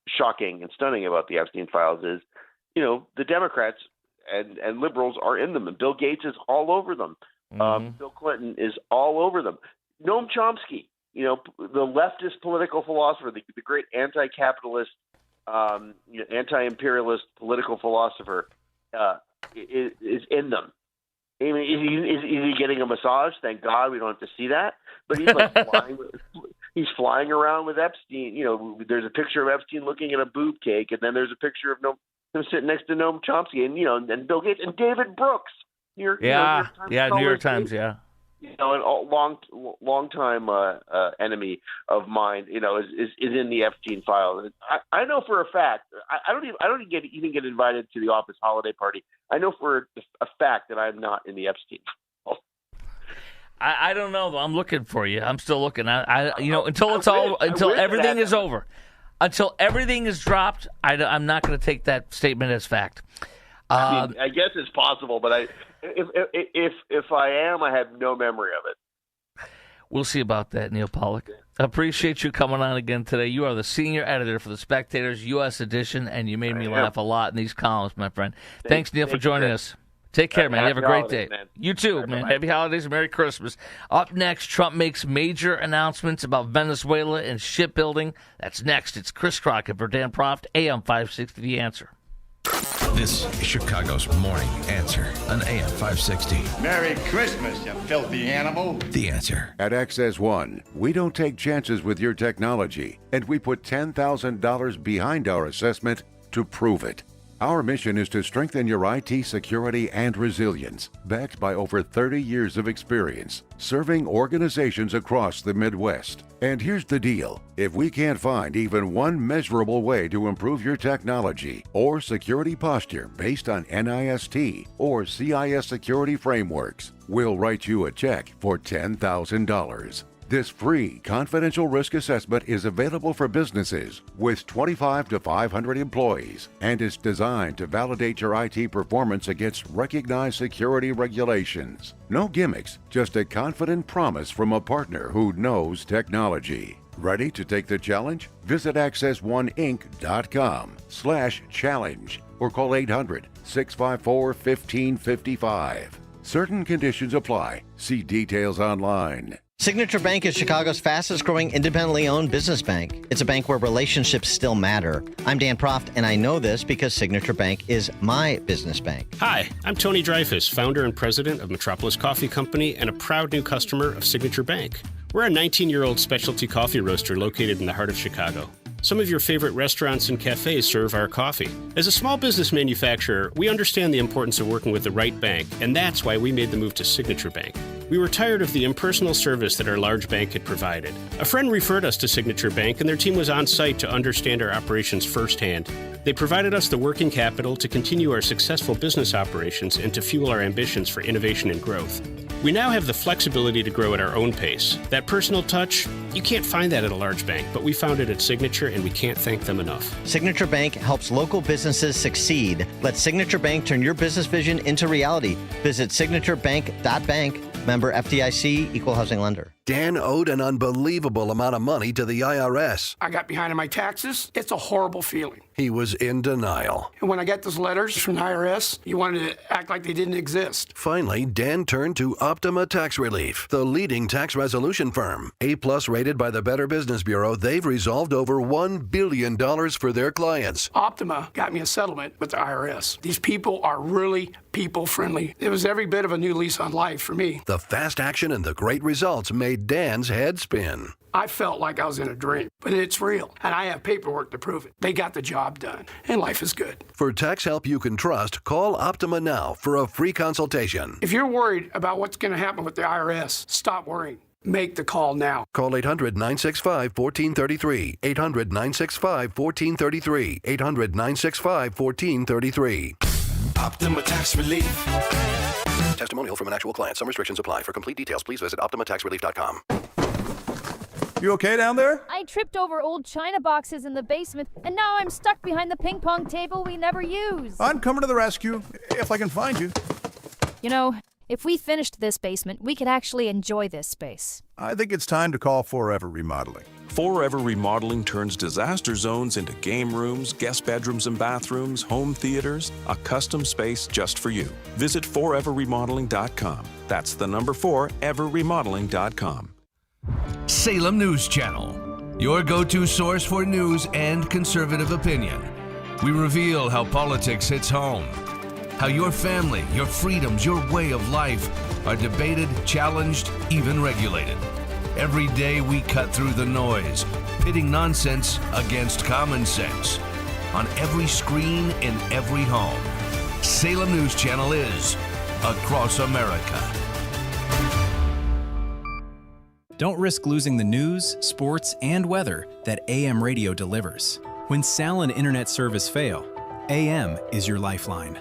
shocking and stunning about the Epstein files is, the Democrats and liberals are in them, and Bill Gates is all over them. Bill Clinton is all over them. Noam Chomsky, the leftist political philosopher, the great anti-capitalist, anti-imperialist political philosopher, is in them. I mean, is he getting a massage? Thank God we don't have to see that. But he's flying around with Epstein. There's a picture of Epstein looking at a boob cake, and then there's a picture of him sitting next to Noam Chomsky, and Bill Gates and David Brooks. New York Times, yeah. A long time enemy of mine, is in the Epstein file. I know for a fact. I don't even get invited to the office holiday party. I know for a fact that I'm not in the Epstein file. I don't know though. I'm looking for you. I'm still looking. Until everything is over, until everything is dropped, I'm not going to take that statement as fact. I guess it's possible, but if I am, I have no memory of it. We'll see about that, Neil Pollack. Appreciate you coming on again today. You are the senior editor for the Spectator's U.S. edition, and you made me laugh a lot in these columns, my friend. Thanks Neil, for joining us. Take care, man. You have a great day. Man. You too, man. Happy holidays and Merry Christmas. Up next, Trump makes major announcements about Venezuela and shipbuilding. That's next. It's Chris Crockett for Dan Proft, AM 560, The Answer. This is Chicago's Morning Answer on AM 560. Merry Christmas, you filthy animal. The Answer. At Access One, we don't take chances with your technology, and we put $10,000 behind our assessment to prove it. Our mission is to strengthen your IT security and resilience, backed by over 30 years of experience, serving organizations across the Midwest. And here's the deal. If we can't find even one measurable way to improve your technology or security posture based on NIST or CIS security frameworks, we'll write you a check for $10,000. This free, confidential risk assessment is available for businesses with 25 to 500 employees and is designed to validate your IT performance against recognized security regulations. No gimmicks, just a confident promise from a partner who knows technology. Ready to take the challenge? Visit accessoneInc.com/challenge or call 800-654-1555. Certain conditions apply. See details online. Signature Bank is Chicago's fastest growing independently owned business bank. It's a bank where relationships still matter. I'm Dan Proft, and I know this because Signature Bank is my business bank. Hi, I'm Tony Dreyfus, founder and president of Metropolis Coffee Company and a proud new customer of Signature Bank. We're a 19-year-old specialty coffee roaster located in the heart of Chicago. Some of your favorite restaurants and cafes serve our coffee. As a small business manufacturer, we understand the importance of working with the right bank, and that's why we made the move to Signature Bank. We were tired of the impersonal service that our large bank had provided. A friend referred us to Signature Bank, and their team was on site to understand our operations firsthand. They provided us the working capital to continue our successful business operations and to fuel our ambitions for innovation and growth. We now have the flexibility to grow at our own pace. That personal touch, you can't find that at a large bank, but we found it at Signature, and we can't thank them enough. Signature Bank helps local businesses succeed. Let Signature Bank turn your business vision into reality. Visit signaturebank.bank. Member FDIC, Equal Housing Lender. Dan owed an unbelievable amount of money to the IRS. I got behind on my taxes. It's a horrible feeling. He was in denial. And when I got those letters from the IRS, you wanted to act like they didn't exist. Finally, Dan turned to Optima Tax Relief, the leading tax resolution firm. A-plus rated by the Better Business Bureau, they've resolved over $1 billion for their clients. Optima got me a settlement with the IRS. These people are really people-friendly. It was every bit of a new lease on life for me. The fast action and the great results made Dan's head spin. I felt like I was in a dream, but it's real, and I have paperwork to prove it. They got the job done, and life is good. For tax help you can trust, call Optima now for a free consultation. If you're worried about what's going to happen with the IRS, stop worrying. Make the call now. Call 800-965-1433. 800-965-1433. 800-965-1433. Optima Tax Relief. Testimonial from an actual client. Some restrictions apply. For complete details, please visit OptimaTaxRelief.com. You okay down there? I tripped over old china boxes in the basement, and now I'm stuck behind the ping pong table we never use. I'm coming to the rescue, if I can find you. You know, if we finished this basement, we could actually enjoy this space. I think it's time to call Forever Remodeling. Forever Remodeling turns disaster zones into game rooms, guest bedrooms and bathrooms, home theaters, a custom space just for you. Visit foreverremodeling.com. That's the number 4, everremodeling.com. Salem News Channel, your go-to source for news and conservative opinion. We reveal how politics hits home, how your family, your freedoms, your way of life are debated, challenged, even regulated. Every day we cut through the noise, pitting nonsense against common sense. On every screen, in every home, Salem News Channel is across America. Don't risk losing the news, sports, and weather that AM radio delivers. When cell and internet service fail, AM is your lifeline.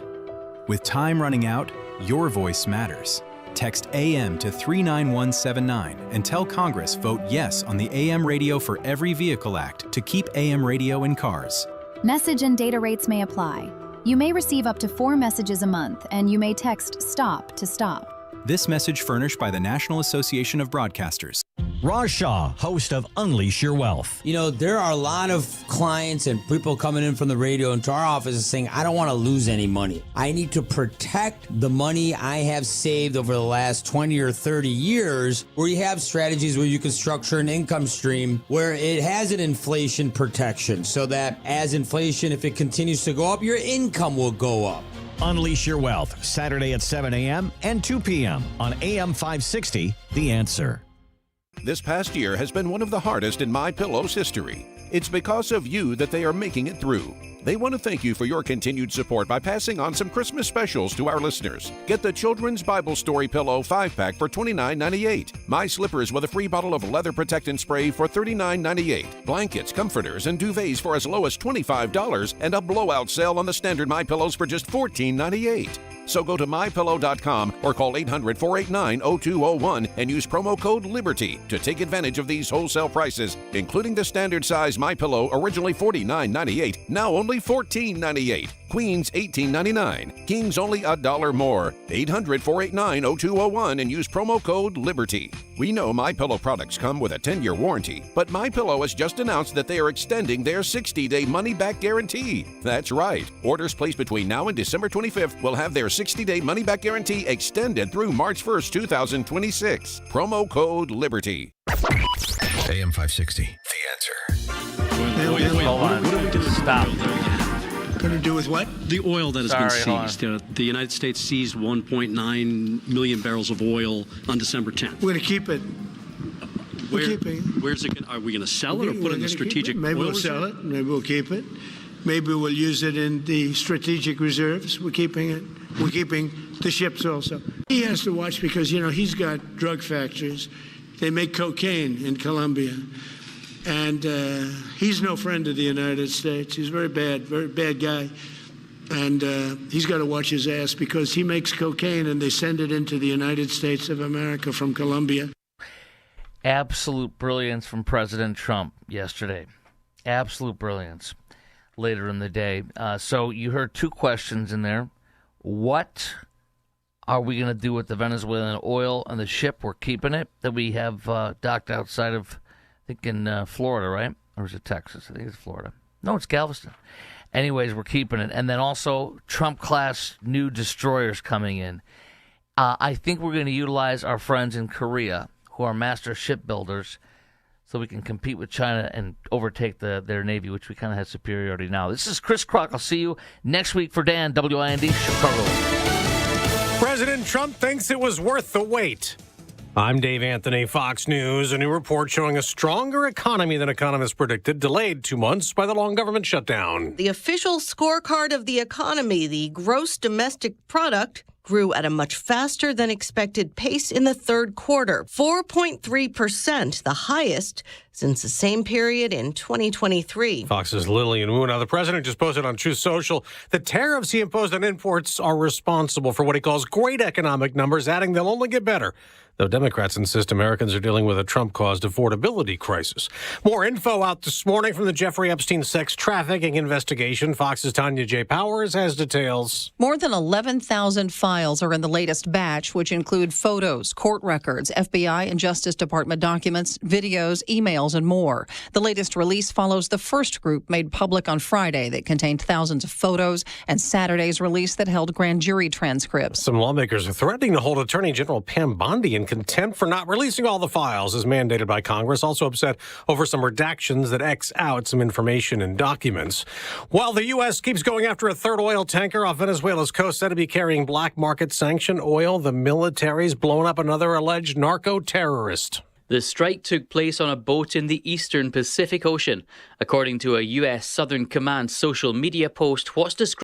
With time running out, your voice matters. Text AM to 39179 and tell Congress vote yes on the AM Radio for Every Vehicle Act to keep AM radio in cars. Message and data rates may apply. You may receive up to 4 messages a month, and you may text STOP to stop. This message furnished by the National Association of Broadcasters. Raj Shah, host of Unleash Your Wealth. You know, there are a lot of clients and people coming in from the radio into our office saying, I don't want to lose any money. I need to protect the money I have saved over the last 20 or 30 years, where you have strategies where you can structure an income stream where it has an inflation protection so that as inflation, if it continues to go up, your income will go up. Unleash Your Wealth, Saturday at 7 a.m. and 2 p.m. on AM 560, The Answer. This past year has been one of the hardest in MyPillow's history. It's because of you that they are making it through. They want to thank you for your continued support by passing on some Christmas specials to our listeners. Get the Children's Bible Story Pillow 5-pack for $29.98. My Slippers with a free bottle of leather protectant spray for $39.98. Blankets, comforters, and duvets for as low as $25, and a blowout sale on the standard MyPillows for just $14.98. So go to MyPillow.com or call 800-489-0201 and use promo code LIBERTY to take advantage of these wholesale prices, including the standard size MyPillow, originally $49.98, now only $14.98. Queens $18.99. Kings only $1 more. 800-489-0201 and use promo code LIBERTY. We know MyPillow products come with a 10-year warranty, but MyPillow has just announced that they are extending their 60-day money-back guarantee. That's right. Orders placed between now and December 25th will have their 60-day money-back guarantee extended through March 1st, 2026. Promo code LIBERTY. AM 560, The Answer. Hold on. Stop. Going to do with what? The oil that has been seized. The United States seized 1.9 million barrels of oil on December 10th. We're going to keep it. We're keeping it. Where's it? Are we going to sell it or put it in the strategic? Maybe we'll sell it. Maybe we'll keep it. Maybe we'll use it in the strategic reserves. We're keeping it. We're keeping the ships also. He has to watch because, you know, he's got drug factories. They make cocaine in Colombia. And he's no friend of the United States. He's very bad guy. And he's got to watch his ass because he makes cocaine and they send it into the United States of America from Colombia. Absolute brilliance from President Trump yesterday. Absolute brilliance later in the day. So you heard two questions in there. What are we going to do with the Venezuelan oil and the ship? We're keeping it that we have docked outside of, I think, in Florida, right? Or is it Texas? I think it's Florida. No, it's Galveston. Anyways, we're keeping it. And then also Trump-class new destroyers coming in. I think we're going to utilize our friends in Korea, who are master shipbuilders, so we can compete with China and overtake their Navy, which we kind of have superiority now. This is Chris Kroc. I'll see you next week for Dan, WIND, Chicago. President Trump thinks it was worth the wait. I'm Dave Anthony, Fox News. A new report showing a stronger economy than economists predicted, delayed 2 months by the long government shutdown. The official scorecard of the economy, the gross domestic product, grew at a much faster than expected pace in the third quarter, 4.3%, the highest since the same period in 2023. Fox's Lillian Wu. Now, the president just posted on Truth Social the tariffs he imposed on imports are responsible for what he calls great economic numbers, adding they'll only get better. Though Democrats insist Americans are dealing with a Trump-caused affordability crisis. More info out this morning from the Jeffrey Epstein sex trafficking investigation. Fox's Tanya J. Powers has details. More than 11,000 files are in the latest batch, which include photos, court records, FBI and Justice Department documents, videos, emails, and more. The latest release follows the first group made public on Friday that contained thousands of photos and Saturday's release that held grand jury transcripts. Some lawmakers are threatening to hold Attorney General Pam Bondi in contempt for not releasing all the files as mandated by Congress, also upset over some redactions that X out some information and documents. While the U.S. keeps going after a third oil tanker off Venezuela's coast said to be carrying black market sanctioned oil, the military's blown up another alleged narco-terrorist. The strike took place on a boat in the eastern Pacific Ocean. According to a U.S. Southern Command social media post, what's described